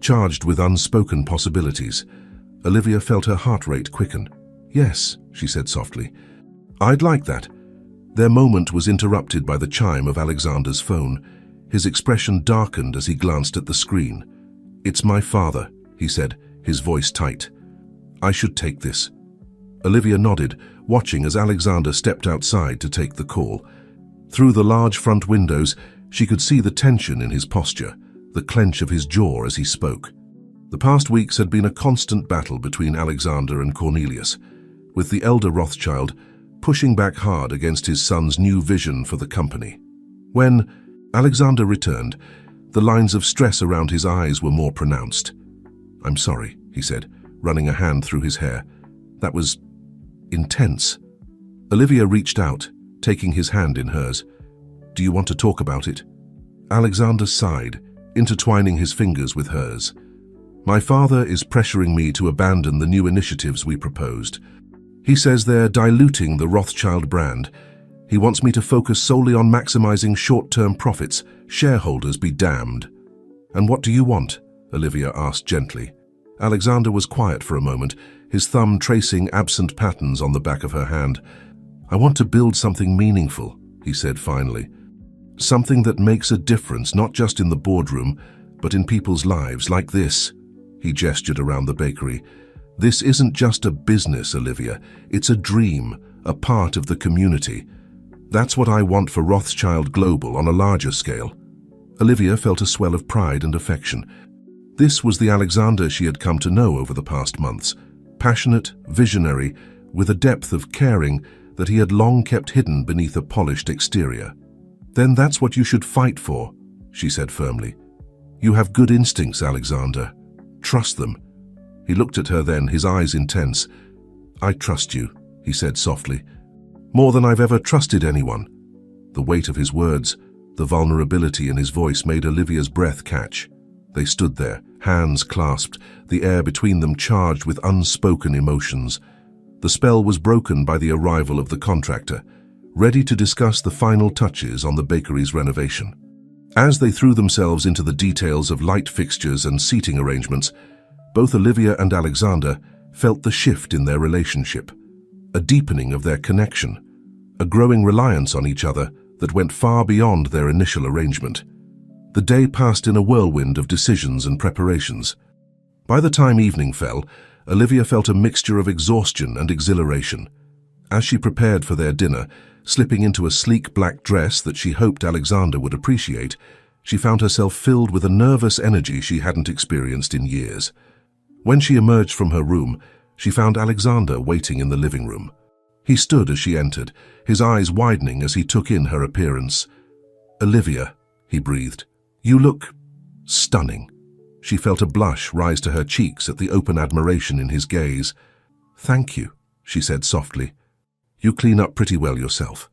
charged with unspoken possibilities. Olivia felt her heart rate quicken. "Yes," she said softly. "I'd like that." Their moment was interrupted by the chime of Alexander's phone. His expression darkened as he glanced at the screen. "It's my father," he said, his voice tight. "I should take this." Olivia nodded, watching as Alexander stepped outside to take the call. Through the large front windows, she could see the tension in his posture, the clench of his jaw as he spoke. The past weeks had been a constant battle between Alexander and Cornelius, with the elder Rothschild pushing back hard against his son's new vision for the company. When Alexander returned, the lines of stress around his eyes were more pronounced. "I'm sorry," he said, running a hand through his hair. "That was intense." Olivia reached out, taking his hand in hers. "Do you want to talk about it?" Alexander sighed, intertwining his fingers with hers. "My father is pressuring me to abandon the new initiatives we proposed. He says they're diluting the Rothschild brand. He wants me to focus solely on maximizing short-term profits. Shareholders be damned." "And what do you want?" Olivia asked gently. Alexander was quiet for a moment, his thumb tracing absent patterns on the back of her hand. "I want to build something meaningful," he said finally. "Something that makes a difference, not just in the boardroom, but in people's lives, like this." He gestured around the bakery. "This isn't just a business, Olivia. It's a dream, a part of the community. That's what I want for Rothschild Global on a larger scale." Olivia felt a swell of pride and affection. This was the Alexander she had come to know over the past months, passionate, visionary, with a depth of caring that he had long kept hidden beneath a polished exterior. "Then that's what you should fight for," she said firmly. "You have good instincts, Alexander. Trust them." He looked at her then, his eyes intense. "I trust you," he said softly. "More than I've ever trusted anyone." The weight of his words, the vulnerability in his voice made Olivia's breath catch. They stood there, hands clasped, the air between them charged with unspoken emotions. The spell was broken by the arrival of the contractor, ready to discuss the final touches on the bakery's renovation. As they threw themselves into the details of light fixtures and seating arrangements, both Olivia and Alexander felt the shift in their relationship, a deepening of their connection, a growing reliance on each other that went far beyond their initial arrangement. The day passed in a whirlwind of decisions and preparations. By the time evening fell, Olivia felt a mixture of exhaustion and exhilaration. As she prepared for their dinner, slipping into a sleek black dress that she hoped Alexander would appreciate, she found herself filled with a nervous energy she hadn't experienced in years. When she emerged from her room, she found Alexander waiting in the living room. He stood as she entered, his eyes widening as he took in her appearance. "Olivia," he breathed, "you look stunning." She felt a blush rise to her cheeks at the open admiration in his gaze. "Thank you," she said softly. "You clean up pretty well yourself."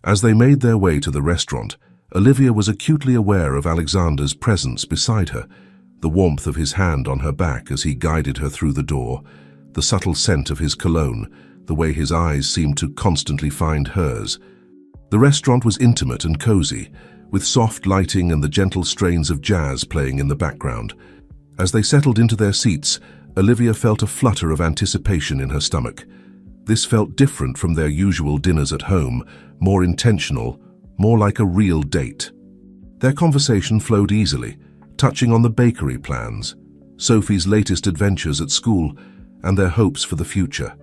As they made their way to the restaurant, Olivia was acutely aware of Alexander's presence beside her, the warmth of his hand on her back as he guided her through the door, the subtle scent of his cologne, the way his eyes seemed to constantly find hers. The restaurant was intimate and cozy, with soft lighting and the gentle strains of jazz playing in the background. As they settled into their seats, Olivia felt a flutter of anticipation in her stomach. This felt different from their usual dinners at home, more intentional, more like a real date. Their conversation flowed easily, touching on the bakery plans, Sophie's latest adventures at school, and their hopes for the future.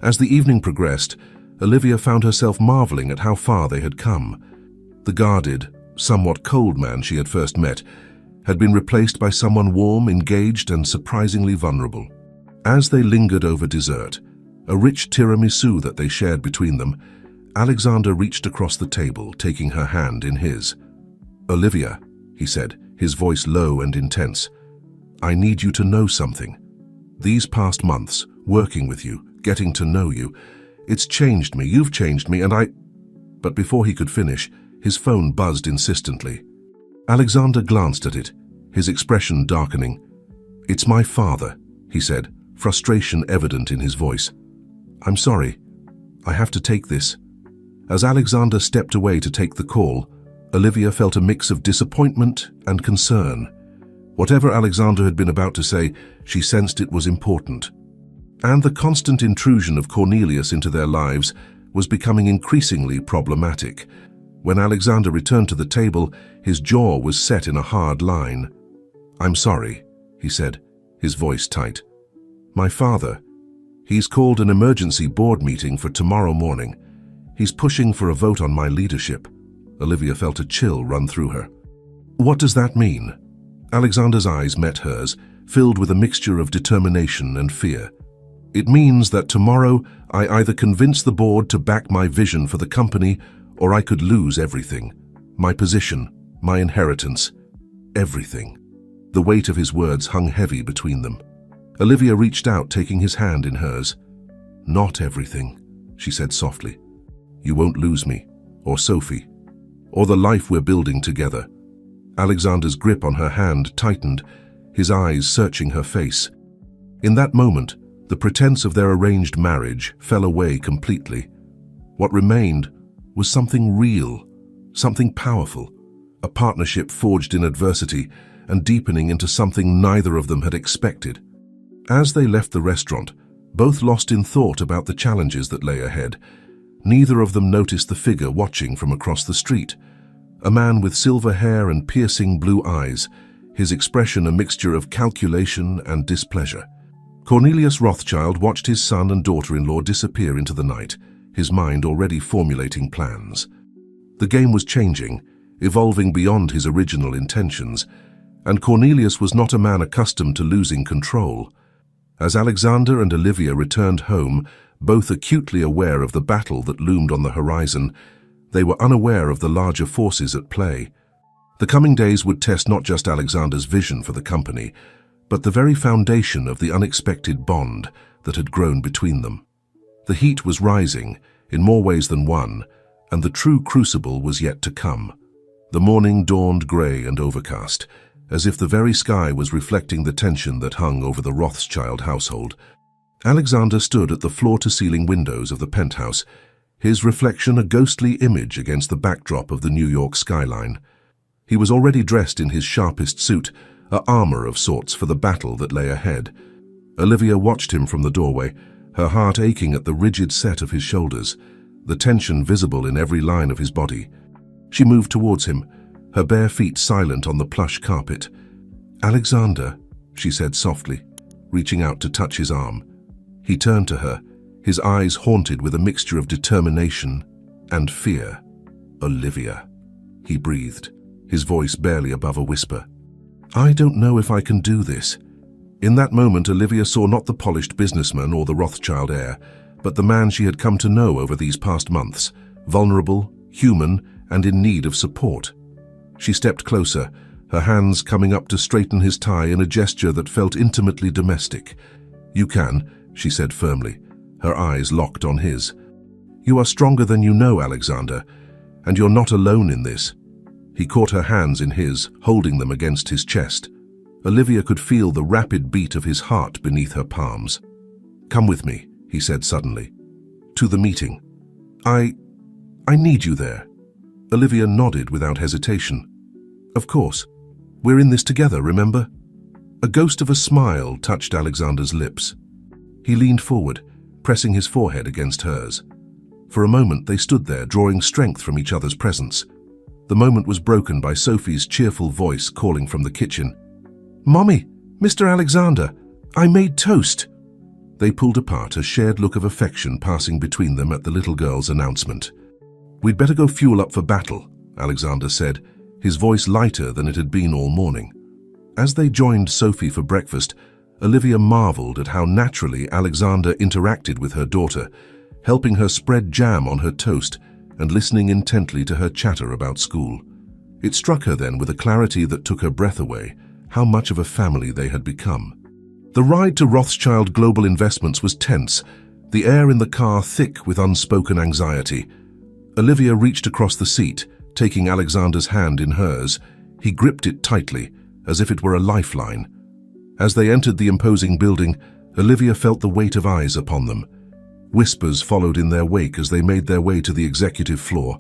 As the evening progressed, Olivia found herself marveling at how far they had come. The guarded, somewhat cold man she had first met had been replaced by someone warm, engaged, and surprisingly vulnerable. As they lingered over dessert, a rich tiramisu that they shared between them, Alexander reached across the table, taking her hand in his. "Olivia," he said, his voice low and intense, "I need you to know something. These past months, working with you, getting to know you, it's changed me, you've changed me, and I—" But before he could finish, his phone buzzed insistently. Alexander glanced at it, his expression darkening. "It's my father," he said, frustration evident in his voice. "I'm sorry. I have to take this." As Alexander stepped away to take the call, Olivia felt a mix of disappointment and concern. Whatever Alexander had been about to say, she sensed it was important. And the constant intrusion of Cornelius into their lives was becoming increasingly problematic. When Alexander returned to the table, his jaw was set in a hard line. "I'm sorry," he said, his voice tight. "My father, he's called an emergency board meeting for tomorrow morning. He's pushing for a vote on my leadership." Olivia felt a chill run through her. "What does that mean?" Alexander's eyes met hers, filled with a mixture of determination and fear. "It means that tomorrow I either convince the board to back my vision for the company, or I could lose everything. My position, my inheritance, everything." The weight of his words hung heavy between them. Olivia reached out, taking his hand in hers. "Not everything," she said softly. "You won't lose me, or Sophie, or the life we're building together." Alexander's grip on her hand tightened, his eyes searching her face. In that moment, the pretense of their arranged marriage fell away completely. What remained was something real, something powerful, a partnership forged in adversity and deepening into something neither of them had expected. As they left the restaurant, both lost in thought about the challenges that lay ahead, neither of them noticed the figure watching from across the street. A man with silver hair and piercing blue eyes, his expression a mixture of calculation and displeasure. Cornelius Rothschild watched his son and daughter-in-law disappear into the night, his mind already formulating plans. The game was changing, evolving beyond his original intentions, and Cornelius was not a man accustomed to losing control. As Alexander and Olivia returned home, both acutely aware of the battle that loomed on the horizon, they were unaware of the larger forces at play. The coming days would test not just Alexander's vision for the company, but the very foundation of the unexpected bond that had grown between them. The heat was rising, in more ways than one, and the true crucible was yet to come. The morning dawned grey and overcast, as if the very sky was reflecting the tension that hung over the Rothschild household. Alexander stood at the floor-to-ceiling windows of the penthouse, his reflection a ghostly image against the backdrop of the New York skyline. He was already dressed in his sharpest suit, a armor of sorts for the battle that lay ahead. Olivia watched him from the doorway, her heart aching at the rigid set of his shoulders, the tension visible in every line of his body. She moved towards him, her bare feet silent on the plush carpet. "Alexander," she said softly, reaching out to touch his arm. He turned to her, his eyes haunted with a mixture of determination and fear. "Olivia," he breathed, his voice barely above a whisper. "I don't know if I can do this." In that moment, Olivia saw not the polished businessman or the Rothschild heir, but the man she had come to know over these past months, vulnerable, human, and in need of support. She stepped closer, her hands coming up to straighten his tie in a gesture that felt intimately domestic. "You can," she said firmly, her eyes locked on his. "You are stronger than you know, Alexander, and you're not alone in this." He caught her hands in his, holding them against his chest. Olivia could feel the rapid beat of his heart beneath her palms. "Come with me," he said suddenly. "To the meeting. I need you there." Olivia nodded without hesitation. "Of course. We're in this together, remember?" A ghost of a smile touched Alexander's lips. He leaned forward, pressing his forehead against hers. For a moment they stood there, drawing strength from each other's presence. The moment was broken by Sophie's cheerful voice calling from the kitchen. "Mommy, Mr. Alexander, I made toast." They pulled apart, a shared look of affection passing between them at the little girl's announcement. "We'd better go fuel up for battle," Alexander said, his voice lighter than it had been all morning. As they joined Sophie for breakfast, Olivia marveled at how naturally Alexander interacted with her daughter, helping her spread jam on her toast and listening intently to her chatter about school. It struck her then with a clarity that took her breath away, how much of a family they had become. The ride to Rothschild Global Investments was tense, the air in the car thick with unspoken anxiety. Olivia reached across the seat, taking Alexander's hand in hers. He gripped it tightly, as if it were a lifeline. As they entered the imposing building, Olivia felt the weight of eyes upon them. Whispers followed in their wake as they made their way to the executive floor.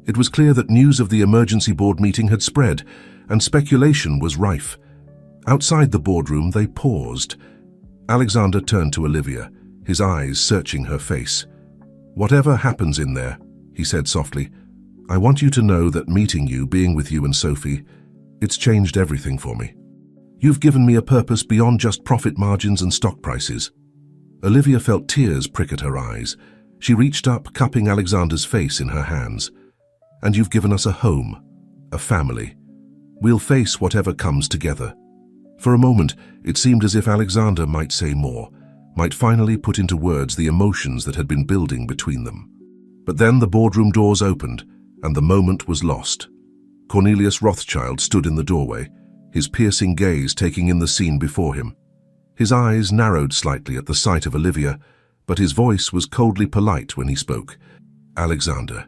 It was clear that news of the emergency board meeting had spread, and speculation was rife. Outside the boardroom, they paused. Alexander turned to Olivia, his eyes searching her face. "Whatever happens in there," he said softly, "I want you to know that meeting you, being with you and Sophie, it's changed everything for me. You've given me a purpose beyond just profit margins and stock prices." Olivia felt tears prick at her eyes. She reached up, cupping Alexander's face in her hands. "And you've given us a home, a family. We'll face whatever comes together." For a moment, it seemed as if Alexander might say more, might finally put into words the emotions that had been building between them. But then the boardroom doors opened, and the moment was lost. Cornelius Rothschild stood in the doorway, his piercing gaze taking in the scene before him. His eyes narrowed slightly at the sight of Olivia, but his voice was coldly polite when he spoke. "Alexander,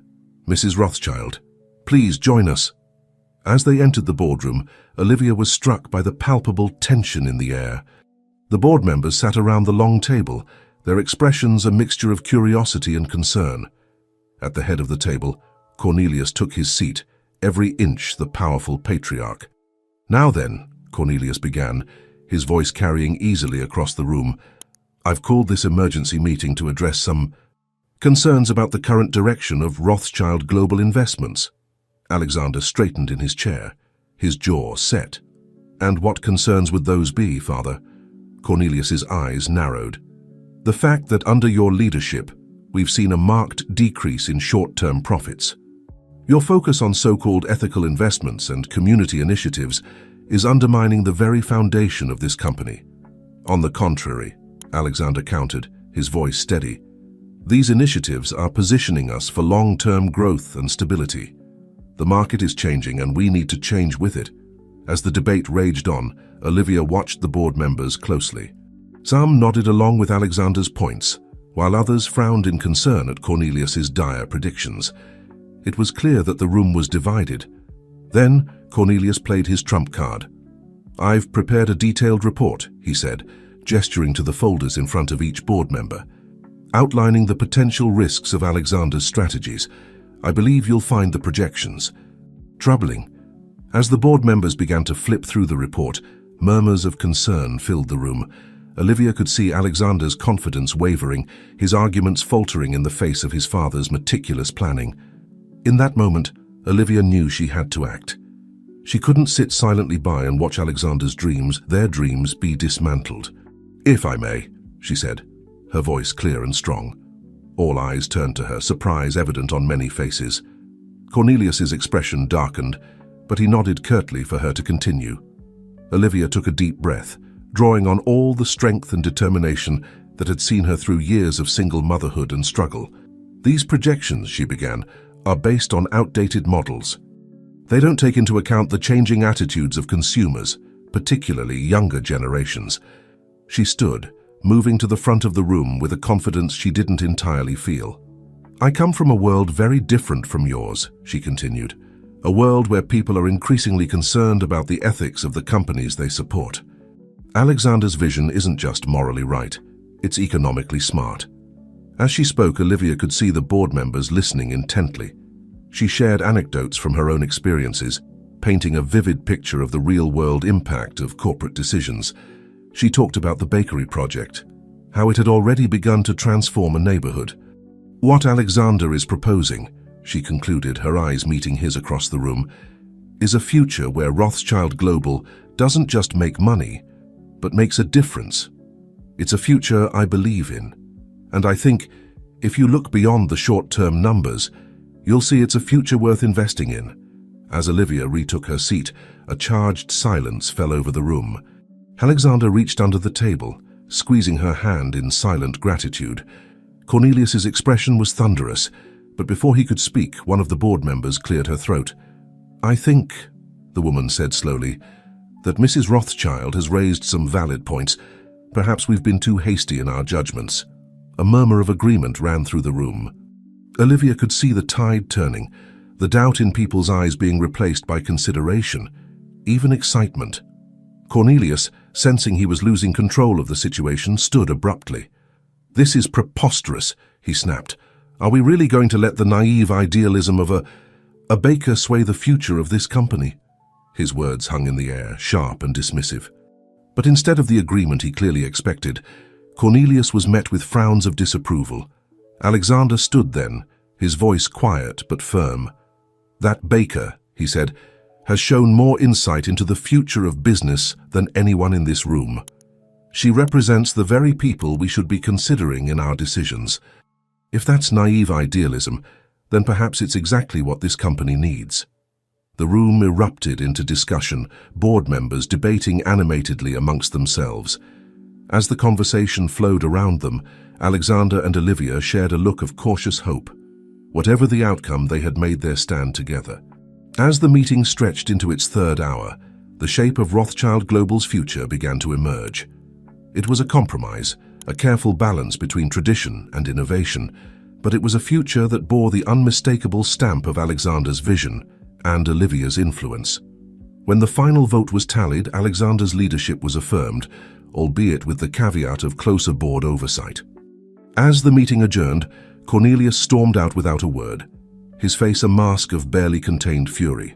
Mrs. Rothschild, please join us." As they entered the boardroom, Olivia was struck by the palpable tension in the air. The board members sat around the long table, their expressions a mixture of curiosity and concern. At the head of the table, Cornelius took his seat, every inch the powerful patriarch. "Now then," Cornelius began, his voice carrying easily across the room, "I've called this emergency meeting to address some concerns about the current direction of Rothschild Global Investments." Alexander straightened in his chair, his jaw set. "And what concerns would those be, Father?" Cornelius's eyes narrowed. "The fact that under your leadership, we've seen a marked decrease in short-term profits. Your focus on so-called ethical investments and community initiatives is undermining the very foundation of this company." "On the contrary," Alexander countered, his voice steady, "these initiatives are positioning us for long-term growth and stability. The market is changing and we need to change with it." As the debate raged on, Olivia watched the board members closely. Some nodded along with Alexander's points, while others frowned in concern at Cornelius's dire predictions. It was clear that the room was divided. Then Cornelius played his trump card. "I've prepared a detailed report," he said, gesturing to the folders in front of each board member, "outlining the potential risks of Alexander's strategies. I believe you'll find the projections troubling." As the board members began to flip through the report, murmurs of concern filled the room. Olivia could see Alexander's confidence wavering, his arguments faltering in the face of his father's meticulous planning. In that moment, Olivia knew she had to act. She couldn't sit silently by and watch Alexander's dreams, their dreams, be dismantled. "If I may," she said, her voice clear and strong. All eyes turned to her, surprise evident on many faces. Cornelius's expression darkened, but he nodded curtly for her to continue. Olivia took a deep breath, drawing on all the strength and determination that had seen her through years of single motherhood and struggle. "These projections," she began, "are based on outdated models. They don't take into account the changing attitudes of consumers, particularly younger generations." She stood, moving to the front of the room with a confidence she didn't entirely feel. "I come from a world very different from yours," she continued, "a world where people are increasingly concerned about the ethics of the companies they support. Alexander's vision isn't just morally right, it's economically smart." As she spoke, Olivia could see the board members listening intently. She shared anecdotes from her own experiences, painting a vivid picture of the real-world impact of corporate decisions. She talked about the bakery project, how it had already begun to transform a neighborhood. "What Alexander is proposing," she concluded, her eyes meeting his across the room, "is a future where Rothschild Global doesn't just make money, but makes a difference. It's a future I believe in. And I think, if you look beyond the short-term numbers, you'll see it's a future worth investing in. As Olivia retook her seat, a charged silence fell over the room. Alexander reached under the table, squeezing her hand in silent gratitude. Cornelius's expression was thunderous, but before he could speak, one of the board members cleared her throat. "I think," the woman said slowly, "that Mrs. Rothschild has raised some valid points. Perhaps we've been too hasty in our judgments." A murmur of agreement ran through the room. Olivia could see the tide turning, the doubt in people's eyes being replaced by consideration, even excitement. Cornelius, sensing he was losing control of the situation, stood abruptly. "This is preposterous," he snapped. "Are we really going to let the naive idealism of a baker sway the future of this company?" His words hung in the air, sharp and dismissive. But instead of the agreement he clearly expected, Cornelius was met with frowns of disapproval. Alexander stood then, his voice quiet but firm. "That baker," he said, "has shown more insight into the future of business than anyone in this room. She represents the very people we should be considering in our decisions. If that's naive idealism, then perhaps it's exactly what this company needs." The room erupted into discussion, board members debating animatedly amongst themselves. As the conversation flowed around them, Alexander and Olivia shared a look of cautious hope. Whatever the outcome, they had made their stand together. As the meeting stretched into its third hour, the shape of Rothschild Global's future began to emerge. It was a compromise, a careful balance between tradition and innovation, but it was a future that bore the unmistakable stamp of Alexander's vision and Olivia's influence. When the final vote was tallied, Alexander's leadership was affirmed, albeit with the caveat of closer board oversight. As the meeting adjourned, Cornelius stormed out without a word, his face a mask of barely contained fury.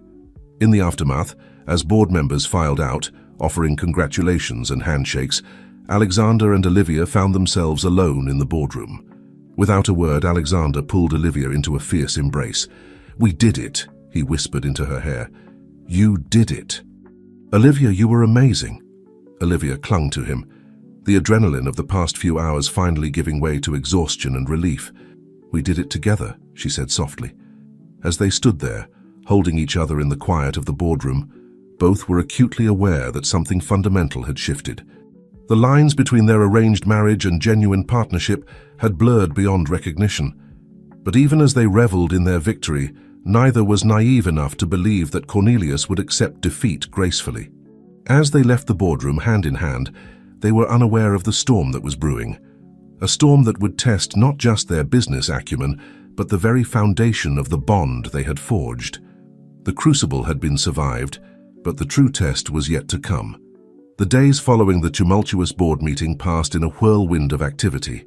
In the aftermath, as board members filed out, offering congratulations and handshakes, Alexander and Olivia found themselves alone in the boardroom. Without a word, Alexander pulled Olivia into a fierce embrace. "We did it," he whispered into her hair. "You did it." "Olivia, you were amazing." Olivia clung to him, the adrenaline of the past few hours finally giving way to exhaustion and relief. "We did it together," she said softly. As they stood there, holding each other in the quiet of the boardroom, both were acutely aware that something fundamental had shifted. The lines between their arranged marriage and genuine partnership had blurred beyond recognition. But even as they reveled in their victory, neither was naive enough to believe that Cornelius would accept defeat gracefully. As they left the boardroom hand in hand, they were unaware of the storm that was brewing. A storm that would test not just their business acumen, but the very foundation of the bond they had forged. The crucible had been survived, but the true test was yet to come. The days following the tumultuous board meeting passed in a whirlwind of activity.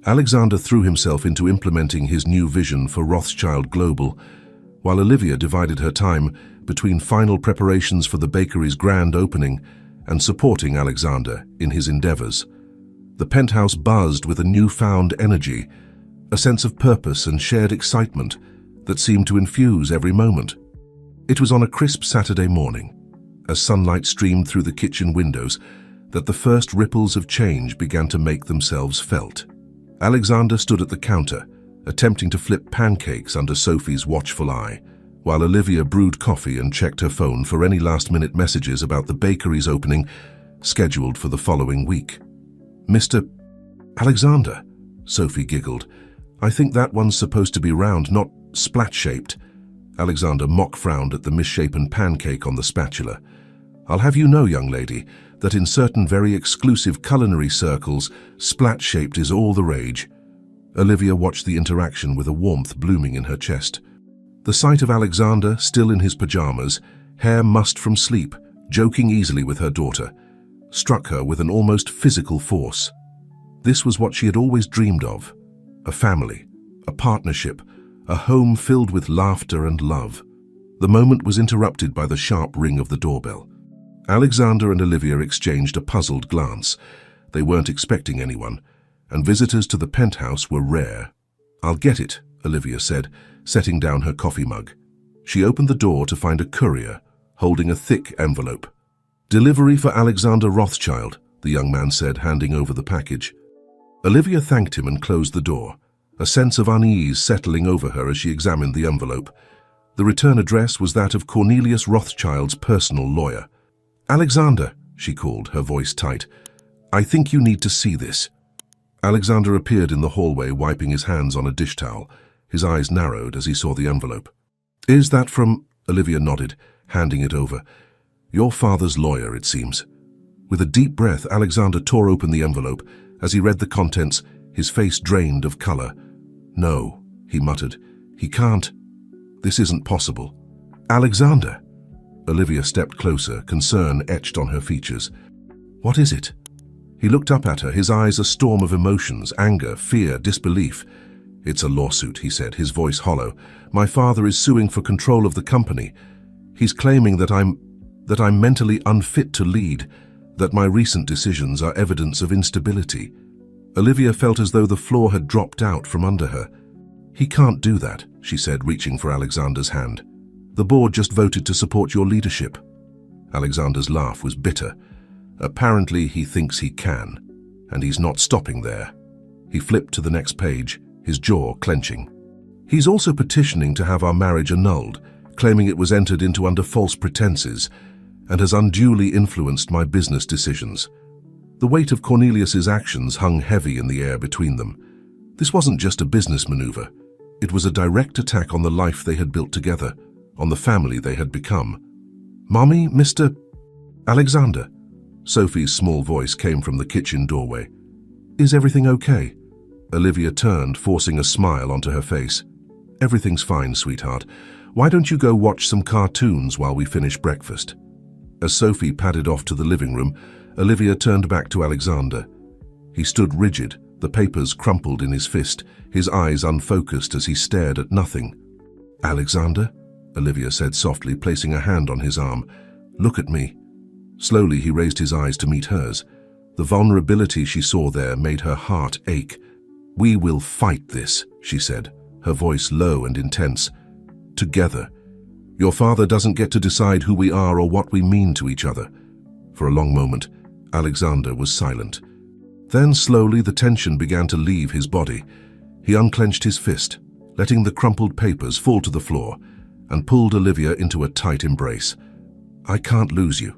Alexander threw himself into implementing his new vision for Rothschild Global, while Olivia divided her time between final preparations for the bakery's grand opening and supporting Alexander in his endeavors. The penthouse buzzed with a newfound energy, a sense of purpose and shared excitement that seemed to infuse every moment. It was on a crisp Saturday morning, as sunlight streamed through the kitchen windows, that the first ripples of change began to make themselves felt. Alexander stood at the counter, attempting to flip pancakes under Sophie's watchful eye, while Olivia brewed coffee and checked her phone for any last-minute messages about the bakery's opening, scheduled for the following week. "Mr. Alexander," Sophie giggled. "I think that one's supposed to be round, not splat-shaped." Alexander mock-frowned at the misshapen pancake on the spatula. "I'll have you know, young lady, that in certain very exclusive culinary circles, splat-shaped is all the rage." Olivia watched the interaction with a warmth blooming in her chest. The sight of Alexander, still in his pajamas, hair mussed from sleep, joking easily with her daughter, struck her with an almost physical force. This was what she had always dreamed of: a family, a partnership, a home filled with laughter and love. The moment was interrupted by the sharp ring of the doorbell. Alexander and Olivia exchanged a puzzled glance. They weren't expecting anyone, and visitors to the penthouse were rare. "I'll get it," Olivia said, setting down her coffee mug. She opened the door to find a courier, holding a thick envelope. "Delivery for Alexander Rothschild, the young man said, handing over the package. Olivia thanked him and closed the door, a sense of unease settling over her as she examined the envelope. The return address was that of Cornelius Rothschild's personal lawyer. "Alexander," she called, her voice tight, "I think you need to see this." Alexander appeared in the hallway, wiping his hands on a dish towel. His eyes narrowed as he saw the envelope. "Is that from—" Olivia nodded, handing it over. "Your father's lawyer, it seems." With a deep breath, Alexander tore open the envelope. As he read the contents, his face drained of color. "No," he muttered. "He can't. This isn't possible." "Alexander!" Olivia stepped closer, concern etched on her features. "What is it?" He looked up at her, his eyes a storm of emotions, anger, fear, disbelief. "It's a lawsuit," he said, his voice hollow. "My father is suing for control of the company. He's claiming that I'm mentally unfit to lead, that my recent decisions are evidence of instability." Olivia felt as though the floor had dropped out from under her. "He can't do that," she said, reaching for Alexander's hand. "The board just voted to support your leadership." Alexander's laugh was bitter. Apparently he thinks he can, and he's not stopping there. He flipped to the next page, his jaw clenching. "He's also petitioning to have our marriage annulled, claiming it was entered into under false pretenses, and has unduly influenced my business decisions." The weight of Cornelius's actions hung heavy in the air between them. This wasn't just a business maneuver. It was a direct attack on the life they had built together, on the family they had become. "Mommy, Mr. Alexander." Sophie's small voice came from the kitchen doorway. "Is everything okay?" Olivia turned, forcing a smile onto her face. "Everything's fine, sweetheart. Why don't you go watch some cartoons while we finish breakfast?" As Sophie padded off to the living room, Olivia turned back to Alexander. He stood rigid, the papers crumpled in his fist, his eyes unfocused as he stared at nothing. "Alexander," Olivia said softly, placing a hand on his arm. "Look at me." Slowly he raised his eyes to meet hers. The vulnerability she saw there made her heart ache. "We will fight this," she said, her voice low and intense. "Together. Your father doesn't get to decide who we are or what we mean to each other." For a long moment, Alexander was silent. Then slowly the tension began to leave his body. He unclenched his fist, letting the crumpled papers fall to the floor, and pulled Olivia into a tight embrace. "I can't lose you,"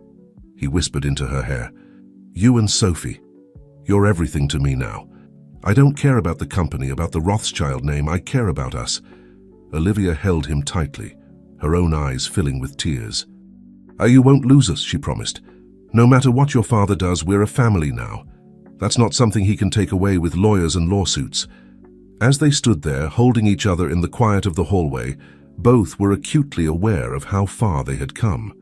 he whispered into her hair. "You and Sophie. You're everything to me now. I don't care about the company, about the Rothschild name. I care about us." Olivia held him tightly, her own eyes filling with tears. "You won't lose us," she promised. "No matter what your father does, we're a family now. That's not something he can take away with lawyers and lawsuits." As they stood there, holding each other in the quiet of the hallway, both were acutely aware of how far they had come.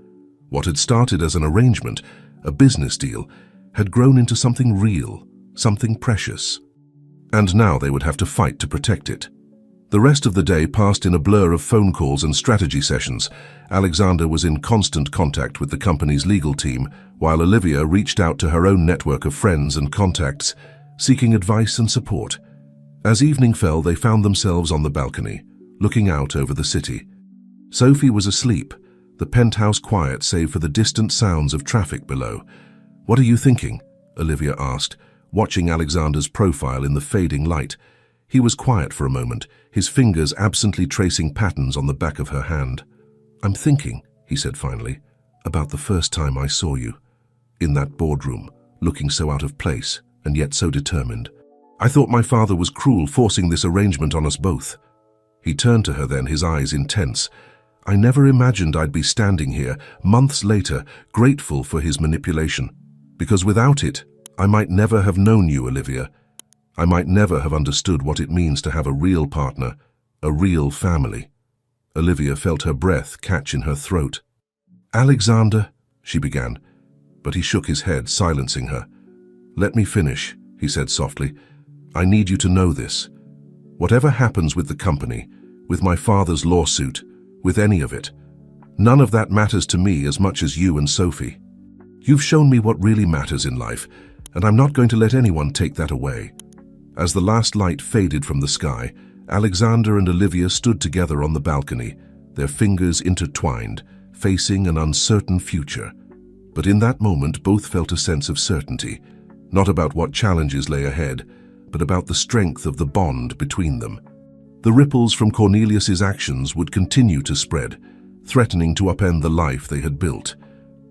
What had started as an arrangement, a business deal, had grown into something real, something precious. And now they would have to fight to protect it. The rest of the day passed in a blur of phone calls and strategy sessions. Alexander was in constant contact with the company's legal team, while Olivia reached out to her own network of friends and contacts, seeking advice and support. As evening fell, they found themselves on the balcony, looking out over the city. Sophie was asleep, the penthouse quiet save for the distant sounds of traffic below. "What are you thinking?" Olivia asked, watching Alexander's profile in the fading light. He was quiet for a moment, his fingers absently tracing patterns on the back of her hand. "I'm thinking," he said finally, "about the first time I saw you. In that boardroom, looking so out of place, and yet so determined. I thought my father was cruel, forcing this arrangement on us both." He turned to her then, his eyes intense. "I never imagined I'd be standing here, months later, grateful for his manipulation. Because without it, I might never have known you, Olivia. I might never have understood what it means to have a real partner, a real family." Olivia felt her breath catch in her throat. "Alexander," she began, but he shook his head, silencing her. "Let me finish," he said softly. "I need you to know this. Whatever happens with the company, with my father's lawsuit, with any of it, none of that matters to me as much as you and Sophie. You've shown me what really matters in life, and I'm not going to let anyone take that away." As the last light faded from the sky, Alexander and Olivia stood together on the balcony, their fingers intertwined, facing an uncertain future. But in that moment, both felt a sense of certainty, not about what challenges lay ahead, but about the strength of the bond between them. The ripples from Cornelius's actions would continue to spread, threatening to upend the life they had built.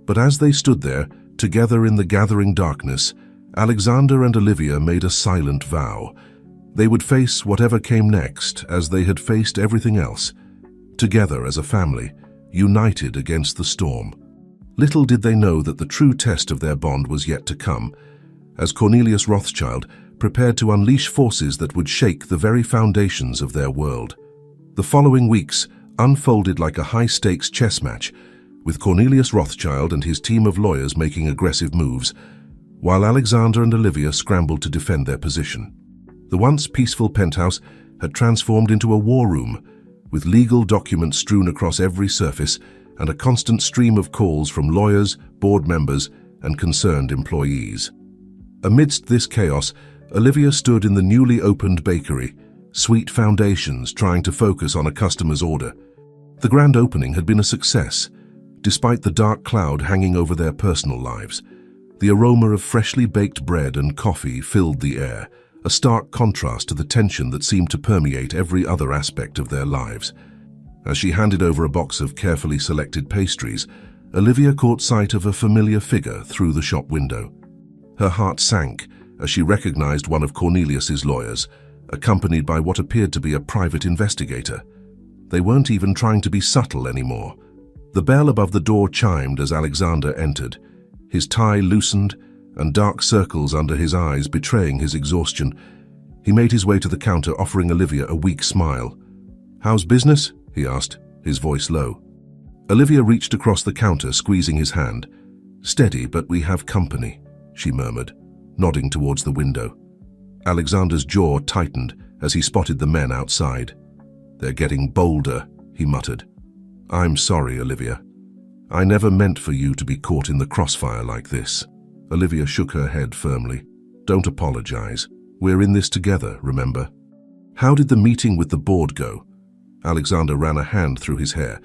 But as they stood there, together in the gathering darkness, Alexander and Olivia made a silent vow. They would face whatever came next, as they had faced everything else, together as a family, united against the storm. Little did they know that the true test of their bond was yet to come, as Cornelius Rothschild prepared to unleash forces that would shake the very foundations of their world. The following weeks unfolded like a high-stakes chess match, with Cornelius Rothschild and his team of lawyers making aggressive moves, while Alexander and Olivia scrambled to defend their position. The once peaceful penthouse had transformed into a war room, with legal documents strewn across every surface and a constant stream of calls from lawyers, board members, and concerned employees. Amidst this chaos, Olivia stood in the newly opened bakery, Sweet Foundations, trying to focus on a customer's order. The grand opening had been a success, despite the dark cloud hanging over their personal lives. The aroma of freshly baked bread and coffee filled the air, a stark contrast to the tension that seemed to permeate every other aspect of their lives. As she handed over a box of carefully selected pastries, Olivia caught sight of a familiar figure through the shop window. Her heart sank as she recognized one of Cornelius's lawyers, accompanied by what appeared to be a private investigator. They weren't even trying to be subtle anymore. The bell above the door chimed as Alexander entered, his tie loosened and dark circles under his eyes betraying his exhaustion. He made his way to the counter, offering Olivia a weak smile. "How's business?" he asked, his voice low. Olivia reached across the counter, squeezing his hand. "Steady, but we have company," she murmured, nodding towards the window. Alexander's jaw tightened as he spotted the men outside. "They're getting bolder," he muttered. "I'm sorry, Olivia. I never meant for you to be caught in the crossfire like this." Olivia shook her head firmly. "Don't apologize. We're in this together, remember?" "How did the meeting with the board go?" Alexander ran a hand through his hair,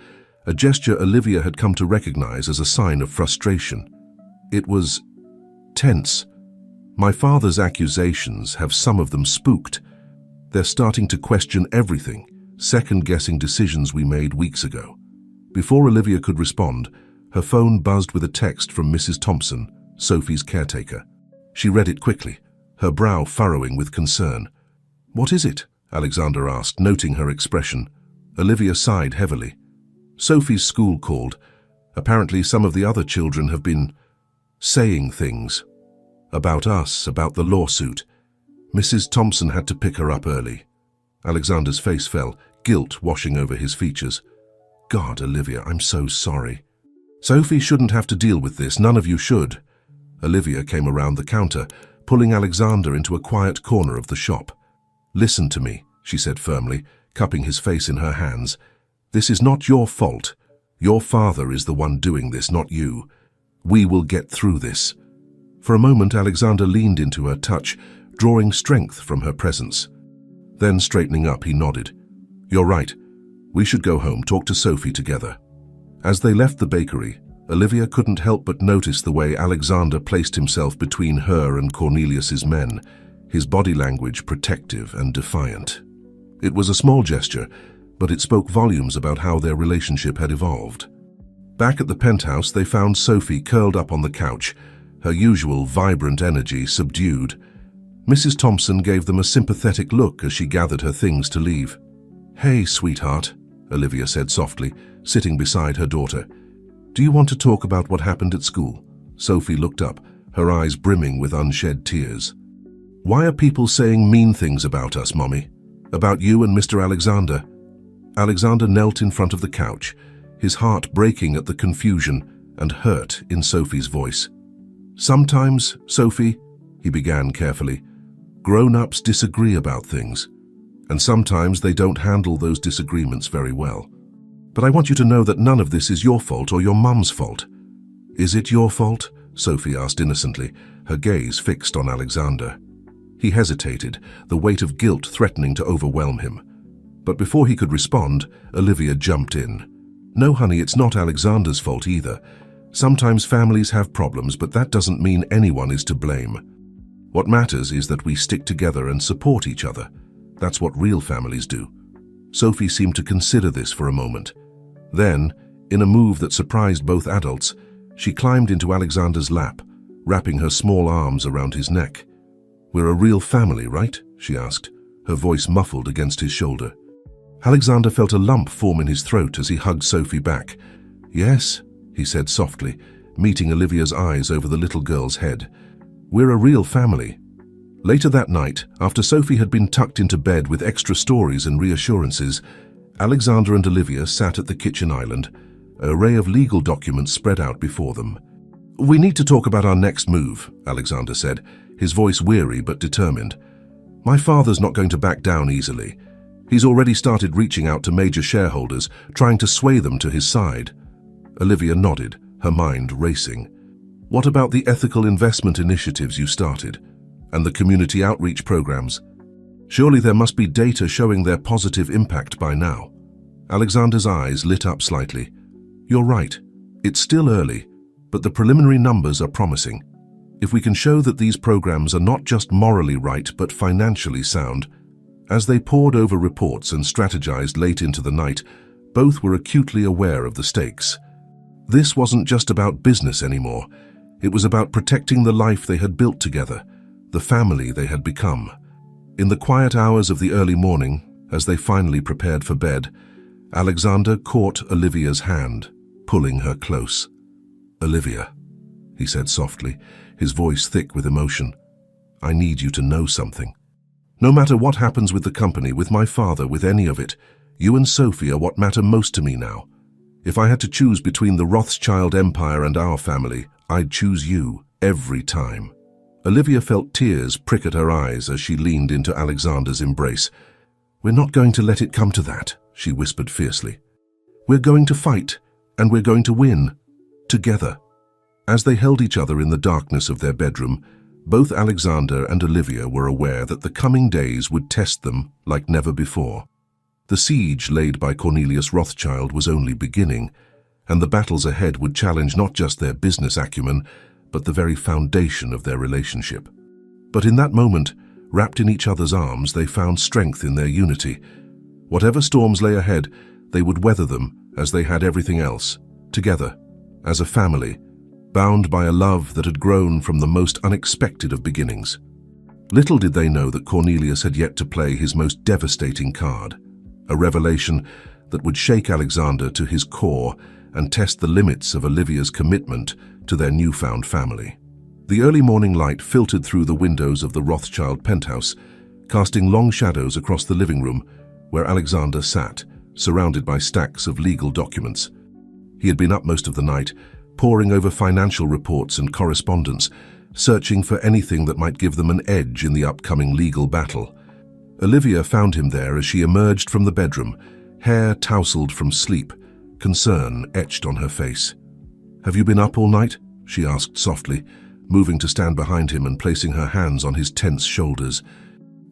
a gesture Olivia had come to recognize as a sign of frustration. "It was tense. My father's accusations have some of them spooked. They're starting to question everything, second-guessing decisions we made weeks ago." Before Olivia could respond, her phone buzzed with a text from Mrs. Thompson, Sophie's caretaker. She read it quickly, her brow furrowing with concern. "What is it?" Alexander asked, noting her expression. Olivia sighed heavily. "Sophie's school called. Apparently some of the other children have been saying things. About us, about the lawsuit. Mrs. Thompson had to pick her up early." Alexander's face fell, guilt washing over his features. "God, Olivia, I'm so sorry." "Sophie shouldn't have to deal with this. None of you should." Olivia came around the counter, pulling Alexander into a quiet corner of the shop. "Listen to me," she said firmly, cupping his face in her hands. "This is not your fault. Your father is the one doing this, not you. We will get through this." For a moment, Alexander leaned into her touch, drawing strength from her presence. Then, straightening up, he nodded. "You're right. We should go home, talk to Sophie together." As they left the bakery, Olivia couldn't help but notice the way Alexander placed himself between her and Cornelius's men, his body language protective and defiant. It was a small gesture, but it spoke volumes about how their relationship had evolved. Back at the penthouse, they found Sophie curled up on the couch, her usual vibrant energy subdued. Mrs. Thompson gave them a sympathetic look as she gathered her things to leave. "Hey, sweetheart," Olivia said softly, sitting beside her daughter. "Do you want to talk about what happened at school?" Sophie looked up, her eyes brimming with unshed tears. "Why are people saying mean things about us, Mommy? About you and Mr. Alexander?" Alexander knelt in front of the couch, his heart breaking at the confusion and hurt in Sophie's voice. "Sometimes, Sophie," he began carefully, "grown-ups disagree about things, and sometimes they don't handle those disagreements very well. But I want you to know that none of this is your fault or your mum's fault." "Is it your fault?" Sophie asked innocently, her gaze fixed on Alexander. He hesitated, the weight of guilt threatening to overwhelm him. But before he could respond, Olivia jumped in. "No, honey, it's not Alexander's fault either. Sometimes families have problems, but that doesn't mean anyone is to blame. What matters is that we stick together and support each other. That's what real families do. Sophie seemed to consider this for a moment. Then, in a move that surprised both adults, she climbed into Alexander's lap, wrapping her small arms around his neck. "We're a real family, right?" she asked, her voice muffled against his shoulder. Alexander felt a lump form in his throat as he hugged Sophie back. "Yes," he said softly, meeting Olivia's eyes over the little girl's head. "We're a real family." Later that night, after Sophie had been tucked into bed with extra stories and reassurances, Alexander and Olivia sat at the kitchen island, an array of legal documents spread out before them. "We need to talk about our next move," Alexander said, his voice weary but determined. "My father's not going to back down easily. He's already started reaching out to major shareholders, trying to sway them to his side." Olivia nodded, her mind racing. "What about the ethical investment initiatives you started? And the community outreach programs? Surely there must be data showing their positive impact by now." Alexander's eyes lit up slightly. "You're right. It's still early, but the preliminary numbers are promising. If we can show that these programs are not just morally right but financially sound." As they pored over reports and strategized late into the night, both were acutely aware of the stakes. This wasn't just about business anymore. It was about protecting the life they had built together, the family they had become. In the quiet hours of the early morning, as they finally prepared for bed, Alexander caught Olivia's hand, pulling her close. "Olivia," he said softly, his voice thick with emotion, "I need you to know something. No matter what happens with the company, with my father, with any of it, you and Sophie are what matter most to me now. If I had to choose between the Rothschild empire and our family, I'd choose you, every time." Olivia felt tears prick at her eyes as she leaned into Alexander's embrace. "We're not going to let it come to that," she whispered fiercely. "We're going to fight, and we're going to win. Together." As they held each other in the darkness of their bedroom, both Alexander and Olivia were aware that the coming days would test them like never before. The siege laid by Cornelius Rothschild was only beginning, and the battles ahead would challenge not just their business acumen, but the very foundation of their relationship. But in that moment, wrapped in each other's arms, they found strength in their unity. Whatever storms lay ahead, they would weather them as they had everything else, together, as a family, bound by a love that had grown from the most unexpected of beginnings. Little did they know that Cornelius had yet to play his most devastating card, a revelation that would shake Alexander to his core and test the limits of Olivia's commitment to their newfound family. The early morning light filtered through the windows of the Rothschild penthouse, casting long shadows across the living room where Alexander sat, surrounded by stacks of legal documents. He had been up most of the night, poring over financial reports and correspondence, searching for anything that might give them an edge in the upcoming legal battle. Olivia found him there as she emerged from the bedroom, hair tousled from sleep, concern etched on her face. "Have you been up all night?" she asked softly, moving to stand behind him and placing her hands on his tense shoulders.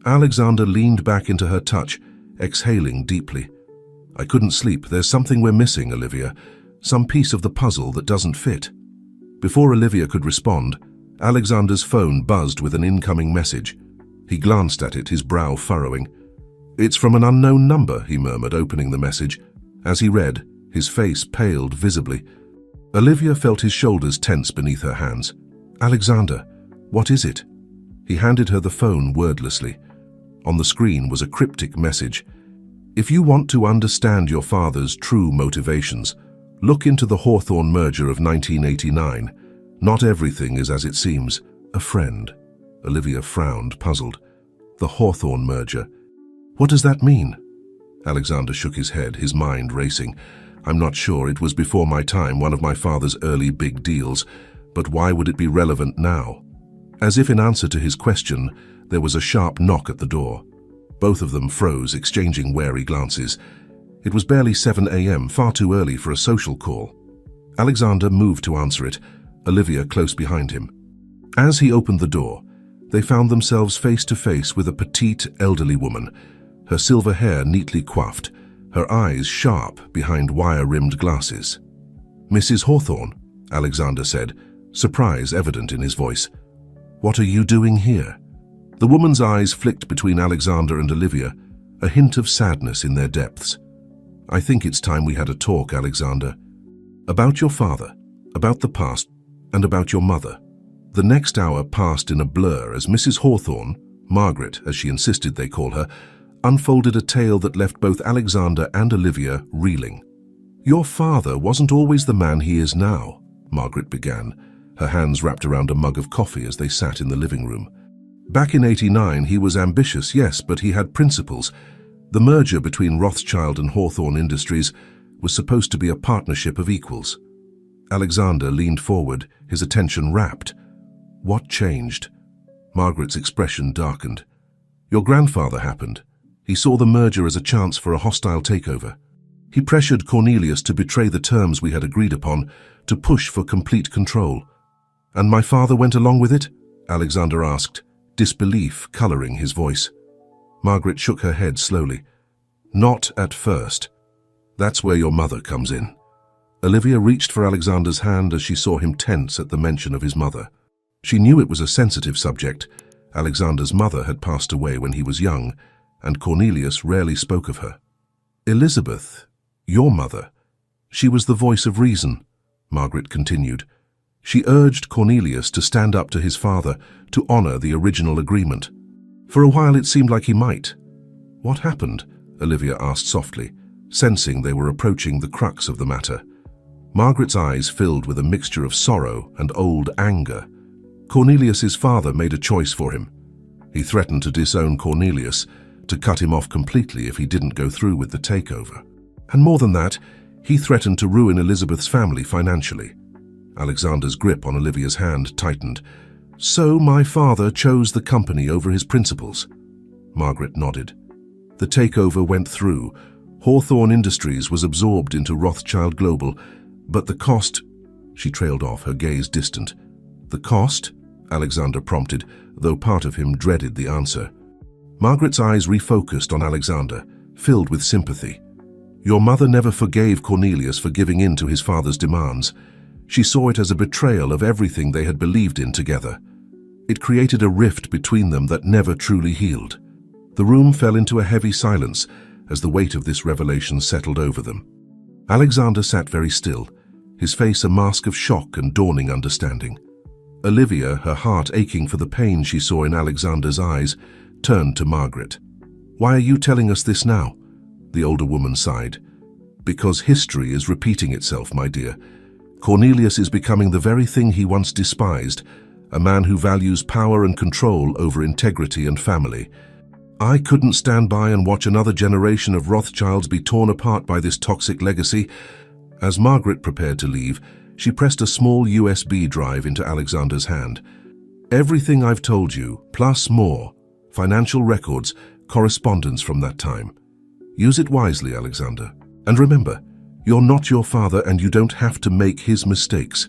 Alexander leaned back into her touch, exhaling deeply. "I couldn't sleep. There's something we're missing, Olivia. Some piece of the puzzle that doesn't fit." Before Olivia could respond, Alexander's phone buzzed with an incoming message. He glanced at it, his brow furrowing. "It's from an unknown number," he murmured, opening the message. As he read, his face paled visibly. Olivia felt his shoulders tense beneath her hands. "Alexander, what is it?" He handed her the phone wordlessly. On the screen was a cryptic message. "If you want to understand your father's true motivations, look into the Hawthorne merger of 1989. Not everything is as it seems. A friend." Olivia frowned, puzzled. "The Hawthorne merger. What does that mean?" Alexander shook his head, his mind racing. "I'm not sure. It was before my time, one of my father's early big deals. But why would it be relevant now?" As if in answer to his question, there was a sharp knock at the door. Both of them froze, exchanging wary glances. It was barely 7 a.m., far too early for a social call. Alexander moved to answer it, Olivia close behind him. As he opened the door, they found themselves face to face with a petite, elderly woman, her silver hair neatly coiffed, her eyes sharp behind wire-rimmed glasses. "Mrs. Hawthorne," Alexander said, surprise evident in his voice. "What are you doing here?" The woman's eyes flicked between Alexander and Olivia, a hint of sadness in their depths. "I think it's time we had a talk, Alexander. About your father, about the past, and about your mother." The next hour passed in a blur as Mrs. Hawthorne, Margaret as she insisted they call her, unfolded a tale that left both Alexander and Olivia reeling. "Your father wasn't always the man he is now," Margaret began, her hands wrapped around a mug of coffee as they sat in the living room. "Back in '89 he was ambitious, yes, but he had principles. The merger between Rothschild and Hawthorne Industries was supposed to be a partnership of equals." Alexander leaned forward, his attention rapt. "What changed?" Margaret's expression darkened. "Your grandfather happened. He saw the merger as a chance for a hostile takeover. He pressured Cornelius to betray the terms we had agreed upon, to push for complete control." "And my father went along with it?" Alexander asked, disbelief coloring his voice. Margaret shook her head slowly. "Not at first. That's where your mother comes in." Olivia reached for Alexander's hand as she saw him tense at the mention of his mother. She knew it was a sensitive subject. Alexander's mother had passed away when he was young, and Cornelius rarely spoke of her. "Elizabeth, your mother, she was the voice of reason," Margaret continued. She urged Cornelius to stand up to his father, to honor the original agreement. For a while it seemed like he might. "What happened?" Olivia asked softly, sensing they were approaching the crux of the matter. Margaret's eyes filled with a mixture of sorrow and old anger. Cornelius's father made a choice for him. He threatened to disown Cornelius, to cut him off completely if he didn't go through with the takeover. And more than that, he threatened to ruin Elizabeth's family financially. Alexander's grip on Olivia's hand tightened. "So my father chose the company over his principles?" Margaret nodded. "The takeover went through. Hawthorne Industries was absorbed into Rothschild Global, but the cost—" She trailed off, her gaze distant. "The cost?" Alexander prompted, though part of him dreaded the answer. Margaret's eyes refocused on Alexander, filled with sympathy. "Your mother never forgave Cornelius for giving in to his father's demands. She saw it as a betrayal of everything they had believed in together. It created a rift between them that never truly healed." The room fell into a heavy silence as the weight of this revelation settled over them. Alexander sat very still, his face a mask of shock and dawning understanding. Olivia, her heart aching for the pain she saw in Alexander's eyes, turned to Margaret. "Why are you telling us this now?" The older woman sighed. "Because history is repeating itself, my dear. Cornelius is becoming the very thing he once despised, a man who values power and control over integrity and family. I couldn't stand by and watch another generation of Rothschilds be torn apart by this toxic legacy." As Margaret prepared to leave, she pressed a small USB drive into Alexander's hand. "Everything I've told you, plus more. Financial records, correspondence from that time. Use it wisely, Alexander. And remember, you're not your father and you don't have to make his mistakes."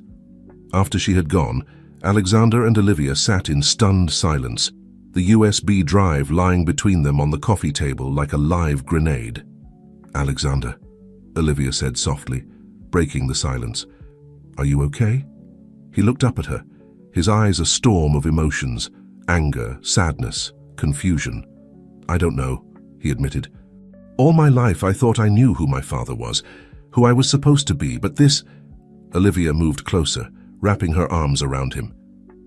After she had gone, Alexander and Olivia sat in stunned silence, the USB drive lying between them on the coffee table like a live grenade. "Alexander," Olivia said softly, breaking the silence. "Are you okay?" He looked up at her, his eyes a storm of emotions, anger, sadness, confusion. "I don't know," he admitted. "All my life I thought I knew who my father was, who I was supposed to be, but this—" Olivia moved closer, wrapping her arms around him.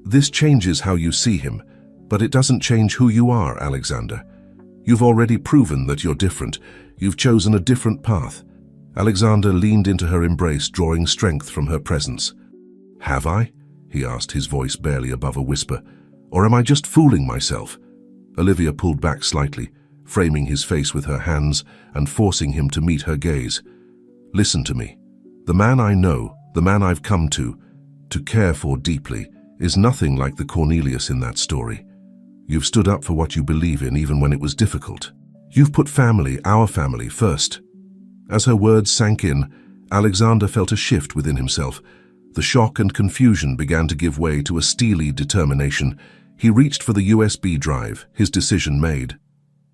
"This changes how you see him, but it doesn't change who you are, Alexander. You've already proven that you're different. You've chosen a different path." Alexander leaned into her embrace, drawing strength from her presence. "Have I?" he asked, his voice barely above a whisper. "Or am I just fooling myself?" Olivia pulled back slightly, framing his face with her hands and forcing him to meet her gaze. "Listen to me. The man I know, the man I've come to care for deeply, is nothing like the Cornelius in that story. You've stood up for what you believe in even when it was difficult. You've put family, our family, first." As her words sank in, Alexander felt a shift within himself. The shock and confusion began to give way to a steely determination. He reached for the USB drive, his decision made.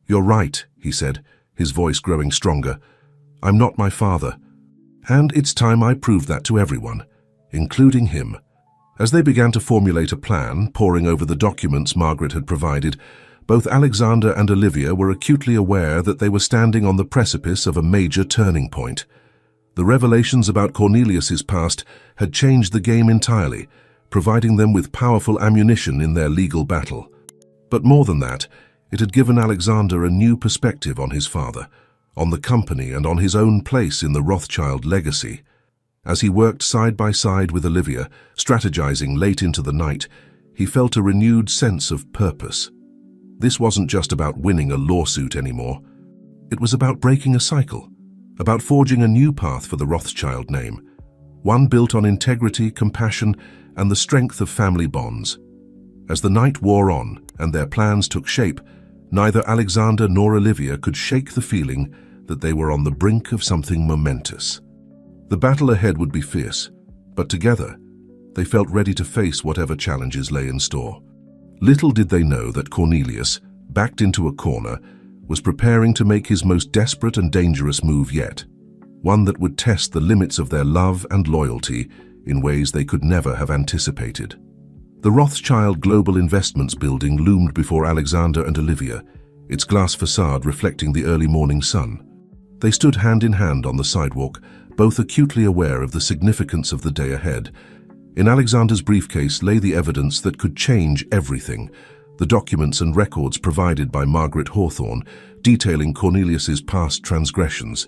"You're right," he said, his voice growing stronger. "I'm not my father. And it's time I proved that to everyone. including him. As they began to formulate a plan, poring over the documents Margaret had provided, both Alexander and Olivia were acutely aware that they were standing on the precipice of a major turning point. The revelations about Cornelius's past had changed the game entirely, providing them with powerful ammunition in their legal battle. But more than that, it had given Alexander a new perspective on his father, on the company and on his own place in the Rothschild legacy. As he worked side by side with Olivia, strategizing late into the night, he felt a renewed sense of purpose. This wasn't just about winning a lawsuit anymore. It was about breaking a cycle, about forging a new path for the Rothschild name, one built on integrity, compassion, and the strength of family bonds. As the night wore on and their plans took shape, neither Alexander nor Olivia could shake the feeling that they were on the brink of something momentous. The battle ahead would be fierce, but together, they felt ready to face whatever challenges lay in store. Little did they know that Cornelius, backed into a corner, was preparing to make his most desperate and dangerous move yet, one that would test the limits of their love and loyalty in ways they could never have anticipated. The Rothschild Global Investments building loomed before Alexander and Olivia, its glass facade reflecting the early morning sun. They stood hand in hand on the sidewalk, both acutely aware of the significance of the day ahead. In Alexander's briefcase lay the evidence that could change everything, the documents and records provided by Margaret Hawthorne, detailing Cornelius's past transgressions.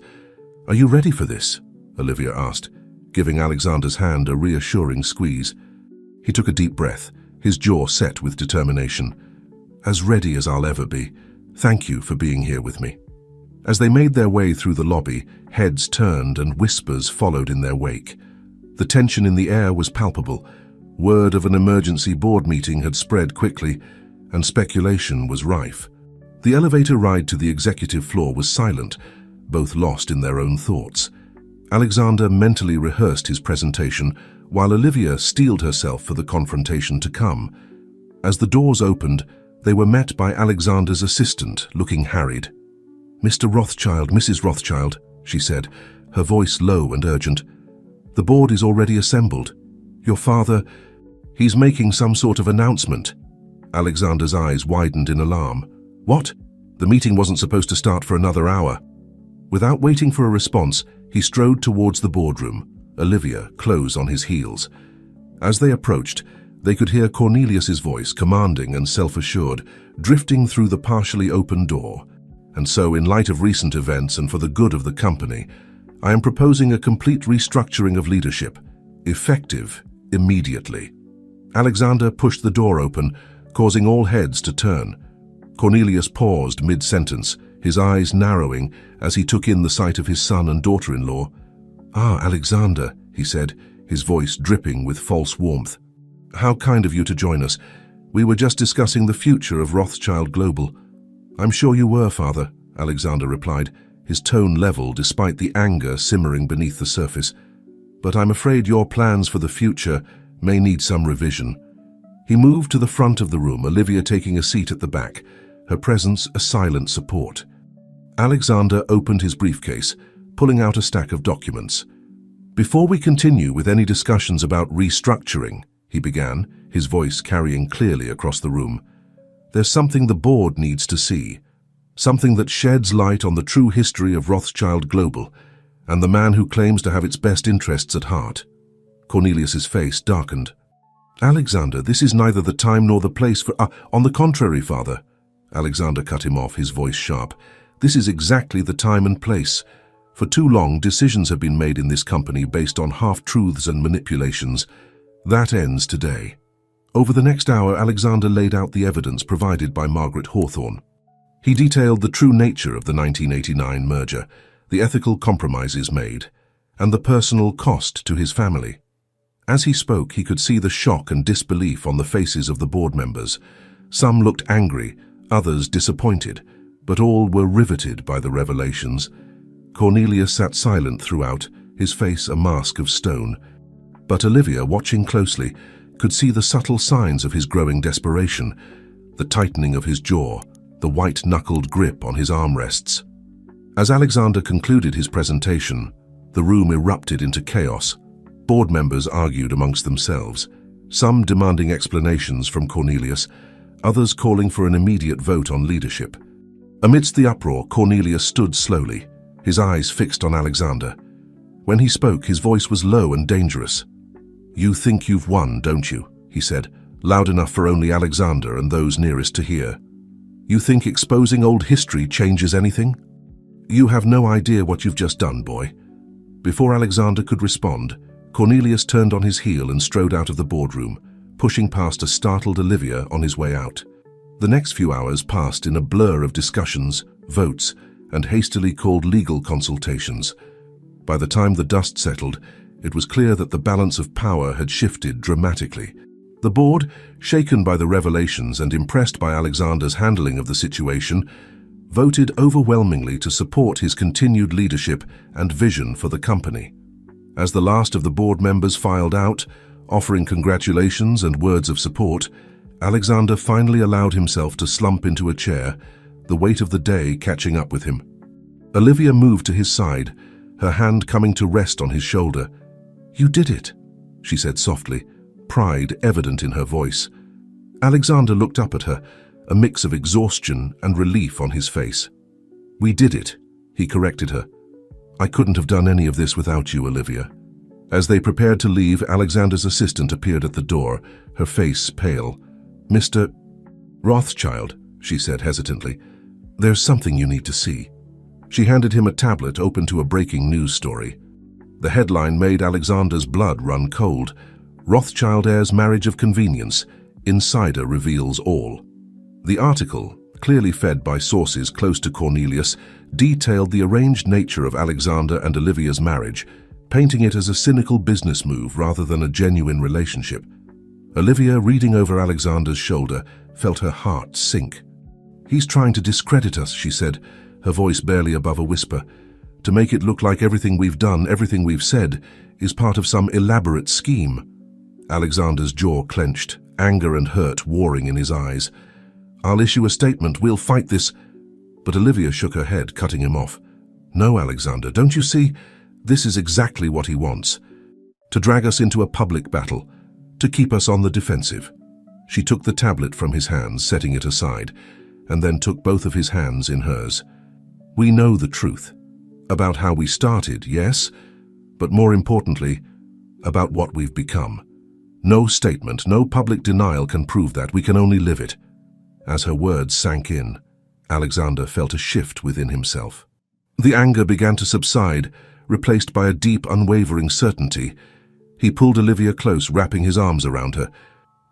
"Are you ready for this?" Olivia asked, giving Alexander's hand a reassuring squeeze. He took a deep breath, his jaw set with determination. "As ready as I'll ever be. Thank you for being here with me." As they made their way through the lobby, heads turned and whispers followed in their wake. The tension in the air was palpable. Word of an emergency board meeting had spread quickly, and speculation was rife. The elevator ride to the executive floor was silent, both lost in their own thoughts. Alexander mentally rehearsed his presentation, while Olivia steeled herself for the confrontation to come. As the doors opened, they were met by Alexander's assistant, looking harried. "Mr. Rothschild, Mrs. Rothschild," she said, her voice low and urgent. "The board is already assembled. Your father, he's making some sort of announcement." Alexander's eyes widened in alarm. "What? The meeting wasn't supposed to start for another hour." Without waiting for a response, he strode towards the boardroom, Olivia close on his heels. As they approached, they could hear Cornelius's voice, commanding and self-assured, drifting through the partially open door. "And so, in light of recent events and for the good of the company, I am proposing a complete restructuring of leadership, effective immediately." Alexander pushed the door open, causing all heads to turn. Cornelius paused mid-sentence, his eyes narrowing as he took in the sight of his son and daughter-in-law. "Ah, Alexander," he said, his voice dripping with false warmth. "How kind of you to join us. We were just discussing the future of Rothschild Global." "I'm sure you were, Father," Alexander replied, his tone level despite the anger simmering beneath the surface. "But I'm afraid your plans for the future may need some revision." He moved to the front of the room, Olivia taking a seat at the back, her presence a silent support. Alexander opened his briefcase, pulling out a stack of documents. "Before we continue with any discussions about restructuring," he began, his voice carrying clearly across the room, "there's something the board needs to see, something that sheds light on the true history of Rothschild Global and the man who claims to have its best interests at heart." Cornelius's face darkened. "Alexander, this is neither the time nor the place for— on the contrary, Father." Alexander cut him off, his voice sharp. "This is exactly the time and place. For too long, decisions have been made in this company based on half-truths and manipulations. That ends today." Over the next hour, Alexander laid out the evidence provided by Margaret Hawthorne. He detailed the true nature of the 1989 merger, the ethical compromises made, and the personal cost to his family. As he spoke, he could see the shock and disbelief on the faces of the board members. Some looked angry, others disappointed, but all were riveted by the revelations. Cornelius sat silent throughout, his face a mask of stone. But Olivia, watching closely, could see the subtle signs of his growing desperation, the tightening of his jaw, the white-knuckled grip on his armrests. As Alexander concluded his presentation, the room erupted into chaos. Board members argued amongst themselves, some demanding explanations from Cornelius, others calling for an immediate vote on leadership. Amidst the uproar, Cornelius stood slowly, his eyes fixed on Alexander. When he spoke, his voice was low and dangerous. "You think you've won, don't you?" he said, loud enough for only Alexander and those nearest to hear. "You think exposing old history changes anything? You have no idea what you've just done, boy." Before Alexander could respond, Cornelius turned on his heel and strode out of the boardroom, pushing past a startled Olivia on his way out. The next few hours passed in a blur of discussions, votes, and hastily called legal consultations. By the time the dust settled, it was clear that the balance of power had shifted dramatically. The board, shaken by the revelations and impressed by Alexander's handling of the situation, voted overwhelmingly to support his continued leadership and vision for the company. As the last of the board members filed out, offering congratulations and words of support, Alexander finally allowed himself to slump into a chair, the weight of the day catching up with him. Olivia moved to his side, her hand coming to rest on his shoulder. "You did it," she said softly, pride evident in her voice. Alexander looked up at her, a mix of exhaustion and relief on his face. "We did it," he corrected her. "I couldn't have done any of this without you, Olivia." As they prepared to leave, Alexander's assistant appeared at the door, her face pale. "Mr. Rothschild," she said hesitantly, "there's something you need to see." She handed him a tablet open to a breaking news story. The headline made Alexander's blood run cold. "Rothschild heirs marriage of convenience. Insider reveals all." The article, clearly fed by sources close to Cornelius, detailed the arranged nature of Alexander and Olivia's marriage, painting it as a cynical business move rather than a genuine relationship. Olivia, reading over Alexander's shoulder, felt her heart sink. "He's trying to discredit us," she said, her voice barely above a whisper, "to make it look like everything we've done, everything we've said, is part of some elaborate scheme." Alexander's jaw clenched, anger and hurt warring in his eyes. "I'll issue a statement, we'll fight this." But Olivia shook her head, cutting him off. "No, Alexander, don't you see? This is exactly what he wants. To drag us into a public battle, to keep us on the defensive." She took the tablet from his hands, setting it aside, and then took both of his hands in hers. "We know the truth. About how we started, yes, but more importantly, about what we've become. No statement, no public denial can prove that. We can only live it." As her words sank in, Alexander felt a shift within himself. The anger began to subside, replaced by a deep, unwavering certainty. He pulled Olivia close, wrapping his arms around her.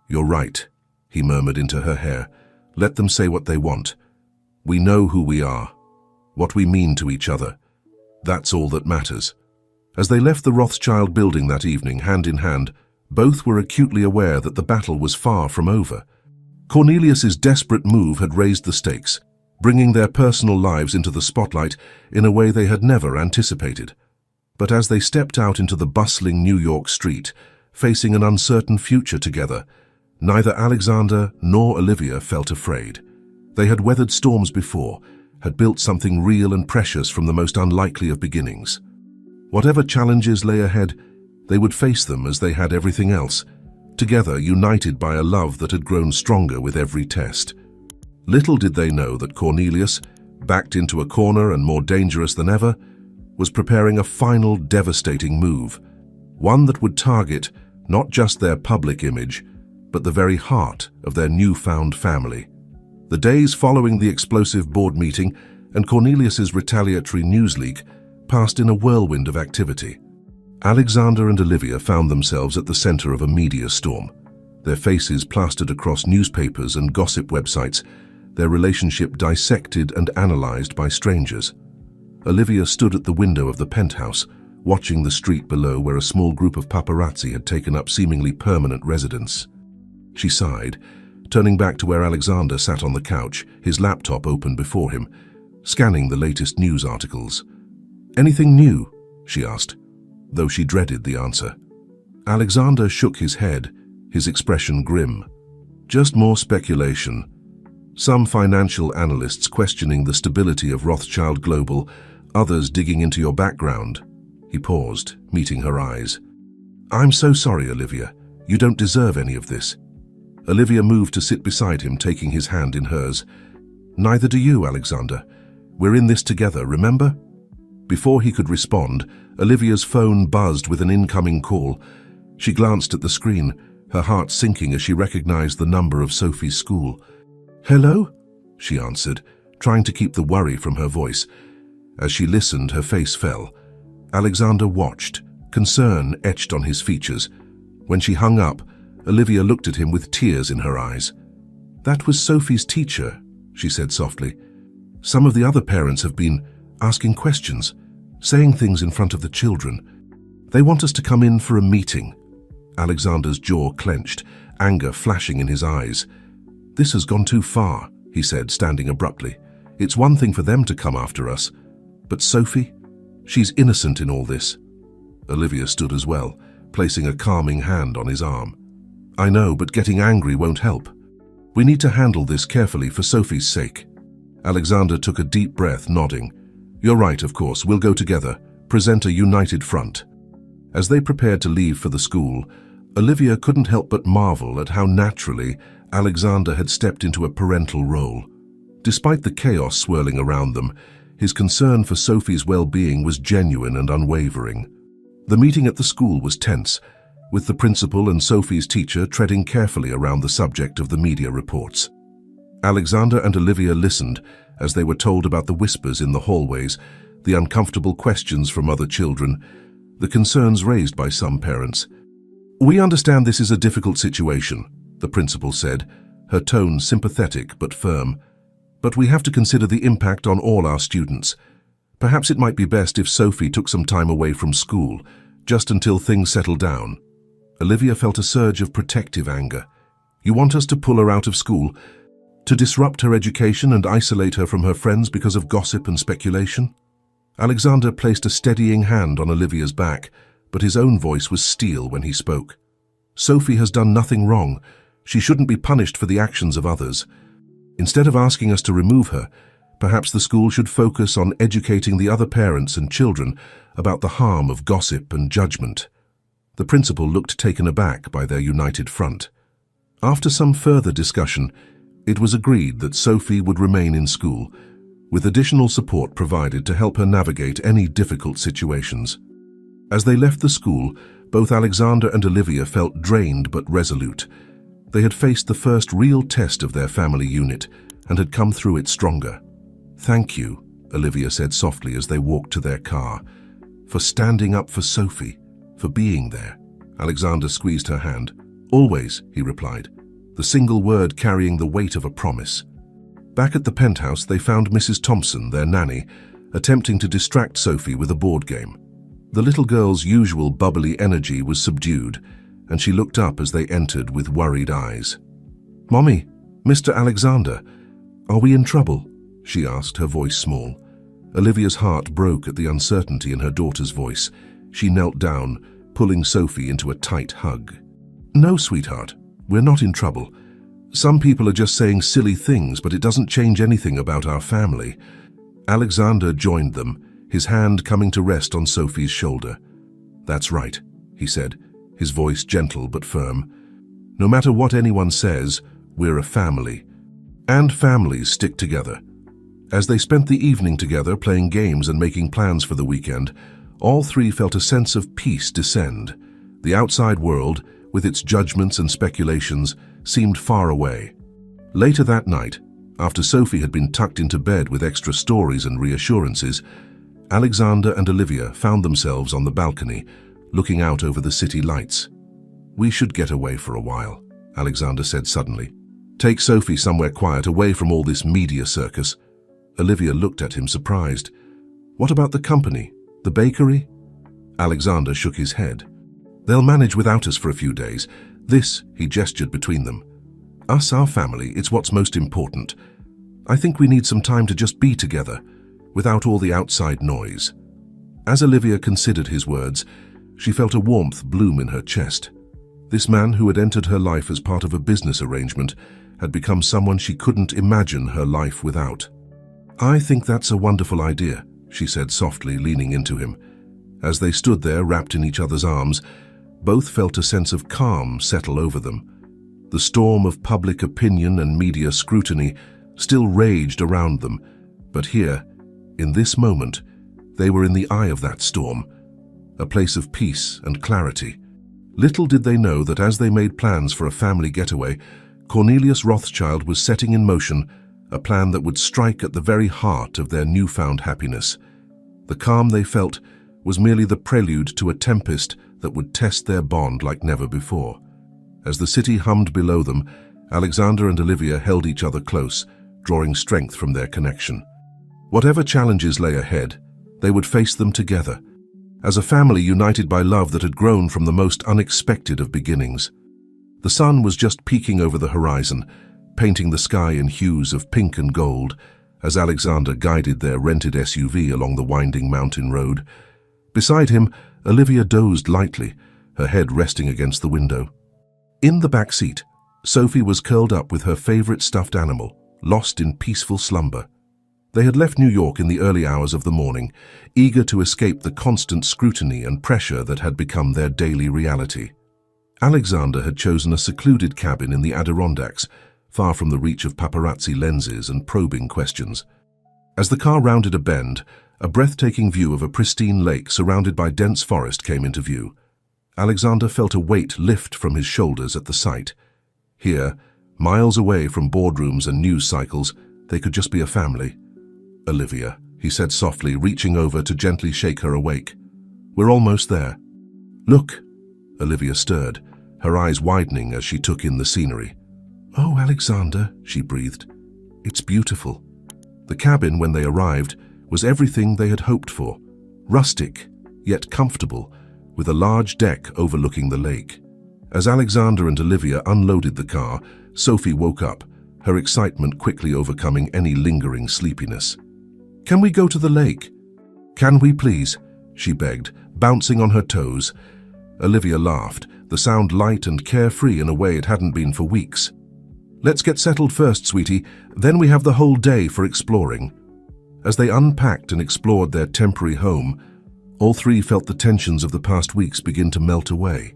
"You're right," he murmured into her hair. "Let them say what they want. We know who we are, what we mean to each other. That's all that matters." As they left the Rothschild building that evening, hand in hand, both were acutely aware that the battle was far from over. Cornelius's desperate move had raised the stakes, bringing their personal lives into the spotlight in a way they had never anticipated. But as they stepped out into the bustling New York street, facing an uncertain future together, neither Alexander nor Olivia felt afraid. They had weathered storms before, had built something real and precious from the most unlikely of beginnings. Whatever challenges lay ahead, they would face them as they had everything else, together united by a love that had grown stronger with every test. Little did they know that Cornelius, backed into a corner and more dangerous than ever, was preparing a final devastating move, one that would target not just their public image, but the very heart of their newfound family. The days following the explosive board meeting and Cornelius's retaliatory news leak passed in a whirlwind of activity. Alexander and Olivia found themselves at the center of a media storm, their faces plastered across newspapers and gossip websites, their relationship dissected and analyzed by strangers. Olivia stood at the window of the penthouse, watching the street below where a small group of paparazzi had taken up seemingly permanent residence. She sighed, turning back to where Alexander sat on the couch, his laptop open before him, scanning the latest news articles. "Anything new?" she asked, though she dreaded the answer. Alexander shook his head, his expression grim. "Just more speculation. Some financial analysts questioning the stability of Rothschild Global, others digging into your background." He paused, meeting her eyes. I'm so sorry, Olivia. You don't deserve any of this. Olivia moved to sit beside him, taking his hand in hers. Neither do you, Alexander. We're in this together, remember? Before he could respond, Olivia's phone buzzed with an incoming call. She glanced at the screen, her heart sinking as she recognized the number of Sophie's school. Hello? She answered, trying to keep the worry from her voice. As she listened, her face fell. Alexander watched, concern etched on his features. When she hung up, Olivia looked at him with tears in her eyes. That was Sophie's teacher, she said softly. Some of the other parents have been asking questions, saying things in front of the children. They want us to come in for a meeting. Alexander's jaw clenched, anger flashing in his eyes. This has gone too far, he said, standing abruptly. It's one thing for them to come after us, but Sophie, she's innocent in all this. Olivia stood as well, placing a calming hand on his arm. I know, but getting angry won't help. We need to handle this carefully for Sophie's sake. Alexander took a deep breath, nodding. You're right, of course, we'll go together, present a united front. As they prepared to leave for the school, Olivia couldn't help but marvel at how naturally Alexander had stepped into a parental role. Despite the chaos swirling around them, his concern for Sophie's well-being was genuine and unwavering. The meeting at the school was tense, with the principal and Sophie's teacher treading carefully around the subject of the media reports. Alexander and Olivia listened as they were told about the whispers in the hallways, the uncomfortable questions from other children, the concerns raised by some parents. We understand this is a difficult situation, the principal said, her tone sympathetic but firm. But we have to consider the impact on all our students. Perhaps it might be best if Sophie took some time away from school, just until things settle down. Olivia felt a surge of protective anger. You want us to pull her out of school? To disrupt her education and isolate her from her friends because of gossip and speculation? Alexander placed a steadying hand on Olivia's back, but his own voice was steel when he spoke. Sophie has done nothing wrong. She shouldn't be punished for the actions of others. Instead of asking us to remove her, perhaps the school should focus on educating the other parents and children about the harm of gossip and judgment. The principal looked taken aback by their united front. After some further discussion, it was agreed that Sophie would remain in school, with additional support provided to help her navigate any difficult situations. As they left the school, both Alexander and Olivia felt drained but resolute. They had faced the first real test of their family unit and had come through it stronger. Thank you, Olivia said softly as they walked to their car, for standing up for Sophie, for being there. Alexander squeezed her hand. Always, he replied, the single word carrying the weight of a promise. Back at the penthouse, they found Mrs. Thompson, their nanny, attempting to distract Sophie with a board game. The little girl's usual bubbly energy was subdued, and she looked up as they entered with worried eyes. Mommy, Mr. Alexander, are we in trouble? She asked, her voice small. Olivia's heart broke at the uncertainty in her daughter's voice. She knelt down, pulling Sophie into a tight hug. No, sweetheart, we're not in trouble. Some people are just saying silly things, but it doesn't change anything about our family. Alexander joined them, his hand coming to rest on Sophie's shoulder. That's right, he said, his voice gentle but firm. No matter what anyone says, we're a family. And families stick together. As they spent the evening together playing games and making plans for the weekend, all three felt a sense of peace descend. The outside world, with its judgments and speculations, seemed far away. Later that night, after Sophie had been tucked into bed with extra stories and reassurances, Alexander and Olivia found themselves on the balcony, looking out over the city lights. We should get away for a while, Alexander said suddenly. Take Sophie somewhere quiet, away from all this media circus. Olivia looked at him surprised. What about the company? The bakery? Alexander shook his head. They'll manage without us for a few days. This, he gestured between them. Us, our family, it's what's most important. I think we need some time to just be together, without all the outside noise. As Olivia considered his words, she felt a warmth bloom in her chest. This man who had entered her life as part of a business arrangement had become someone she couldn't imagine her life without. I think that's a wonderful idea, she said softly, leaning into him. As they stood there wrapped in each other's arms, Both felt a sense of calm settle over them. The storm of public opinion and media scrutiny still raged around them, but here, in this moment, they were in the eye of that storm, a place of peace and clarity. Little did they know that as they made plans for a family getaway, Cornelius Rothschild was setting in motion a plan that would strike at the very heart of their newfound happiness. The calm they felt was merely the prelude to a tempest that would test their bond like never before. As the city hummed below them, Alexander and Olivia held each other close, drawing strength from their connection. Whatever challenges lay ahead, they would face them together, as a family united by love that had grown from the most unexpected of beginnings. The sun was just peeking over the horizon, painting the sky in hues of pink and gold, as Alexander guided their rented SUV along the winding mountain road. Beside him, Olivia dozed lightly, her head resting against the window. In the back seat, Sophie was curled up with her favorite stuffed animal, lost in peaceful slumber. They had left New York in the early hours of the morning, eager to escape the constant scrutiny and pressure that had become their daily reality. Alexander had chosen a secluded cabin in the Adirondacks, far from the reach of paparazzi lenses and probing questions. As the car rounded a bend, a breathtaking view of a pristine lake surrounded by dense forest came into view. Alexander felt a weight lift from his shoulders at the sight. Here, miles away from boardrooms and news cycles, they could just be a family. "Olivia," he said softly, reaching over to gently shake her awake. "We're almost there." "Look." Olivia stirred, her eyes widening as she took in the scenery. "Oh, Alexander," she breathed. "It's beautiful." The cabin, when they arrived, was everything they had hoped for. Rustic, yet comfortable, with a large deck overlooking the lake. As Alexander and Olivia unloaded the car, Sophie woke up, her excitement quickly overcoming any lingering sleepiness. "Can we go to the lake?" "Can we please?" she begged, bouncing on her toes. Olivia laughed, the sound light and carefree in a way it hadn't been for weeks. "Let's get settled first, sweetie, then we have the whole day for exploring." As they unpacked and explored their temporary home, all three felt the tensions of the past weeks begin to melt away.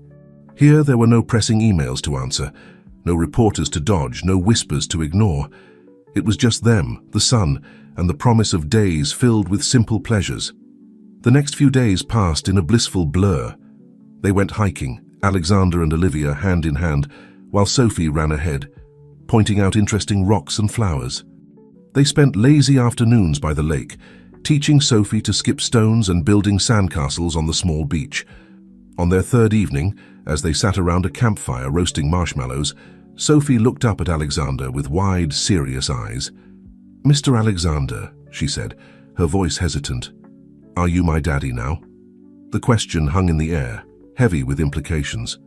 Here there were no pressing emails to answer, no reporters to dodge, no whispers to ignore. It was just them, the sun, and the promise of days filled with simple pleasures. The next few days passed in a blissful blur. They went hiking, Alexander and Olivia hand in hand, while Sophie ran ahead, pointing out interesting rocks and flowers. They spent lazy afternoons by the lake, teaching Sophie to skip stones and building sandcastles on the small beach. On their third evening, as they sat around a campfire roasting marshmallows, Sophie looked up at Alexander with wide, serious eyes. "Mr. Alexander," she said, her voice hesitant, "are you my daddy now?" The question hung in the air, heavy with implications.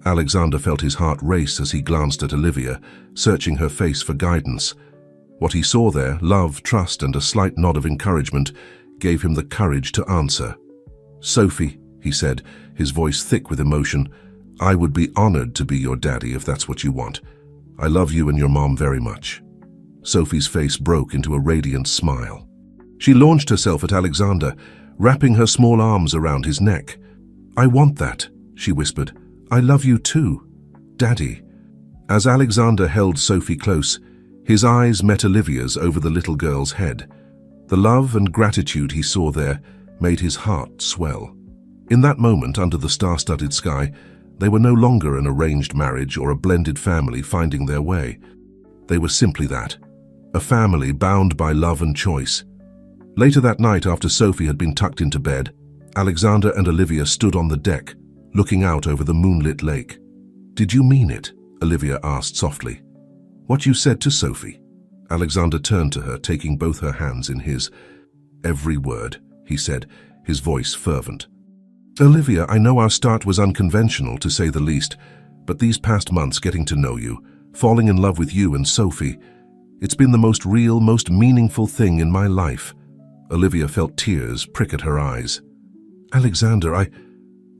Alexander felt his heart race as he glanced at Olivia, searching her face for guidance. What he saw there, love, trust, and a slight nod of encouragement, gave him the courage to answer. "Sophie," he said, his voice thick with emotion, "I would be honored to be your daddy if that's what you want. I love you and your mom very much." Sophie's face broke into a radiant smile. She launched herself at Alexander, wrapping her small arms around his neck. "I want that," she whispered. "I love you too, Daddy." As Alexander held Sophie close, his eyes met Olivia's over the little girl's head. The love and gratitude he saw there made his heart swell. In that moment, under the star-studded sky, they were no longer an arranged marriage or a blended family finding their way. They were simply that, a family bound by love and choice. Later that night, after Sophie had been tucked into bed, Alexander and Olivia stood on the deck, looking out over the moonlit lake. "Did you mean it?" Olivia asked softly. "What you said to Sophie?" Alexander turned to her, taking both her hands in his. "Every word," he said, his voice fervent. "Olivia, I know our start was unconventional, to say the least, but these past months getting to know you, falling in love with you and Sophie, it's been the most real, most meaningful thing in my life." Olivia felt tears prick at her eyes. "Alexander,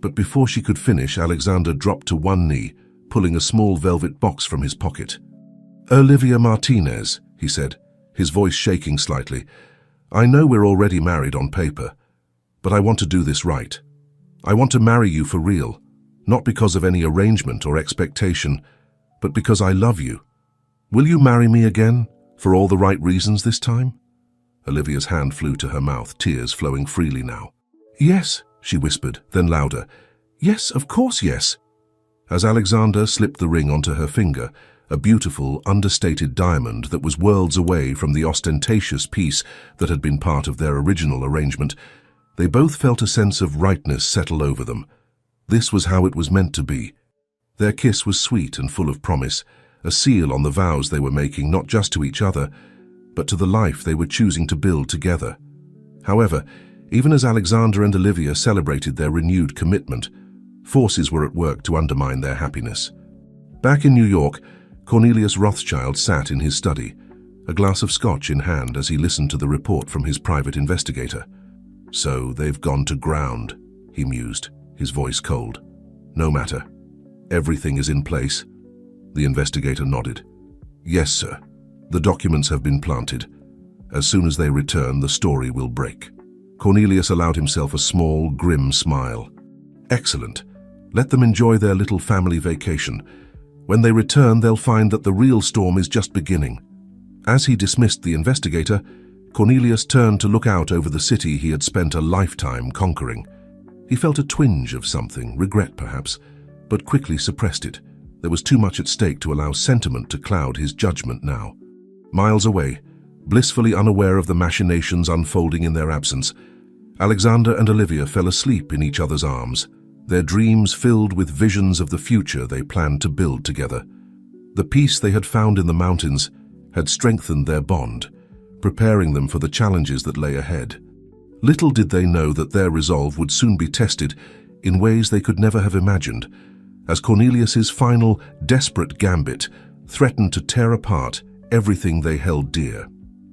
But before she could finish, Alexander dropped to one knee, pulling a small velvet box from his pocket. "Olivia Martinez," he said, his voice shaking slightly. "I know we're already married on paper, but I want to do this right. I want to marry you for real. Not because of any arrangement or expectation, but because I love you. Will you marry me again, for all the right reasons this time? Olivia's hand flew to her mouth, tears flowing freely now. Yes, she whispered, then louder. Yes, of course yes. As Alexander slipped the ring onto her finger, a beautiful, understated diamond that was worlds away from the ostentatious piece that had been part of their original arrangement, they both felt a sense of rightness settle over them. This was how it was meant to be. Their kiss was sweet and full of promise, a seal on the vows they were making not just to each other, but to the life they were choosing to build together. However, even as Alexander and Olivia celebrated their renewed commitment, forces were at work to undermine their happiness. Back in New York, Cornelius Rothschild sat in his study, a glass of scotch in hand as he listened to the report from his private investigator. So they've gone to ground, he mused, his voice cold. No matter. Everything is in place. The investigator nodded. Yes, sir. The documents have been planted. As soon as they return, the story will break. Cornelius allowed himself a small, grim smile. Excellent. Let them enjoy their little family vacation. When they return, they'll find that the real storm is just beginning. As he dismissed the investigator, Cornelius turned to look out over the city he had spent a lifetime conquering. He felt a twinge of something, regret perhaps, but quickly suppressed it. There was too much at stake to allow sentiment to cloud his judgment now. Miles away, blissfully unaware of the machinations unfolding in their absence, Alexander and Olivia fell asleep in each other's arms, their dreams filled with visions of the future they planned to build together. The peace they had found in the mountains had strengthened their bond, preparing them for the challenges that lay ahead. Little did they know that their resolve would soon be tested in ways they could never have imagined, as Cornelius's final, desperate gambit threatened to tear apart everything they held dear.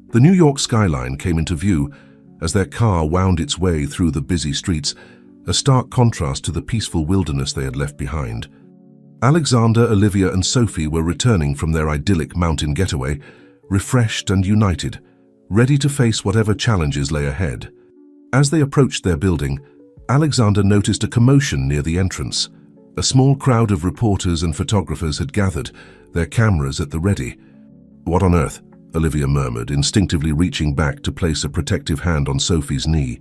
The New York skyline came into view as their car wound its way through the busy streets, a stark contrast to the peaceful wilderness they had left behind. Alexander, Olivia, and Sophie were returning from their idyllic mountain getaway, refreshed and united, ready to face whatever challenges lay ahead. As they approached their building, Alexander noticed a commotion near the entrance. A small crowd of reporters and photographers had gathered, their cameras at the ready. "What on earth?" Olivia murmured, instinctively reaching back to place a protective hand on Sophie's knee.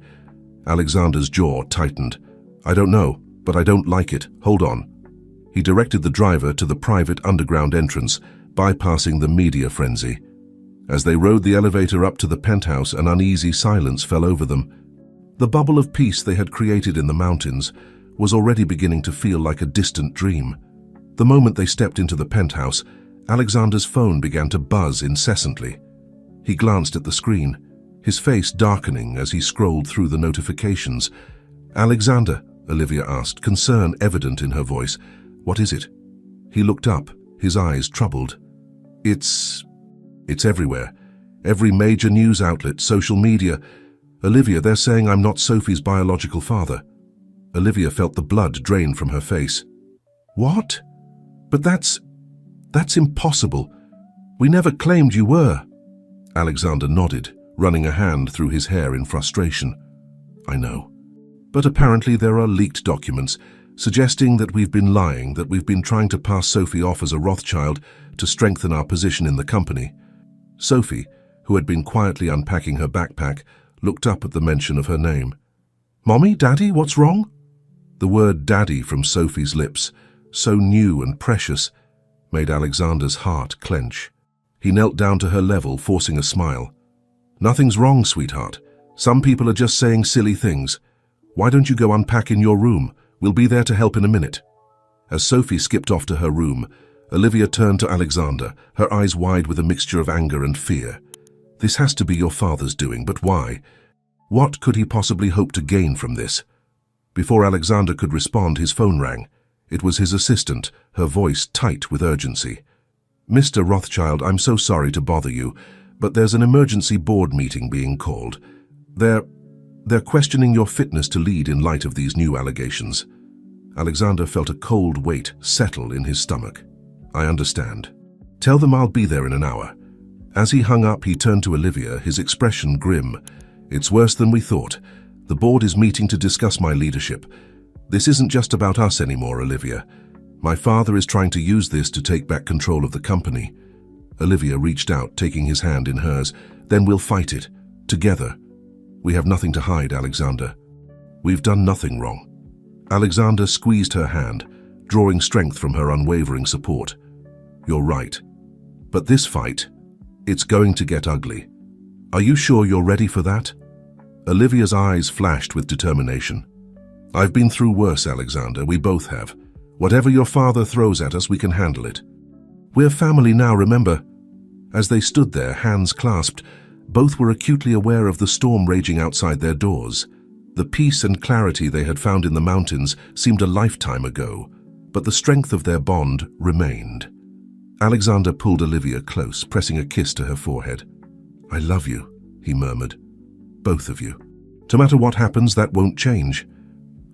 Alexander's jaw tightened. "I don't know, but I don't like it. Hold on." He directed the driver to the private underground entrance, bypassing the media frenzy. As they rode the elevator up to the penthouse, an uneasy silence fell over them. The bubble of peace they had created in the mountains was already beginning to feel like a distant dream. The moment they stepped into the penthouse, Alexander's phone began to buzz incessantly. He glanced at the screen, his face darkening as he scrolled through the notifications. "Alexander," Olivia asked, concern evident in her voice. "What is it?" He looked up, his eyes troubled. It's everywhere. Every major news outlet, social media. Olivia, they're saying I'm not Sophie's biological father." Olivia felt the blood drain from her face. "What? But that's impossible. We never claimed you were." Alexander nodded, running a hand through his hair in frustration. "I know. But apparently there are leaked documents suggesting that we've been lying, that we've been trying to pass Sophie off as a Rothschild to strengthen our position in the company." Sophie, who had been quietly unpacking her backpack, looked up at the mention of her name. "Mommy, Daddy, what's wrong?" The word Daddy from Sophie's lips, so new and precious, made Alexander's heart clench. He knelt down to her level, forcing a smile. "Nothing's wrong, sweetheart. Some people are just saying silly things. Why don't you go unpack in your room? We'll be there to help in a minute." As Sophie skipped off to her room, Olivia turned to Alexander, her eyes wide with a mixture of anger and fear. "This has to be your father's doing, but why? What could he possibly hope to gain from this?" Before Alexander could respond, his phone rang. It was his assistant, her voice tight with urgency. "Mr. Rothschild, I'm so sorry to bother you, but there's an emergency board meeting being called. They're questioning your fitness to lead in light of these new allegations." Alexander felt a cold weight settle in his stomach. "I understand. Tell them I'll be there in an hour." As he hung up, he turned to Olivia, his expression grim. "It's worse than we thought. The board is meeting to discuss my leadership. This isn't just about us anymore, Olivia. My father is trying to use this to take back control of the company. Olivia reached out, taking his hand in hers. Then we'll fight it. Together. We have nothing to hide, Alexander. We've done nothing wrong. Alexander squeezed her hand, drawing strength from her unwavering support. You're right. But this fight, it's going to get ugly. Are you sure you're ready for that? Olivia's eyes flashed with determination. I've been through worse, Alexander. We both have. Whatever your father throws at us, we can handle it. We're family now, remember? As they stood there, hands clasped, both were acutely aware of the storm raging outside their doors. The peace and clarity they had found in the mountains seemed a lifetime ago, but the strength of their bond remained. Alexander pulled Olivia close, pressing a kiss to her forehead. I love you, he murmured. Both of you. No matter what happens, that won't change.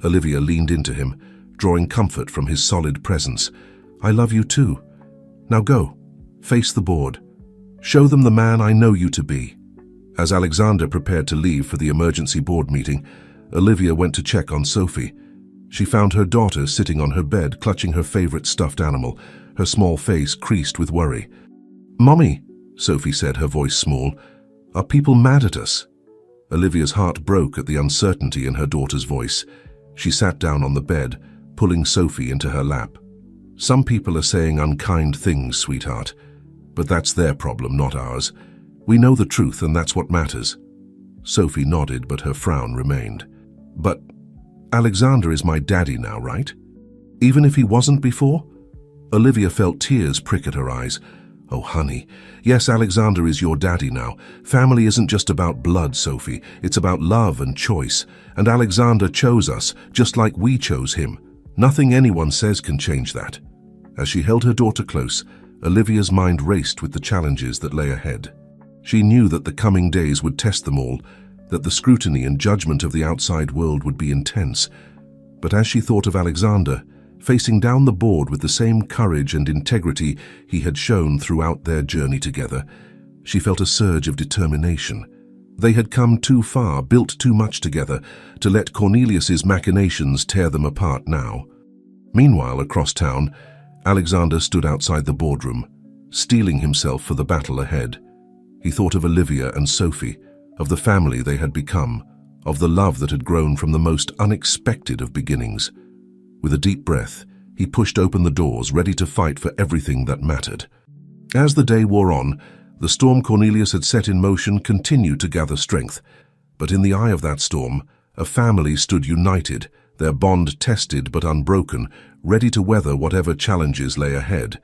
Olivia leaned into him, drawing comfort from his solid presence. I love you too. Now go. Face the board. Show them the man I know you to be. As Alexander prepared to leave for the emergency board meeting, Olivia went to check on Sophie. She found her daughter sitting on her bed, clutching her favorite stuffed animal, her small face creased with worry. Mommy, Sophie said, her voice small, are people mad at us? Olivia's heart broke at the uncertainty in her daughter's voice. She sat down on the bed, pulling Sophie into her lap. Some people are saying unkind things, sweetheart. But that's their problem, not ours. We know the truth, and that's what matters. Sophie nodded, but her frown remained. But Alexander is my daddy now, right? Even if he wasn't before? Olivia felt tears prick at her eyes. Oh, honey. Yes, Alexander is your daddy now. Family isn't just about blood, Sophie. It's about love and choice. And Alexander chose us, just like we chose him. Nothing anyone says can change that. As she held her daughter close, Olivia's mind raced with the challenges that lay ahead. She knew that the coming days would test them all, that the scrutiny and judgment of the outside world would be intense. But as she thought of Alexander, facing down the board with the same courage and integrity he had shown throughout their journey together, she felt a surge of determination. They had come too far, built too much together, to let Cornelius's machinations tear them apart now. Meanwhile, across town, Alexander stood outside the boardroom, steeling himself for the battle ahead. He thought of Olivia and Sophie, of the family they had become, of the love that had grown from the most unexpected of beginnings. With a deep breath, he pushed open the doors, ready to fight for everything that mattered. As the day wore on, the storm Cornelius had set in motion continued to gather strength. But in the eye of that storm, a family stood united, their bond tested but unbroken, ready to weather whatever challenges lay ahead.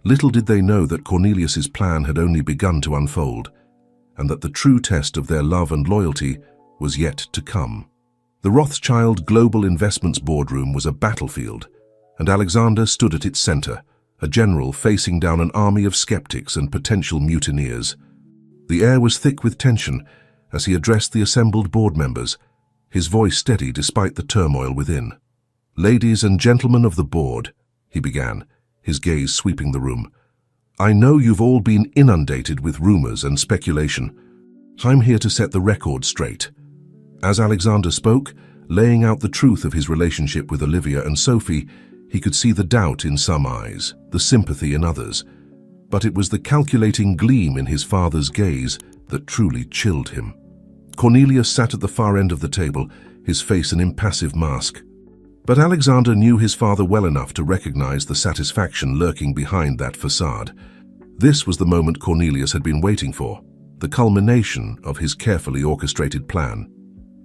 Little did they know that Cornelius's plan had only begun to unfold, and that the true test of their love and loyalty was yet to come. The Rothschild Global Investments boardroom was a battlefield, and Alexander stood at its center, a general facing down an army of skeptics and potential mutineers. The air was thick with tension as he addressed the assembled board members, his voice steady despite the turmoil within. Ladies and gentlemen of the board, he began, his gaze sweeping the room. I know you've all been inundated with rumors and speculation. I'm here to set the record straight. As Alexander spoke, laying out the truth of his relationship with Olivia and Sophie, he could see the doubt in some eyes, the sympathy in others. But it was the calculating gleam in his father's gaze that truly chilled him. Cornelius sat at the far end of the table, his face an impassive mask. But Alexander knew his father well enough to recognize the satisfaction lurking behind that facade. This was the moment Cornelius had been waiting for, the culmination of his carefully orchestrated plan.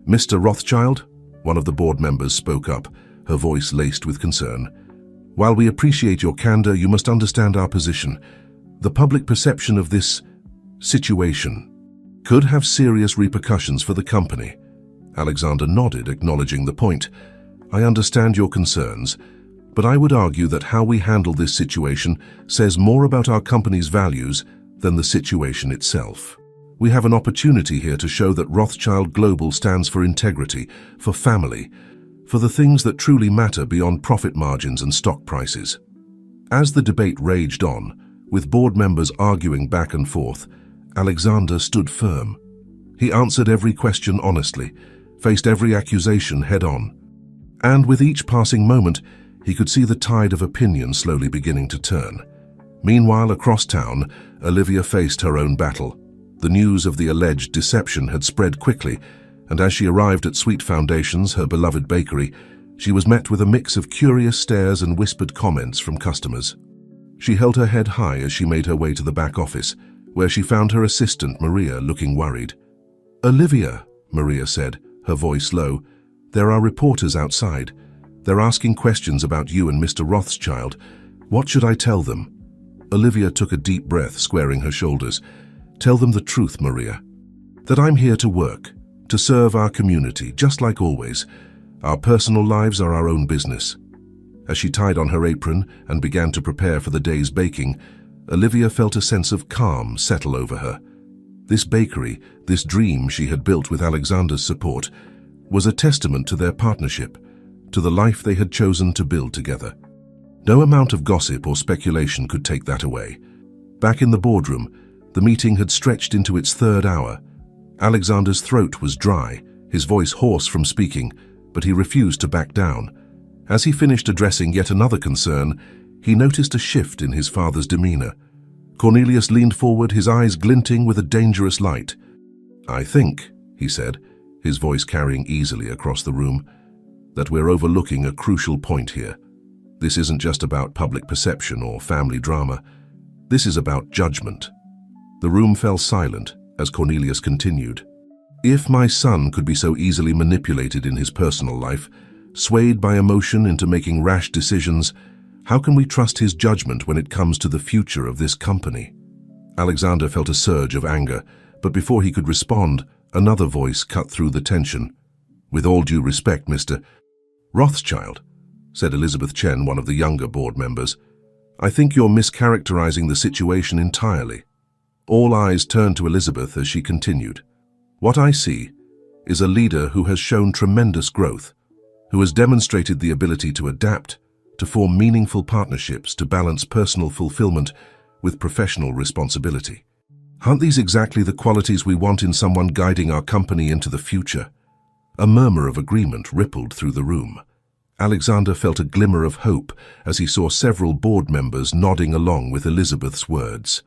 Mr. Rothschild, one of the board members spoke up, her voice laced with concern. While we appreciate your candor, you must understand our position. The public perception of this situation could have serious repercussions for the company. Alexander nodded, acknowledging the point. I understand your concerns, but I would argue that how we handle this situation says more about our company's values than the situation itself. We have an opportunity here to show that Rothschild Global stands for integrity, for family, for the things that truly matter beyond profit margins and stock prices. As the debate raged on, with board members arguing back and forth, Alexander stood firm. He answered every question honestly, faced every accusation head-on. And with each passing moment, he could see the tide of opinion slowly beginning to turn. Meanwhile, across town, Olivia faced her own battle. The news of the alleged deception had spread quickly, and as she arrived at Sweet Foundations, her beloved bakery, she was met with a mix of curious stares and whispered comments from customers. She held her head high as she made her way to the back office, where she found her assistant, Maria, looking worried. "Olivia," Maria said, her voice low, "there are reporters outside. They're asking questions about you and Mr. Rothschild. What should I tell them?" Olivia took a deep breath, squaring her shoulders. "Tell them the truth, Maria. That I'm here to work, to serve our community, just like always. Our personal lives are our own business." As she tied on her apron and began to prepare for the day's baking, Olivia felt a sense of calm settle over her. This bakery, this dream she had built with Alexander's support, was a testament to their partnership, to the life they had chosen to build together. No amount of gossip or speculation could take that away. Back in the boardroom, the meeting had stretched into its third hour. Alexander's throat was dry, his voice hoarse from speaking, but he refused to back down. As he finished addressing yet another concern, he noticed a shift in his father's demeanor. Cornelius leaned forward, his eyes glinting with a dangerous light. "I think," he said, his voice carrying easily across the room, "that we're overlooking a crucial point here. This isn't just about public perception or family drama. This is about judgment." The room fell silent as Cornelius continued. "If my son could be so easily manipulated in his personal life, swayed by emotion into making rash decisions, how can we trust his judgment when it comes to the future of this company?" Alexander felt a surge of anger, but before he could respond, another voice cut through the tension. "With all due respect, Mr. Rothschild," said Elizabeth Chen, one of the younger board members, "I think you're mischaracterizing the situation entirely." All eyes turned to Elizabeth as she continued. "What I see is a leader who has shown tremendous growth, who has demonstrated the ability to adapt, to form meaningful partnerships, to balance personal fulfillment with professional responsibility. Aren't these exactly the qualities we want in someone guiding our company into the future?" A murmur of agreement rippled through the room. Alexander felt a glimmer of hope as he saw several board members nodding along with Elizabeth's words.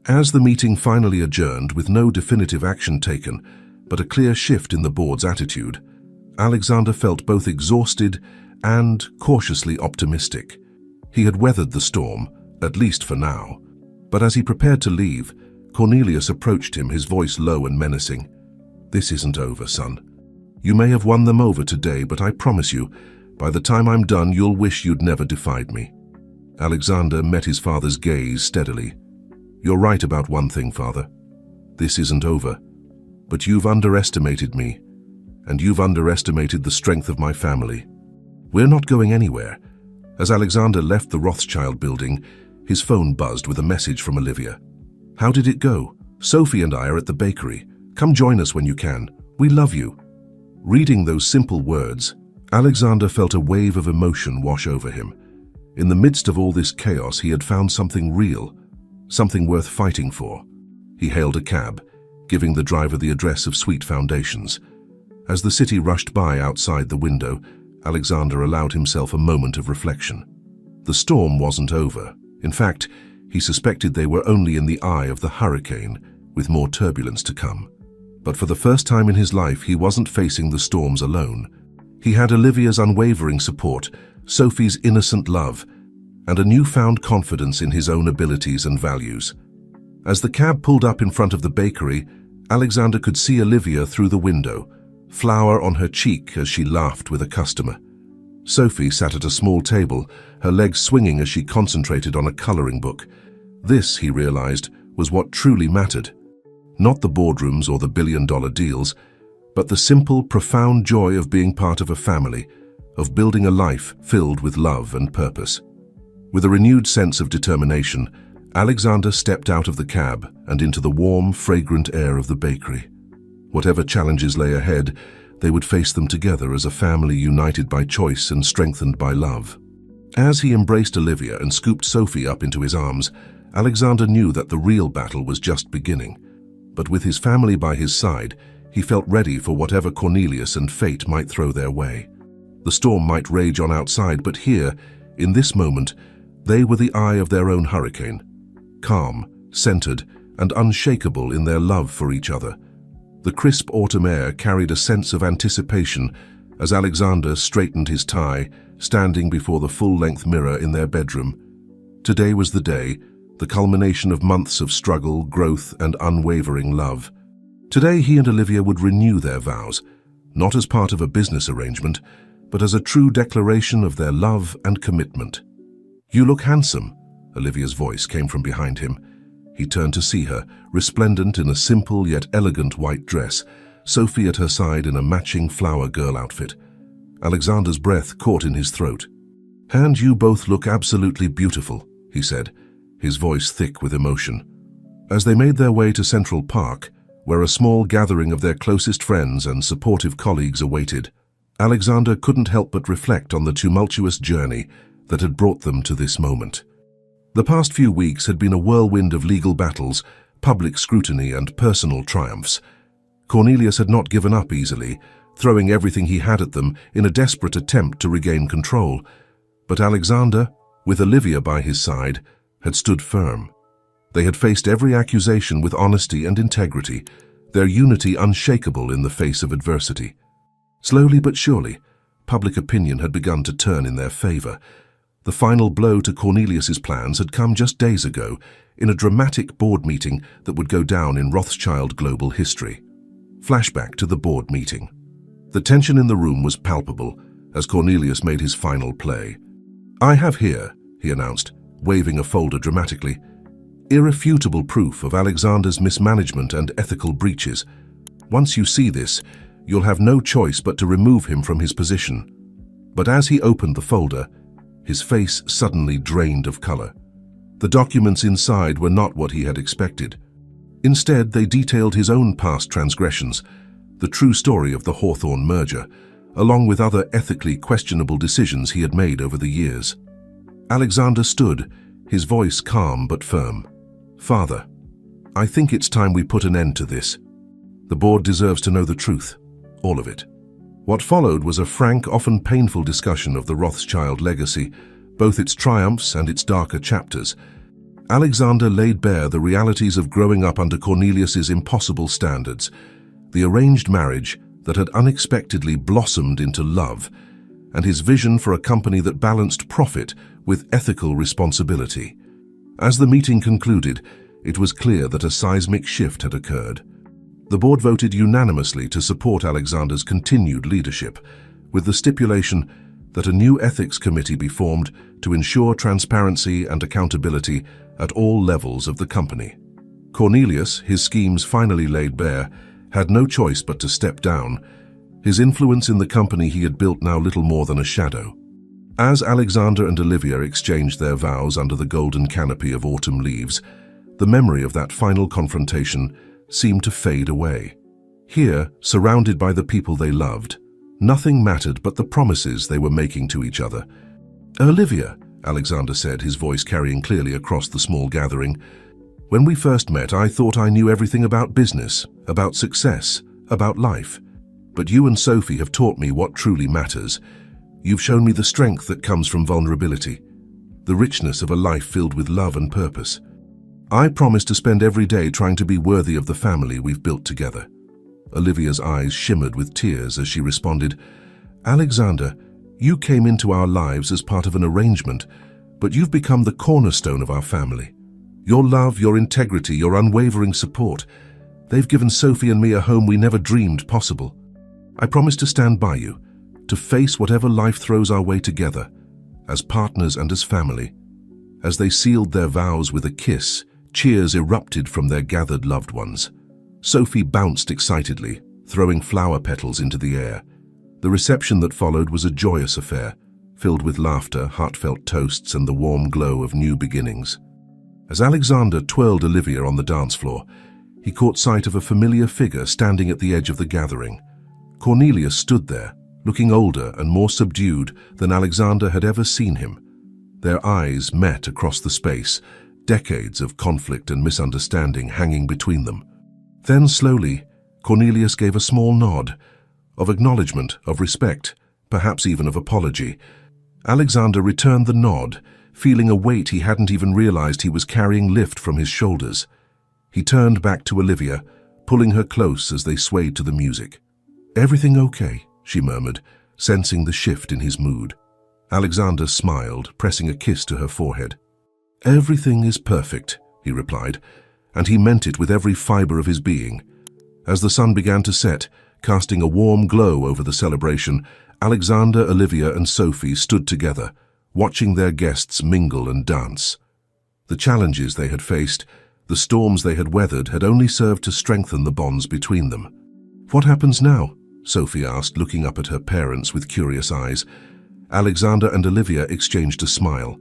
As the meeting finally adjourned with no definitive action taken, but a clear shift in the board's attitude, Alexander felt both exhausted and cautiously optimistic. He had weathered the storm, at least for now. But as he prepared to leave, Cornelius approached him, his voice low and menacing. "This isn't over, son. You may have won them over today, but I promise you, by the time I'm done, you'll wish you'd never defied me." Alexander met his father's gaze steadily. "You're right about one thing, Father. This isn't over. But you've underestimated me, and you've underestimated the strength of my family. We're not going anywhere." As Alexander left the Rothschild building, his phone buzzed with a message from Olivia. "How did it go? Sophie and I are at the bakery. Come join us when you can. We love you." Reading those simple words, Alexander felt a wave of emotion wash over him. In the midst of all this chaos, he had found something real, something worth fighting for. He hailed a cab, giving the driver the address of Sweet Foundations. As the city rushed by outside the window, Alexander allowed himself a moment of reflection. The storm wasn't over. In fact, he suspected they were only in the eye of the hurricane, with more turbulence to come. But for the first time in his life, he wasn't facing the storms alone. He had Olivia's unwavering support, Sophie's innocent love, and a newfound confidence in his own abilities and values. As the cab pulled up in front of the bakery, Alexander could see Olivia through the window, flower on her cheek as she laughed with a customer. Sophie sat at a small table, her legs swinging as she concentrated on a coloring book. This, he realized, was what truly mattered. Not the boardrooms or the billion-dollar deals, but the simple, profound joy of being part of a family, of building a life filled with love and purpose. With a renewed sense of determination, Alexander stepped out of the cab and into the warm, fragrant air of the bakery. Whatever challenges lay ahead, they would face them together as a family united by choice and strengthened by love. As he embraced Olivia and scooped Sophie up into his arms, Alexander knew that the real battle was just beginning. But with his family by his side, he felt ready for whatever Cornelius and fate might throw their way. The storm might rage on outside, but here, in this moment, they were the eye of their own hurricane, calm, centered, and unshakable in their love for each other. The crisp autumn air carried a sense of anticipation as Alexander straightened his tie, standing before the full-length mirror in their bedroom. Today was the day, the culmination of months of struggle, growth, and unwavering love. Today he and Olivia would renew their vows, not as part of a business arrangement, but as a true declaration of their love and commitment. "You look handsome," Olivia's voice came from behind him. He turned to see her, resplendent in a simple yet elegant white dress, Sophie at her side in a matching flower girl outfit. Alexander's breath caught in his throat. "And you both look absolutely beautiful," he said, his voice thick with emotion. As they made their way to Central Park, where a small gathering of their closest friends and supportive colleagues awaited, Alexander couldn't help but reflect on the tumultuous journey that had brought them to this moment. The past few weeks had been a whirlwind of legal battles, public scrutiny, and personal triumphs. Cornelius had not given up easily, throwing everything he had at them in a desperate attempt to regain control. But Alexander, with Olivia by his side, had stood firm. They had faced every accusation with honesty and integrity, their unity unshakable in the face of adversity. Slowly but surely, public opinion had begun to turn in their favor. The final blow to Cornelius's plans had come just days ago, in a dramatic board meeting that would go down in Rothschild global history. Flashback to the board meeting. The tension in the room was palpable as Cornelius made his final play. "I have here," he announced, waving a folder dramatically, "irrefutable proof of Alexander's mismanagement and ethical breaches. Once you see this, you'll have no choice but to remove him from his position." But as he opened the folder, his face suddenly drained of color. The documents inside were not what he had expected. Instead, they detailed his own past transgressions, the true story of the Hawthorne merger, along with other ethically questionable decisions he had made over the years. Alexander stood, his voice calm but firm. "Father, I think it's time we put an end to this. The board deserves to know the truth, all of it." What followed was a frank, often painful discussion of the Rothschild legacy, both its triumphs and its darker chapters. Alexander laid bare the realities of growing up under Cornelius's impossible standards, the arranged marriage that had unexpectedly blossomed into love, and his vision for a company that balanced profit with ethical responsibility. As the meeting concluded, it was clear that a seismic shift had occurred. The board voted unanimously to support Alexander's continued leadership, with the stipulation that a new ethics committee be formed to ensure transparency and accountability at all levels of the company. Cornelius, his schemes finally laid bare, had no choice but to step down, his influence in the company he had built now little more than a shadow. As Alexander and Olivia exchanged their vows under the golden canopy of autumn leaves, the memory of that final confrontation seemed to fade away. Here, surrounded by the people they loved, nothing mattered but the promises they were making to each other. "Olivia," Alexander said, his voice carrying clearly across the small gathering, "when we first met, I thought I knew everything about business, about success, about life. But you and Sophie have taught me what truly matters. You've shown me the strength that comes from vulnerability, the richness of a life filled with love and purpose. I promise to spend every day trying to be worthy of the family we've built together." Olivia's eyes shimmered with tears as she responded, "Alexander, you came into our lives as part of an arrangement, but you've become the cornerstone of our family. Your love, your integrity, your unwavering support, they've given Sophie and me a home we never dreamed possible. I promise to stand by you, to face whatever life throws our way together, as partners and as family." As they sealed their vows with a kiss, cheers erupted from their gathered loved ones. Sophie bounced excitedly, throwing flower petals into the air. The reception that followed was a joyous affair, filled with laughter, heartfelt toasts, and the warm glow of new beginnings. As Alexander twirled Olivia on the dance floor, he caught sight of a familiar figure standing at the edge of the gathering. Cornelius stood there, looking older and more subdued than Alexander had ever seen him. Their eyes met across the space, decades of conflict and misunderstanding hanging between them. Then slowly, Cornelius gave a small nod, of acknowledgement, of respect, perhaps even of apology. Alexander returned the nod, feeling a weight he hadn't even realized he was carrying lift from his shoulders. He turned back to Olivia, pulling her close as they swayed to the music. "Everything okay?" she murmured, sensing the shift in his mood. Alexander smiled, pressing a kiss to her forehead. "Everything is perfect," he replied, and he meant it with every fiber of his being. As the sun began to set, casting a warm glow over the celebration, Alexander, Olivia, and Sophie stood together, watching their guests mingle and dance. The challenges they had faced, the storms they had weathered, had only served to strengthen the bonds between them. "What happens now?" Sophie asked, looking up at her parents with curious eyes. Alexander and Olivia exchanged a smile.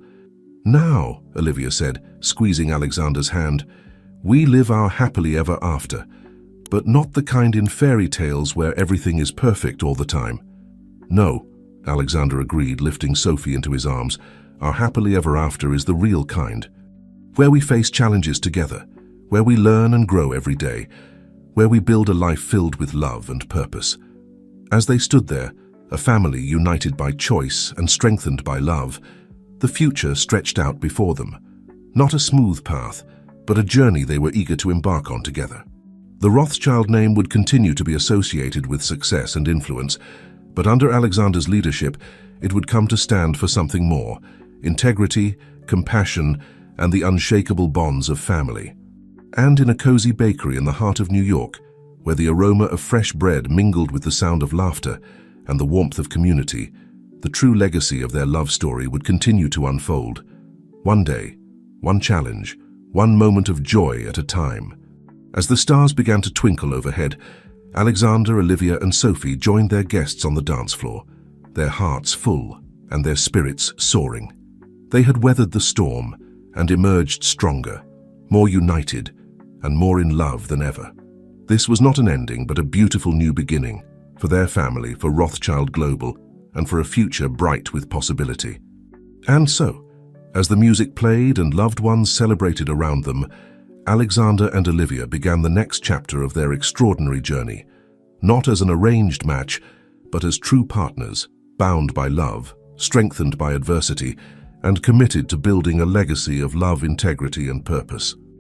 "Now," Olivia said, squeezing Alexander's hand, "we live our happily ever after, but not the kind in fairy tales where everything is perfect all the time." "No," Alexander agreed, lifting Sophie into his arms. "Our happily ever after is the real kind, where we face challenges together, where we learn and grow every day, where we build a life filled with love and purpose." As they stood there, a family united by choice and strengthened by love, the future stretched out before them. Not a smooth path, but a journey they were eager to embark on together. The Rothschild name would continue to be associated with success and influence, but under Alexander's leadership, it would come to stand for something more: integrity, compassion, and the unshakable bonds of family. And in a cozy bakery in the heart of New York, where the aroma of fresh bread mingled with the sound of laughter and the warmth of community, the true legacy of their love story would continue to unfold. One day, one challenge, one moment of joy at a time. As the stars began to twinkle overhead, Alexander, Olivia, and Sophie joined their guests on the dance floor, their hearts full and their spirits soaring. They had weathered the storm and emerged stronger, more united, and more in love than ever. This was not an ending, but a beautiful new beginning for their family, for Rothschild Global, and for a future bright with possibility. And so, as the music played and loved ones celebrated around them, Alexander and Olivia began the next chapter of their extraordinary journey, not as an arranged match, but as true partners, bound by love, strengthened by adversity, and committed to building a legacy of love, integrity, and purpose.